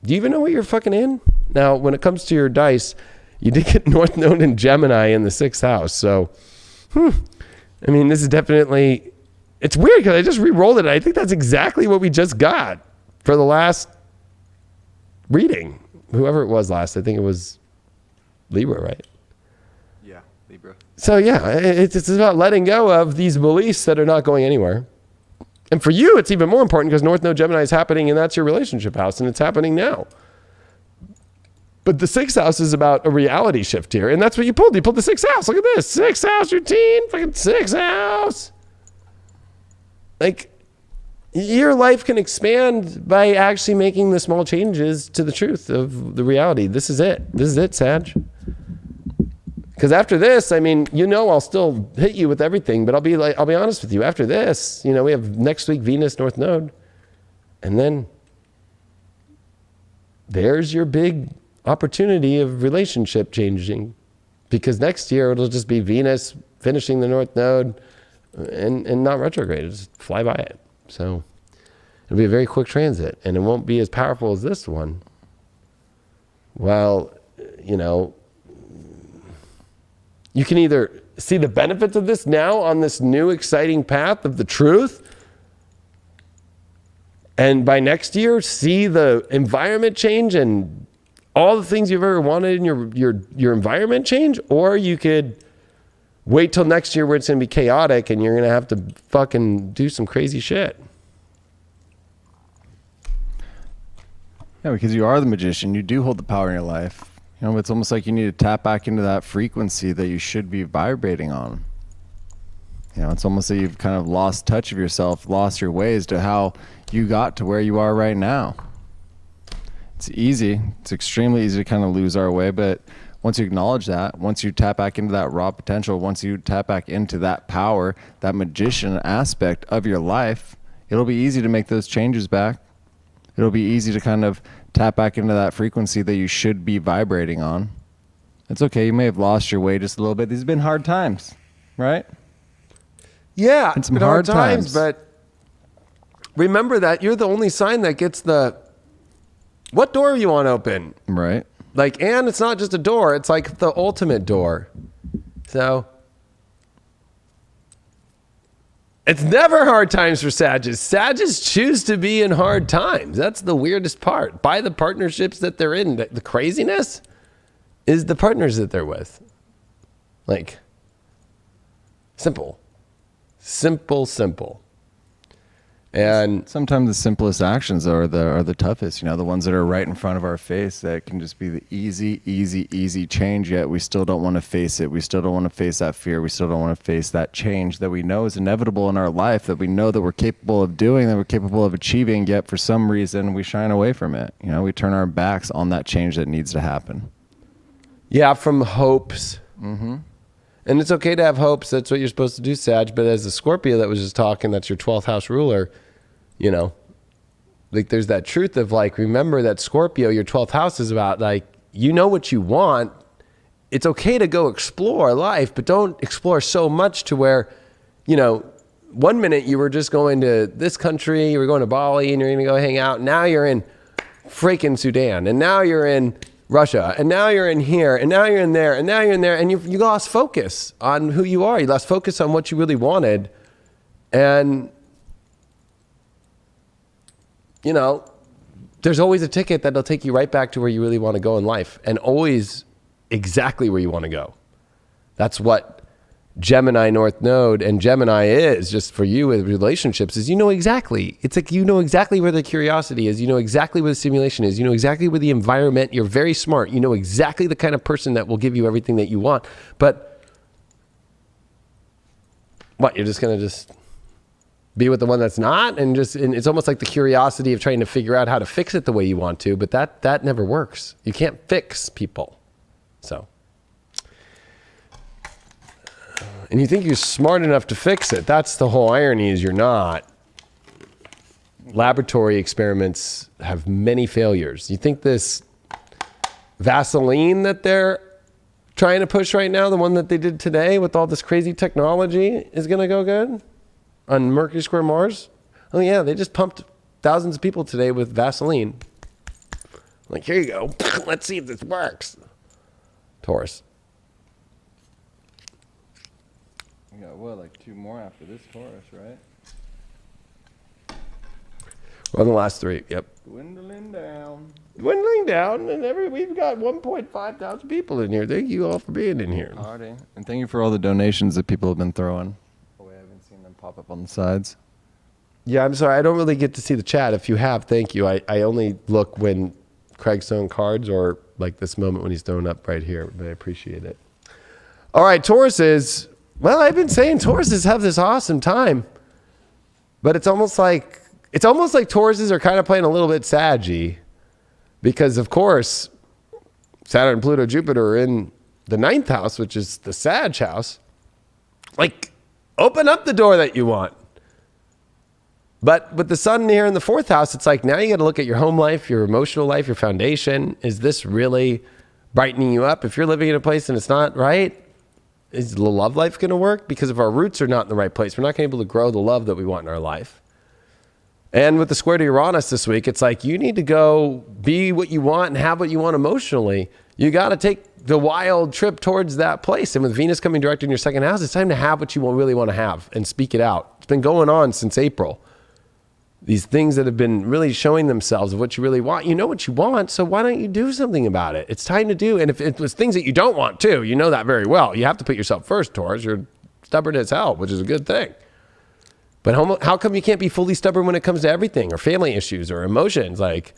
do you even know what you're fucking in? Now, when it comes to your dice, you did get North Node and Gemini in the 6th house. So, I mean, this is definitely... It's weird because I just re-rolled it. I think that's exactly what we just got for the last reading. Whoever it was last, I think it was Libra, right? Yeah, Libra. So yeah, it's about letting go of these beliefs that are not going anywhere. And for you, it's even more important because North Node Gemini is happening, and that's your relationship house, and it's happening now. But the 6th house is about a reality shift here, and that's what you pulled. You pulled the 6th house. Look at this. 6th house routine, fucking 6th house. Like, your life can expand by actually making the small changes to the truth of the reality. This is it. This is it, Sag. Because after this, I mean, I'll still hit you with everything, but I'll be honest with you. After this, we have next week Venus North Node, and then there's your big opportunity of relationship changing, because next year it'll just be Venus finishing the North Node and not retrograde. It'll just fly by it. So it'll be a very quick transit, and it won't be as powerful as this one. Well, you can either see the benefits of this now on this new exciting path of the truth, and by next year, see the environment change and all the things you've ever wanted in your environment change, or you could wait till next year where it's going to be chaotic and you're going to have to fucking do some crazy shit. Yeah, because you are the magician. You do hold the power in your life. It's almost like you need to tap back into that frequency that you should be vibrating on. It's almost like you've kind of lost touch of yourself, lost your ways to how you got to where you are right now. It's easy. It's extremely easy to kind of lose our way, but once you acknowledge that, once you tap back into that raw potential, once you tap back into that power, that magician aspect of your life, it'll be easy to make those changes back. It'll be easy to kind of tap back into that frequency that you should be vibrating on. It's okay. You may have lost your way just a little bit. These have been hard times, right? Yeah, it's been hard times. But remember that you're the only sign that gets what door you want open. Right. And it's not just a door. It's like the ultimate door. So it's never hard times for Sagittarius. Sagittarius choose to be in hard times. That's the weirdest part. By the partnerships that they're in, the craziness is the partners that they're with. Simple. Simple. And sometimes the simplest actions are the toughest, the ones that are right in front of our face that can just be the easy change, yet we still don't want to face it. We still don't want to face that fear. We still don't want to face that change that we know is inevitable in our life, that we know that we're capable of doing, that we're capable of achieving, yet for some reason we shine away from it. We turn our backs on that change that needs to happen. Yeah, from hopes. Mm-hmm. And it's okay to have hopes. That's what you're supposed to do, Sag. But as a Scorpio that was just talking, that's your 12th house ruler, there's that truth of remember that Scorpio, your 12th house is about what you want. It's okay to go explore life, but don't explore so much to where, 1 minute you were just going to this country, you were going to Bali and you're going to go hang out. Now you're in freaking Sudan, and now you're in Russia, and now you're in here, and now you're in there, and now you're in there, and you lost focus on who you are. You lost focus on what you really wanted. And, there's always a ticket that'll take you right back to where you really want to go in life, and always exactly where you want to go. That's what Gemini North Node and Gemini is, just for you with relationships, is exactly. It's like exactly where the curiosity is. Exactly where the stimulation is. Exactly where the environment. You're very smart. Exactly the kind of person that will give you everything that you want. But what, you're just going to be with the one that's not? And it's almost like the curiosity of trying to figure out how to fix it the way you want to, but that never works. You can't fix people. So... and you think you're smart enough to fix it. That's the whole irony, is you're not. Laboratory experiments have many failures. You think this Vaseline that they're trying to push right now, the one that they did today with all this crazy technology, is going to go good on Mercury square Mars? Oh yeah, they just pumped thousands of people today with Vaseline. Here you go. Let's see if this works. Taurus. We got 2 more after this Taurus, right? We're on the last 3. Yep. Dwindling down, and we've got 1.5 thousand people in here. Thank you all for being in here. Alrighty. And thank you for all the donations that people have been throwing. Oh, I haven't seen them pop up on the sides. Yeah, I'm sorry. I don't really get to see the chat. If you have, thank you. I only look when Craig's throwing cards, or this moment when he's throwing up right here, but I appreciate it. All right, Tauruses. Well, I've been saying Tauruses have this awesome time, but it's almost like Tauruses are kind of playing a little bit saggy, because of course Saturn, Pluto, Jupiter are in the 9th house, which is the Sag house, like open up the door that you want. But with the sun here in the 4th house, it's like now you got to look at your home life, your emotional life, your foundation. Is this really brightening you up? If you're living in a place and it's not right, is the love life going to work? Because if our roots are not in the right place, we're not going to be able to grow the love that we want in our life. And with the square to Uranus this week, it's like you need to go be what you want and have what you want emotionally. You got to take the wild trip towards that place. And with Venus coming direct in your 2nd house, it's time to have what you really want to have and speak it out. It's been going on since April. These things that have been really showing themselves of what you really want. You know what you want, so why don't you do something about it? It's time to do. And if it was things that you don't want too, you know that very well. You have to put yourself first, Taurus. You're stubborn as hell, which is a good thing. But how come you can't be fully stubborn when it comes to everything or family issues or emotions? Like,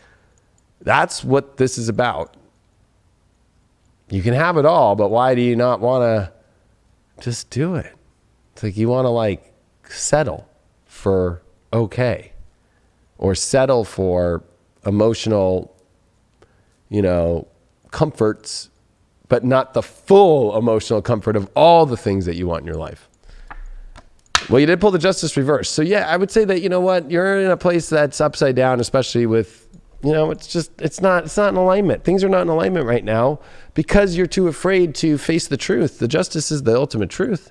that's what this is about. You can have it all, but why do you not want to just do it? It's like you want to like settle for okay. Or settle for emotional, comforts, but not the full emotional comfort of all the things that you want in your life. Well, you did pull the Justice reverse. So yeah, I would say that, you know what, you're in a place that's upside down, especially with, it's not in alignment. Things are not in alignment right now because you're too afraid to face the truth. The Justice is the ultimate truth.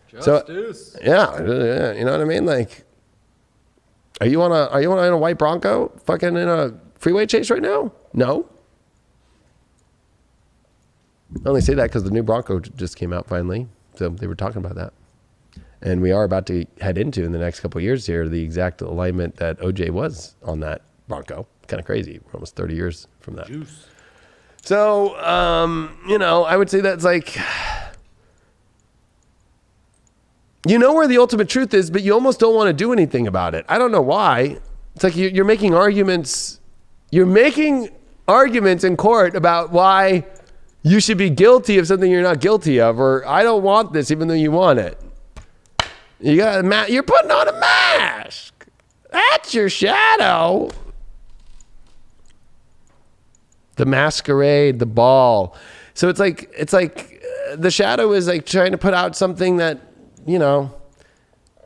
Justice. So, yeah, you know what I mean? Like, Are you on a white Bronco fucking in a freeway chase right now? No. I only say that because the new Bronco just came out finally. So they were talking about that. And we are about to head into, in the next couple of years here, the exact alignment that OJ was on that Bronco. Kind of crazy. We're almost 30 years from that. Juice. So, I would say that's like... You know where the ultimate truth is, but you almost don't want to do anything about it. I don't know why. It's like you're making arguments. You're making arguments in court about why you should be guilty of something you're not guilty of, or I don't want this even though you want it. You're putting on a mask. That's your shadow. The masquerade, the ball. So it's like the shadow is like trying to put out something that,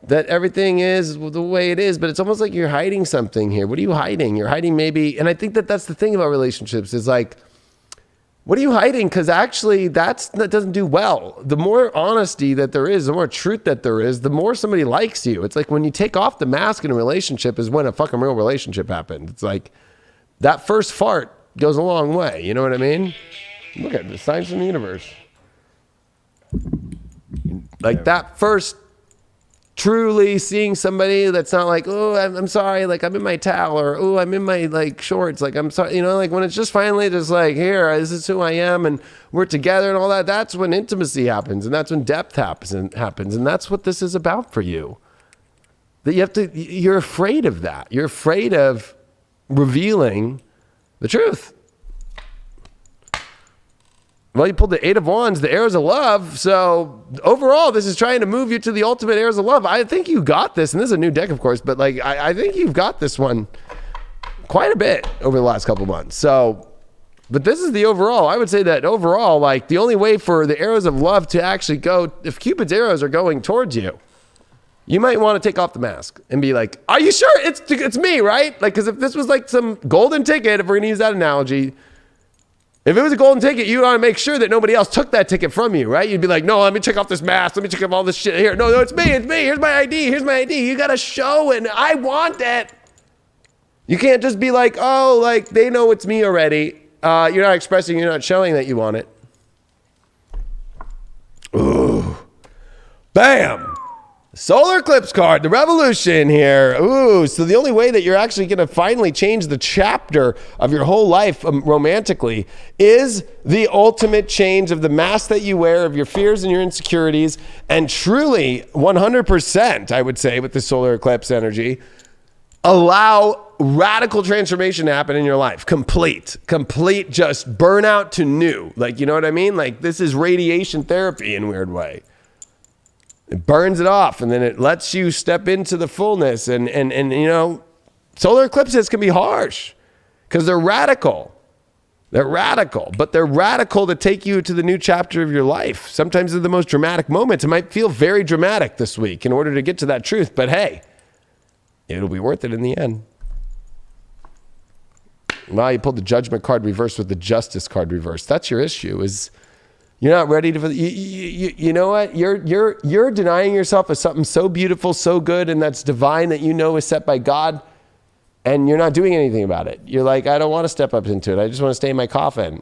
that everything is the way it is, but it's almost like you're hiding something here. What are you hiding? You're hiding maybe, and I think that that's the thing about relationships is like, what are you hiding? Because actually that doesn't do well. The more honesty that there is, the more truth that there is, the more somebody likes you. It's like when you take off the mask in a relationship is when a fucking real relationship happens. It's like that first fart goes a long way. You know what I mean? Look at the signs from the universe. Like that first truly seeing somebody that's not like, oh, I'm sorry, like I'm in my towel, or oh, I'm in my like shorts, like I'm sorry, like when it's just finally just like, here, this is who I am and we're together and all that, that's when intimacy happens and that's when depth happens and that's what this is about for you. That you're afraid of that. You're afraid of revealing the truth. Well, you pulled the 8 of Wands, the arrows of love. So overall, this is trying to move you to the ultimate arrows of love. I think you got this. And this is a new deck, of course, but like, I think you've got this one quite a bit over the last couple months. So, but this is the overall. I would say that overall, like the only way for the arrows of love to actually go, if Cupid's arrows are going towards you, you might want to take off the mask and be like, are you sure it's me, right? Like, because if this was like some golden ticket, if we're going to use that analogy, if it was a golden ticket, you want to make sure that nobody else took that ticket from you, right? You'd be like, no, let me check off this mask. Let me check off all this shit here. No, it's me. Here's my ID. You got to show it. I want it. You can't just be like, oh, like they know it's me already. You're not expressing, you're not showing that you want it. Ooh. Bam. Solar eclipse card, the revolution here. Ooh, so the only way that you're actually going to finally change the chapter of your whole life romantically is the ultimate change of the mask that you wear, of your fears and your insecurities, and truly 100%, I would say, with the solar eclipse energy, allow radical transformation to happen in your life. Complete, just burnout to new. Like, you know what I mean? Like, this is radiation therapy in a weird way. It burns it off, and then it lets you step into the fullness. And solar eclipses can be harsh because they're radical. They're radical, but they're radical to take you to the new chapter of your life. Sometimes they're the most dramatic moments. It might feel very dramatic this week in order to get to that truth, but hey, it'll be worth it in the end. Wow, you pulled the Judgment card reversed with the Justice card reversed. That's your issue, is you're not ready to, you know what? You're denying yourself of something so beautiful, so good, and that's divine that you know is set by God, and you're not doing anything about it. You're like, I don't want to step up into it. I just want to stay in my coffin.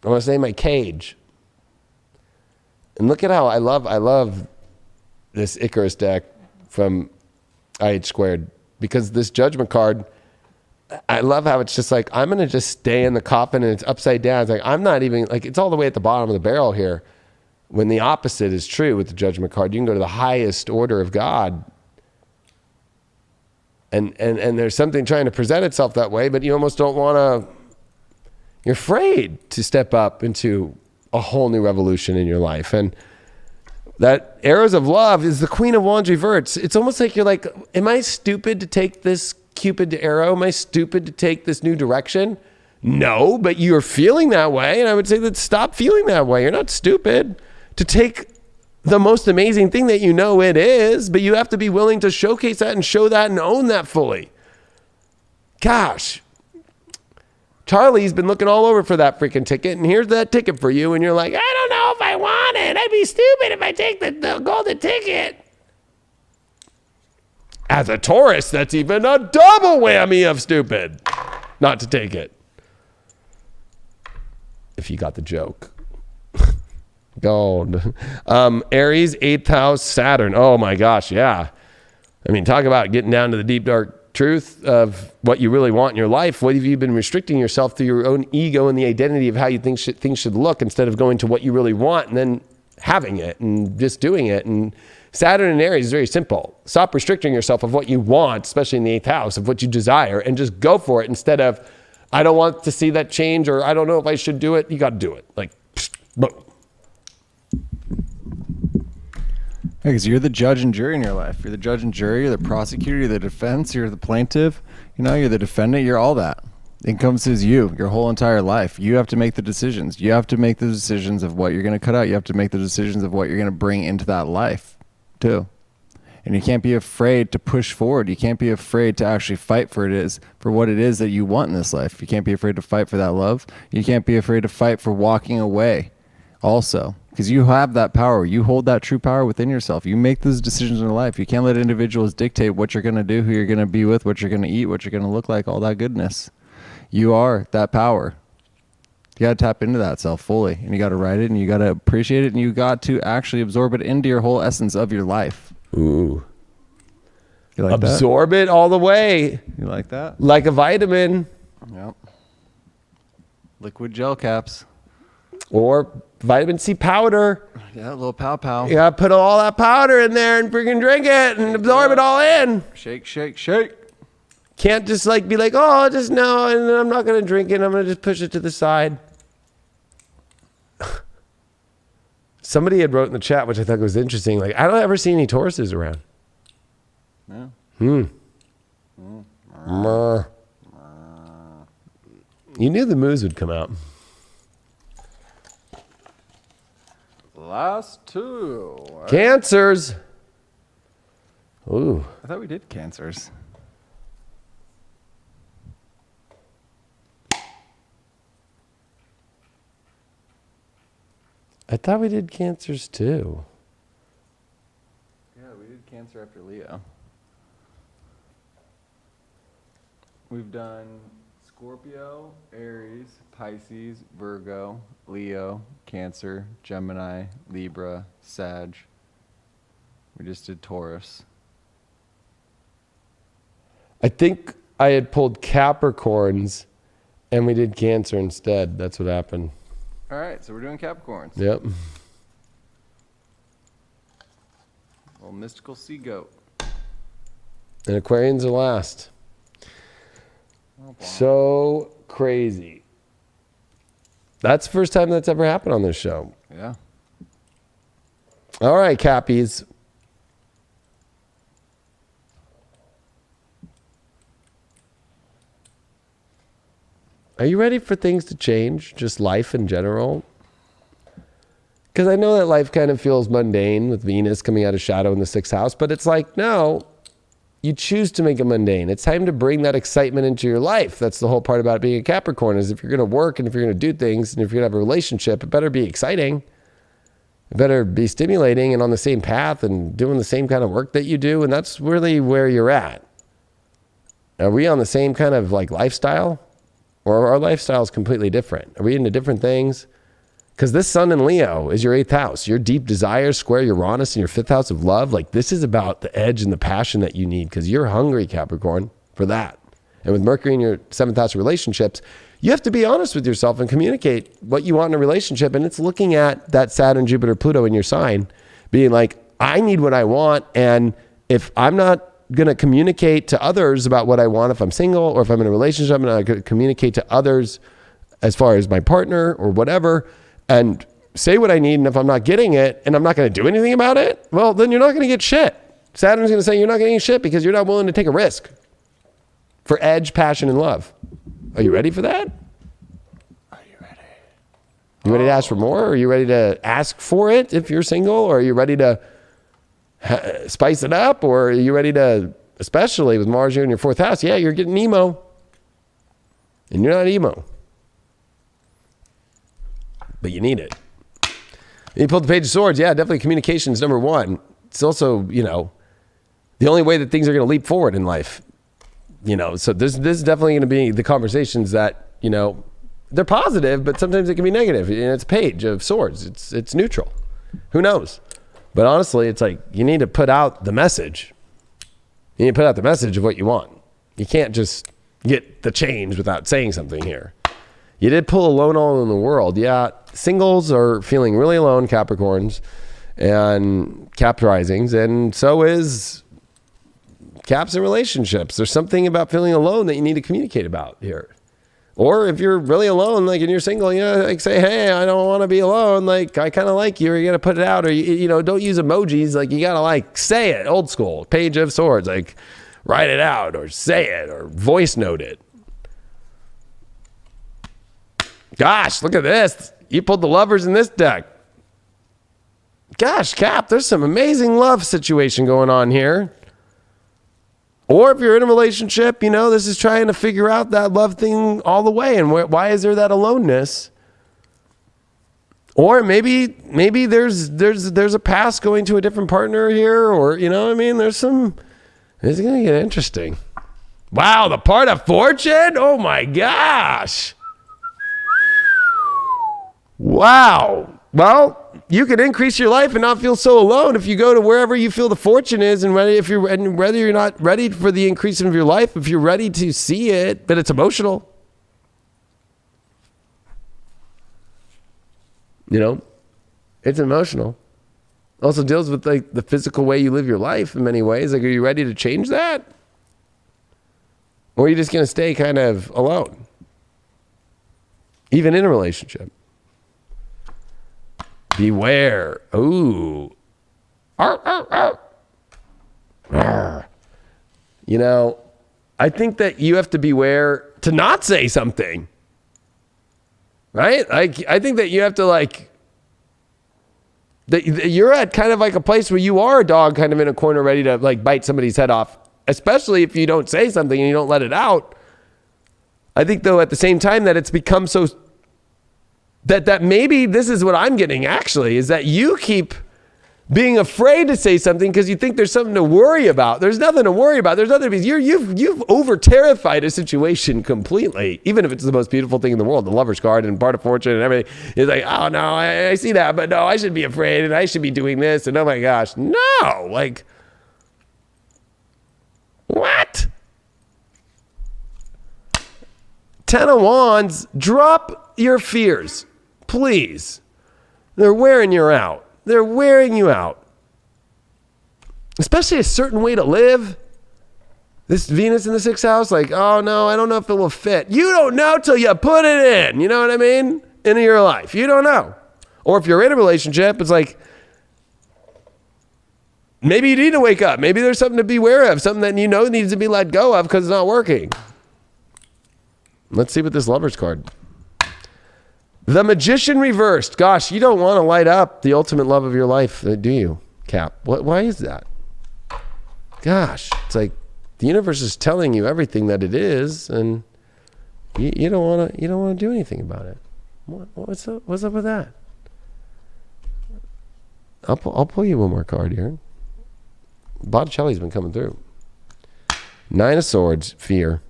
I want to stay in my cage. And look at how I love this Icarus deck from IH Squared, because this Judgment card, I love how it's just like, I'm going to just stay in the coffin and it's upside down. It's like, I'm not even, like, it's all the way at the bottom of the barrel here. When the opposite is true with the Judgment card, you can go to the highest order of God. And there's something trying to present itself that way, but you almost don't want to, you're afraid to step up into a whole new revolution in your life. And that Arrows of Love is the Queen of Wands reverts. It's almost like you're like, am I stupid to take this Cupid to arrow? Am I stupid to take this new direction? No, but you're feeling that way. And I would say that stop feeling that way. You're not stupid to take the most amazing thing that you know it is, but you have to be willing to showcase that and show that and own that fully. Gosh, Charlie's been looking all over for that freaking ticket, and here's that ticket for you. And you're like, I don't know if I want it. I'd be stupid if I take the golden ticket. As a Taurus, that's even a double whammy of stupid not to take it. If you got the joke. Gold. Aries, 8th house, Saturn. Oh my gosh, yeah. I mean, talk about getting down to the deep, dark truth of what you really want in your life. What have you been restricting yourself through your own ego and the identity of how you think things should look, instead of going to what you really want and then having it and just doing it? And Saturn in Aries is very simple. Stop restricting yourself of what you want, especially in the 8th house, of what you desire, and just go for it, instead of, I don't want to see that change, or I don't know if I should do it. You got to do it. Like, boom. Because you're the judge and jury in your life. You're the judge and jury, you're the prosecutor, you're the defense, you're the plaintiff, you're the defendant, you're all that. It encompasses you, your whole entire life. You have to make the decisions. You have to make the decisions of what you're going to cut out. You have to make the decisions of what you're going to bring into that life too. And you can't be afraid to push forward. You can't be afraid to actually fight for what it is that you want in this life. You can't be afraid to fight for that love. You can't be afraid to fight for walking away also, because you have that power. You hold that true power within yourself. You make those decisions in life. You can't let individuals dictate what you're going to do, who you're going to be with, what you're going to eat, what you're going to look like, all that goodness. You are that power. You got to tap into that self fully, and you got to write it, and you got to appreciate it, and you got to actually absorb it into your whole essence of your life. Ooh. You like absorb that? It all the way. You like that? Like a vitamin. Yep. Liquid gel caps. Or vitamin C powder. Yeah, a little pow pow. You gotta put all that powder in there and freaking drink it and absorb it all in. Shake, shake, shake. Can't just like be like, oh, just no, and I'm not gonna drink it. I'm gonna just push it to the side. Somebody had wrote in the chat, which I thought was interesting. Like, I don't ever see any Tauruses around. Yeah. You knew the moose would come out. Last two. Cancers. Ooh. I thought we did cancers. I thought we did cancers too. Yeah, we did Cancer after Leo. We've done Scorpio, Aries, Pisces, Virgo, Leo, Cancer, Gemini, Libra, Sag. We just did Taurus. I think I had pulled Capricorns and we did Cancer instead. That's what happened. All right, so we're doing Capricorns. Yep. Little mystical sea goat. And Aquarians are last. Oh, so crazy. That's the first time that's ever happened on this show. Yeah. All right, Cappies. Are you ready for things to change? Just life in general? Because I know that life kind of feels mundane with Venus coming out of shadow in the 6th house, but it's like, no, you choose to make it mundane. It's time to bring that excitement into your life. That's the whole part about being a Capricorn, is if you're going to work and if you're going to do things and if you're going to have a relationship, it better be exciting. It better be stimulating and on the same path and doing the same kind of work that you do. And that's really where you're at. Are we on the same kind of like lifestyle? Or are our lifestyles completely different? Are we into different things? Because this sun in Leo is your 8th house. Your deep desires square Uranus in your 5th house of love. Like, this is about the edge and the passion that you need, because you're hungry, Capricorn, for that. And with Mercury in your 7th house of relationships, you have to be honest with yourself and communicate what you want in a relationship. And it's looking at that Saturn, Jupiter, Pluto in your sign, being like, I need what I want. And if I'm not going to communicate to others about what I want, if I'm single or if I'm in a relationship, I'm not going to communicate to others as far as my partner or whatever, and say what I need. And if I'm not getting it and I'm not going to do anything about it, well, then you're not going to get shit. Saturn's going to say you're not getting shit because you're not willing to take a risk for edge, passion, and love. Are you ready for that? Are you ready? You ready to ask for more? Are you ready to ask for it if you're single? Or are you ready to spice it up? Or are you ready to, especially with Mars here in your 4th house, yeah, you're getting emo. And you're not emo. But you need it. You pulled the Page of Swords. Yeah, definitely communication is number one. It's also, you know, the only way that things are going to leap forward in life. You know, so this is definitely going to be the conversations that, you know, they're positive, but sometimes it can be negative. And it's a Page of Swords. It's neutral. Who knows? But honestly, it's like you need to put out the message. You need to put out the message of what you want. You can't just get the change without saying something here. You did pull alone all in the world. Yeah, singles are feeling really alone, Capricorns and Cap risings, and so is Caps in relationships. There's something about feeling alone that you need to communicate about here. Or if you're really alone, like, and you're single, you know, like say, hey, I don't want to be alone. Like, I kind of like you, or you got to put it out, or, you know, don't use emojis. Like, you got to like say it, old school, Page of Swords, like write it out or say it or voice note it. Gosh, look at this. You pulled the Lovers in this deck. Gosh, Cap, there's some amazing love situation going on here. Or if you're in a relationship, you know, this is trying to figure out that love thing all the way. And why is there that aloneness? Or maybe there's a past going to a different partner here, or, you know what I mean? It's going to get interesting. Wow, the part of fortune? Oh my gosh. Wow. Well, you can increase your life and not feel so alone if you go to wherever you feel the fortune is, and whether you're not ready for the increase of your life, if you're ready to see it, but it's emotional. You know, it's emotional. Also deals with like the physical way you live your life in many ways. Like, are you ready to change that? Or are you just going to stay kind of alone? Even in a relationship. Beware. Ooh. Arr, arr, arr. Arr. You know, I think that you have to beware to not say something. Right? Like, I think that you have to like, that you're at kind of like a place where you are a dog kind of in a corner ready to like bite somebody's head off, especially if you don't say something and you don't let it out. I think though at the same time that it's become so that maybe this is what I'm getting actually, is that you keep being afraid to say something because you think there's something to worry about. There's nothing to worry about. There's nothing to be, you've over terrified a situation completely, even if it's the most beautiful thing in the world, the Lover's card and part of fortune and everything. It's like, oh no, I see that, but no, I should be afraid and I should be doing this. And oh my gosh, no, like, what? 10 of Wands, drop your fears, please. They're wearing you out. They're wearing you out. Especially a certain way to live. This Venus in the 6th house, like, oh no, I don't know if it will fit. You don't know till you put it in. You know what I mean? Into your life. You don't know. Or if you're in a relationship, it's like, maybe you need to wake up. Maybe there's something to be aware of, something that you know needs to be let go of because it's not working. Let's see what this Lover's card. The Magician reversed. Gosh, you don't want to light up the ultimate love of your life, do you, Cap? Why is that? Gosh, it's like the universe is telling you everything that it is, and you don't want to do anything about it. What's up with that? I'll pull you one more card here. Botticelli's been coming through. 9 of Swords, fear.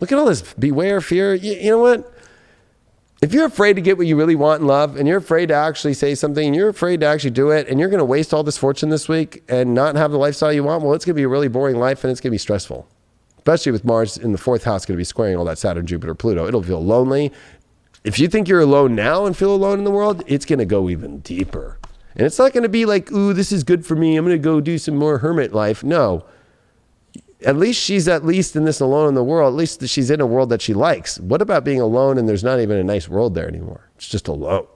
Look at all this. Beware, fear. You know what? If you're afraid to get what you really want in love, and you're afraid to actually say something, and you're afraid to actually do it, and you're going to waste all this fortune this week and not have the lifestyle you want, well, it's going to be a really boring life, and it's going to be stressful. Especially with Mars in the 4th house going to be squaring all that Saturn, Jupiter, Pluto. It'll feel lonely. If you think you're alone now and feel alone in the world, it's going to go even deeper. And it's not going to be like, ooh, this is good for me, I'm going to go do some more hermit life. No. At least she's in this alone in the world. At least she's in a world that she likes. What about being alone and there's not even a nice world there anymore? It's just alone.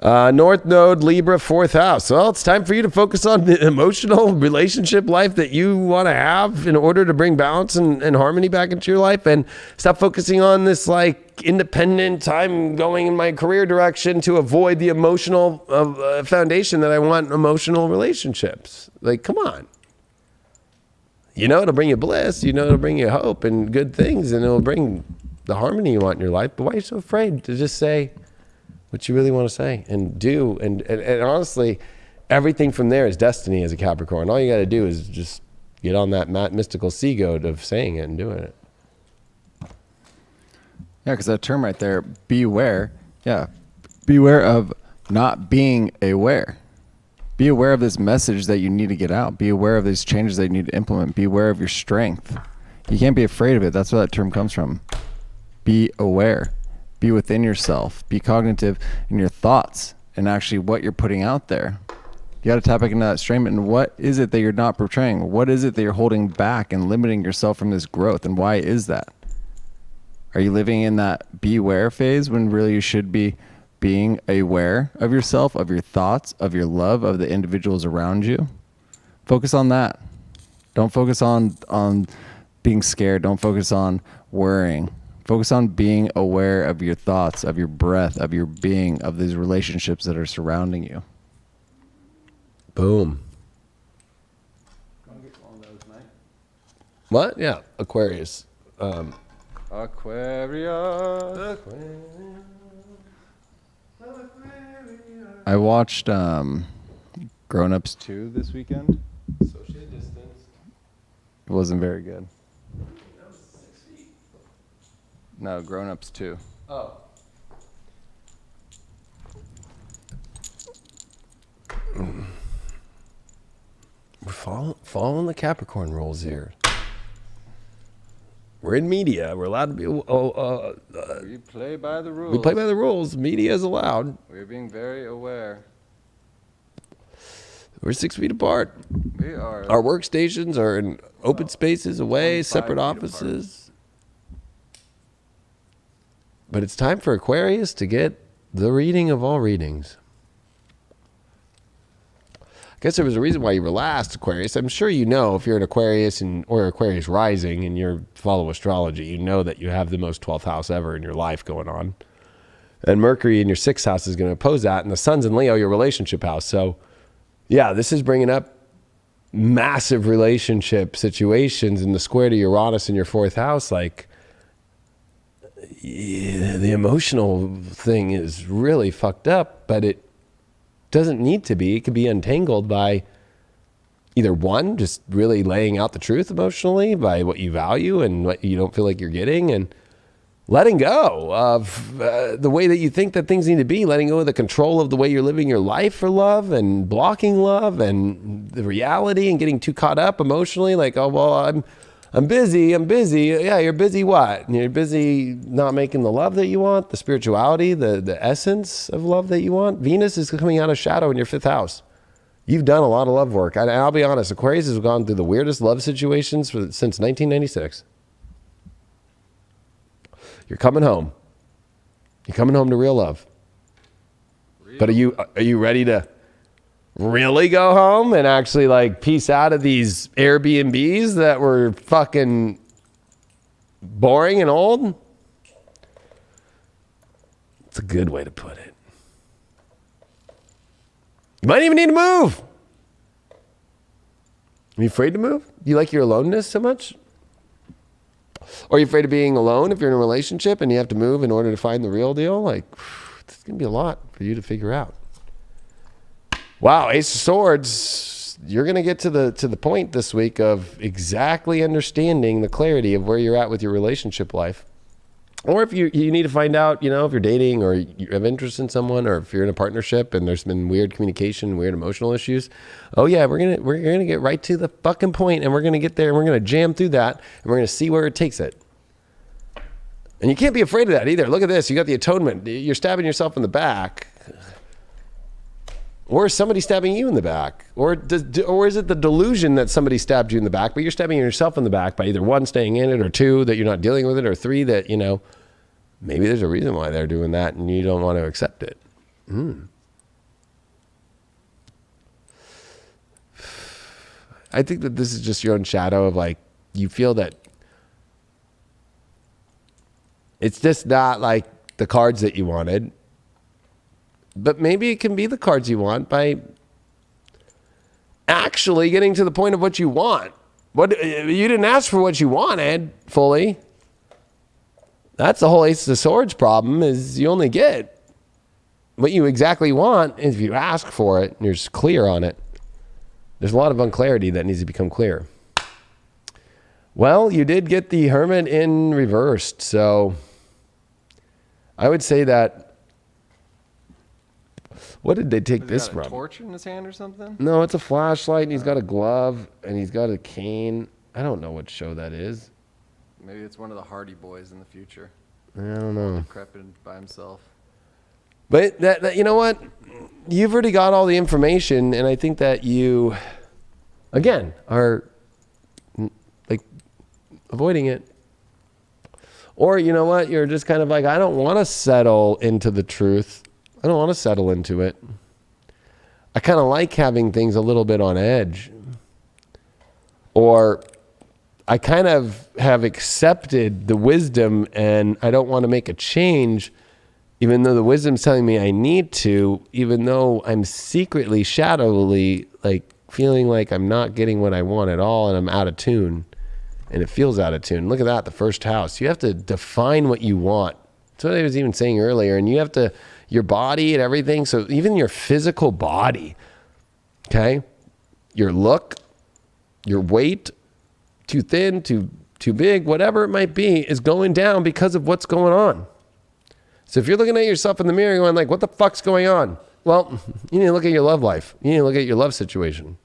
North Node, Libra, 4th house. Well, it's time for you to focus on the emotional relationship life that you want to have in order to bring balance and harmony back into your life, and stop focusing on this like independent, I'm going in my career direction to avoid the emotional foundation that I want in emotional relationships. Like, come on. You know it'll bring you bliss. You know it'll bring you hope and good things, and it'll bring the harmony you want in your life. But why are you so afraid to just say what you really want to say and do? And honestly, everything from there is destiny as a Capricorn. All you got to do is just get on that mystical sea goat of saying it and doing it. Yeah, because that term right there, beware. Yeah, beware of not being aware. Be aware of this message that you need to get out. Be aware of these changes that you need to implement. Be aware of your strength. You can't be afraid of it. That's where that term comes from. Be aware. Be within yourself. Be cognitive in your thoughts and actually what you're putting out there. You got to tap back into that strength. And what is it that you're not portraying? What is it that you're holding back and limiting yourself from this growth? And why is that? Are you living in that beware phase when really you should be being aware of yourself, of your thoughts, of your love, of the individuals around you? Focus on that. Don't focus on being scared. Don't focus on worrying. Focus on being aware of your thoughts, of your breath, of your being, of these relationships that are surrounding you. Boom. What? Yeah, Aquarius. Aquarius. I watched Grown Ups 2 this weekend. Socially distanced. It wasn't very good. No, Grown Ups 2. Oh. We're following the Capricorn rules here. We're in media. We're allowed to be. We play by the rules. We play by the rules. Media is allowed. We're being very aware. We're 6 feet apart. We are. Our workstations are in open spaces away, separate offices. But it's time for Aquarius to get the reading of all readings. I guess there was a reason why you were last, Aquarius. I'm sure you know if you're an Aquarius or Aquarius rising and you follow astrology, you know that you have the most 12th house ever in your life going on. And Mercury in your 6th house is going to oppose that. And the sun's in Leo, your relationship house. So, yeah, this is bringing up massive relationship situations in the square to Uranus in your 4th house. Like, yeah, the emotional thing is really fucked up, but it doesn't need to be. It could be untangled by either one, just really laying out the truth emotionally by what you value and what you don't feel like you're getting, and letting go of the way that you think that things need to be, letting go of the control of the way you're living your life for love and blocking love and the reality and getting too caught up emotionally. Like, oh, well, I'm busy. Yeah, you're busy what? You're busy not making the love that you want, the spirituality, the essence of love that you want. Venus is coming out of shadow in your 5th house. You've done a lot of love work. And I'll be honest, Aquarius has gone through the weirdest love situations since 1996. You're coming home. You're coming home to real love. But are you ready to really go home and actually like piece out of these Airbnbs that were fucking boring and old? It's a good way to put it. You might even need to move. Are you afraid to move? Do you like your aloneness so much? Or are you afraid of being alone if you're in a relationship and you have to move in order to find the real deal? Like, it's going to be a lot for you to figure out. Wow, Ace of Swords, you're going to get to the point this week of exactly understanding the clarity of where you're at with your relationship life. Or if you need to find out, you know, if you're dating or you have interest in someone, or if you're in a partnership and there's been weird communication, weird emotional issues. Oh yeah, we're gonna get right to the fucking point, and we're gonna get there, and we're gonna jam through that, and we're gonna see where it takes it. And you can't be afraid of that either. Look at this. You got the atonement. You're stabbing yourself in the back. Or is somebody stabbing you in the back? Or is it the delusion that somebody stabbed you in the back, but you're stabbing yourself in the back by either one, staying in it, or two, that you're not dealing with it, or three, that, you know, maybe there's a reason why they're doing that and you don't want to accept it. I think that this is just your own shadow of like, you feel that it's just not like the cards that you wanted. But maybe it can be the cards you want by actually getting to the point of what you want. You didn't ask for what you wanted fully. That's the whole Ace of Swords problem, is you only get what you exactly want if you ask for it and you're just clear on it. There's a lot of unclarity that needs to become clear. Well, you did get the Hermit in reversed, so I would say that. What did they take this from? A torch in his hand or something? No, it's a flashlight, and he's got a glove, and he's got a cane. I don't know what show that is. Maybe it's one of the Hardy Boys in the future. I don't know. Decrepit by himself. But that you know what? You've already got all the information, and I think that you, again, are like avoiding it. Or you know what? You're just kind of like, I don't want to settle into the truth. I don't want to settle into it. I kind of like having things a little bit on edge. Or I kind of have accepted the wisdom and I don't want to make a change, even though the wisdom's telling me I need to, even though I'm secretly, shadowily, like feeling like I'm not getting what I want at all and I'm out of tune. And it feels out of tune. Look at that, the first house. You have to define what you want. That's what I was even saying earlier. And you have to, your body and everything. So even your physical body, okay? Your look, your weight, too thin, too big, whatever it might be, is going down because of what's going on. So if you're looking at yourself in the mirror going like, what the fuck's going on? Well, you need to look at your love life. You need to look at your love situation.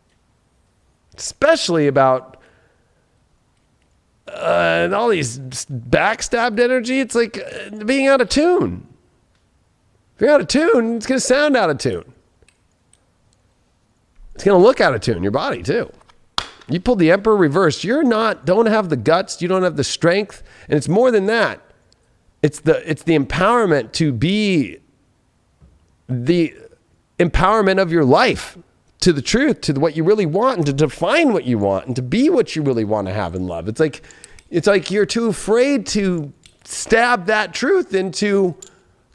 Especially about all these backstabbed energy. It's like being out of tune. If you're out of tune, it's going to sound out of tune. It's going to look out of tune, your body too. You pulled the Emperor reversed. Don't have the guts. You don't have the strength. And it's more than that. It's the empowerment to be the empowerment of your life to the truth, to what you really want, and to define what you want, and to be what you really want to have in love. It's like you're too afraid to stab that truth into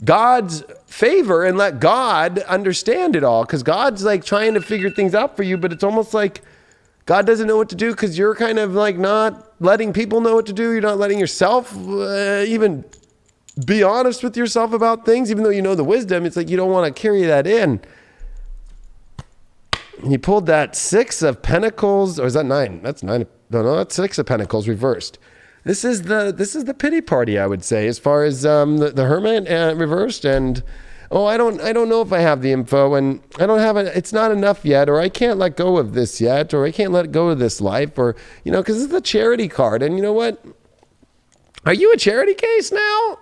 God's favor and let God understand it all. Because God's like trying to figure things out for you, but it's almost like God doesn't know what to do because you're kind of like not letting people know what to do. You're not letting yourself even be honest with yourself about things, even though you know the wisdom. It's like you don't want to carry that in. He pulled that Six of Pentacles, or is that 9? That's 9. No, that's Six of Pentacles reversed. This is the pity party, I would say, as far as the Hermit reversed. And I don't know if I have the info, and I don't have it. It's not enough yet, or I can't let go of this yet, or I can't let go of this life, or because it's the Charity card. And you know what? Are you a charity case now?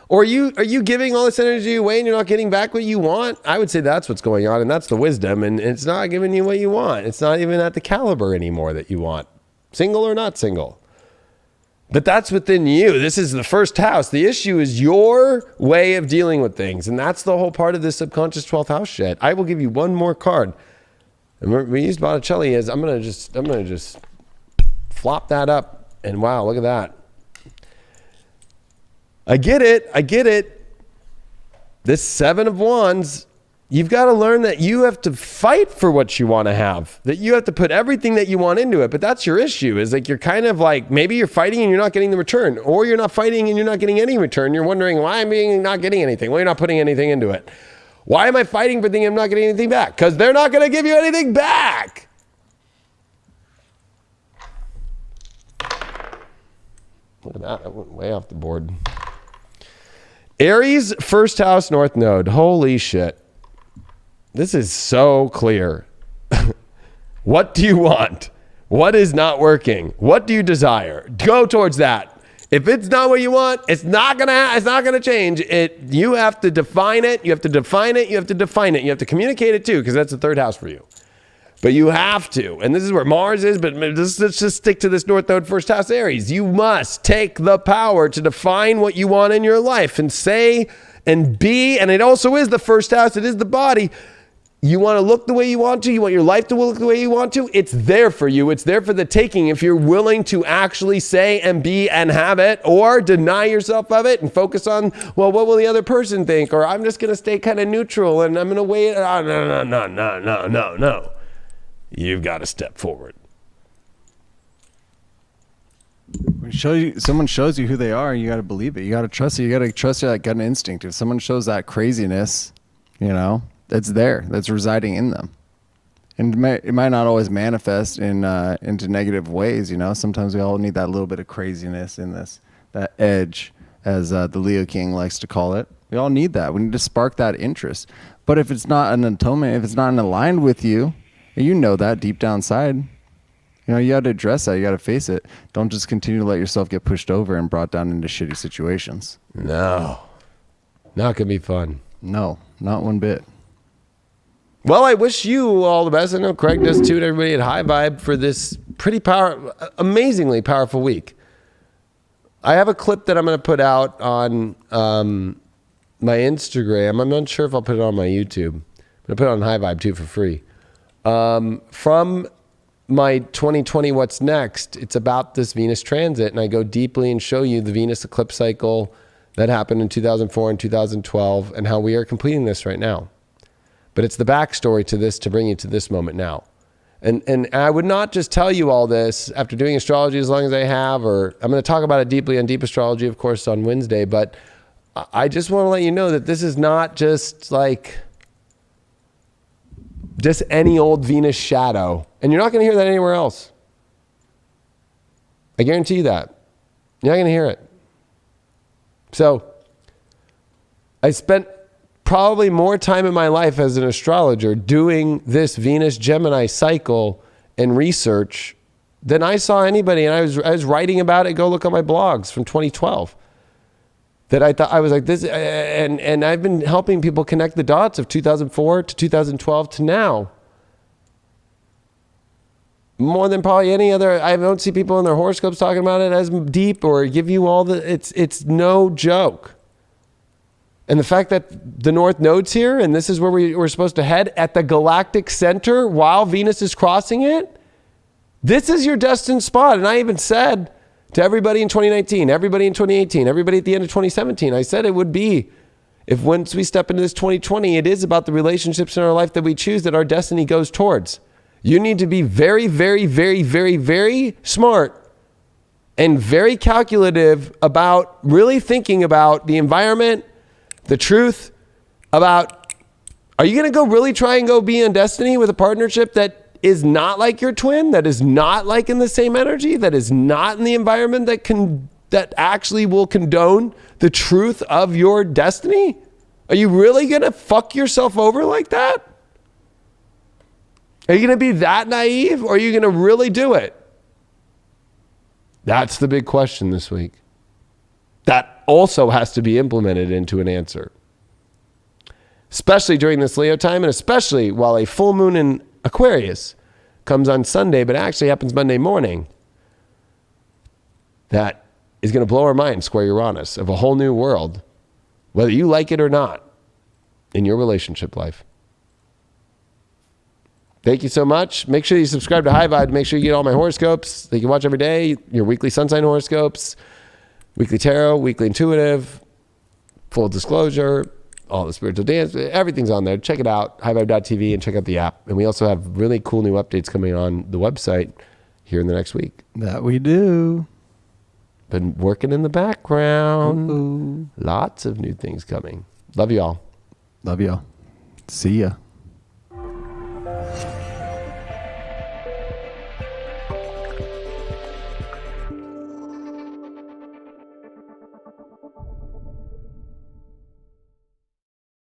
Or are you giving all this energy away and you're not getting back what you want? I would say that's what's going on, and that's the wisdom, and it's not giving you what you want. It's not even at the caliber anymore that you want, single or not single. But that's within you. This is the first house. The issue is your way of dealing with things. And that's the whole part of this subconscious 12th house shit. I will give you one more card. And we used Botticelli as I'm gonna just flop that up. And wow, look at that. I get it. This 7 of Wands, you've got to learn that you have to fight for what you want to have, that you have to put everything that you want into it. But that's your issue, is like you're kind of like, maybe you're fighting and you're not getting the return, or you're not fighting and you're not getting any return. You're wondering, why am I not getting anything? Well, you're not putting anything into it. Why am I fighting for things I'm not getting anything back? Because they're not going to give you anything back. Look at that. I went way off the board. Aries, first house, north node. Holy shit. This is so clear. What do you want? What is not working? What do you desire? Go towards that. If it's not what you want, it's not gonna change. You have to define it. You have to define it. You have to define it. You have to communicate it too, because that's the third house for you. But you have to, and this is where Mars is, but let's just stick to this North Node first house Aries. You must take the power to define what you want in your life and say and be, and it also is the first house, it is the body. You want to look the way you want to, you want your life to look the way you want to, it's there for you. It's there for the taking if you're willing to actually say and be and have it, or deny yourself of it and focus on, well, what will the other person think? Or I'm just going to stay kind of neutral and I'm going to wait. Oh, no. You've got to step forward. When someone shows you who they are, you got to believe it. You got to trust it. You got to trust that gut instinct. If someone shows that craziness, that's there. That's residing in them. And it might not always manifest into negative ways. Sometimes we all need that little bit of craziness in this, that edge, as the Leo King likes to call it. We all need that. We need to spark that interest. But if it's not an atonement, if it's not aligned with you, you know that deep down inside, you got to address that. You got to face it. Don't just continue to let yourself get pushed over and brought down into shitty situations. No, not gonna be fun. No, not one bit. Well, I wish you all the best. I know Craig does too, and everybody at High Vibe for this amazingly powerful week. I have a clip that I'm going to put out on my Instagram. I'm not sure if I'll put it on my YouTube. I'm going to put it on High Vibe too for free. From my 2020 What's Next, it's about this Venus transit, and I go deeply and show you the Venus eclipse cycle that happened in 2004 and 2012 and how we are completing this right now. But it's the backstory to this to bring you to this moment now. And I would not just tell you all this after doing astrology as long as I have, or I'm going to talk about it deeply on Deep Astrology, of course, on Wednesday, but I just want to let you know that this is not just like just any old Venus shadow. And you're not going to hear that anywhere else. I guarantee you that. You're not going to hear it. So I spent probably more time in my life as an astrologer doing this Venus Gemini cycle and research than I saw anybody. And I was writing about it. Go look at my blogs from 2012. That I thought, I was like this, and I've been helping people connect the dots of 2004 to 2012 to now. More than probably any other. I don't see people in their horoscopes talking about it as deep or give you all the, it's no joke. And the fact that the North Node's here, and this is where we're supposed to head at the galactic center while Venus is crossing it, this is your destined spot. And I even said to everybody in 2019, everybody in 2018, everybody at the end of 2017, I said it would be, if once we step into this 2020, it is about the relationships in our life that we choose, that our destiny goes towards. You need to be very, very, very, very, very smart and very calculative about really thinking about the environment, the truth about, are you going to go really try and go be in destiny with a partnership that is not like your twin, that is not like in the same energy, that is not in the environment that actually will condone the truth of your destiny? Are you really going to fuck yourself over like that? Are you going to be that naive, or are you going to really do it? That's the big question this week. That also has to be implemented into an answer. Especially during this Leo time, and especially while a full moon in Aquarius comes on Sunday, but actually happens Monday morning. That is going to blow our mind, square Uranus, of a whole new world, whether you like it or not, in your relationship life. Thank you so much. Make sure you subscribe to High Vibe. Make sure you get all my horoscopes that you can watch every day, your weekly sun sign horoscopes, weekly tarot, weekly intuitive, full disclosure, all the spiritual dance, everything's on there. Check it out, highvibe.tv, and check out the app. And we also have really cool new updates coming on the website here in the next week. That we do. Been working in the background. Ooh. Lots of new things coming. Love you all. Love y'all. See ya.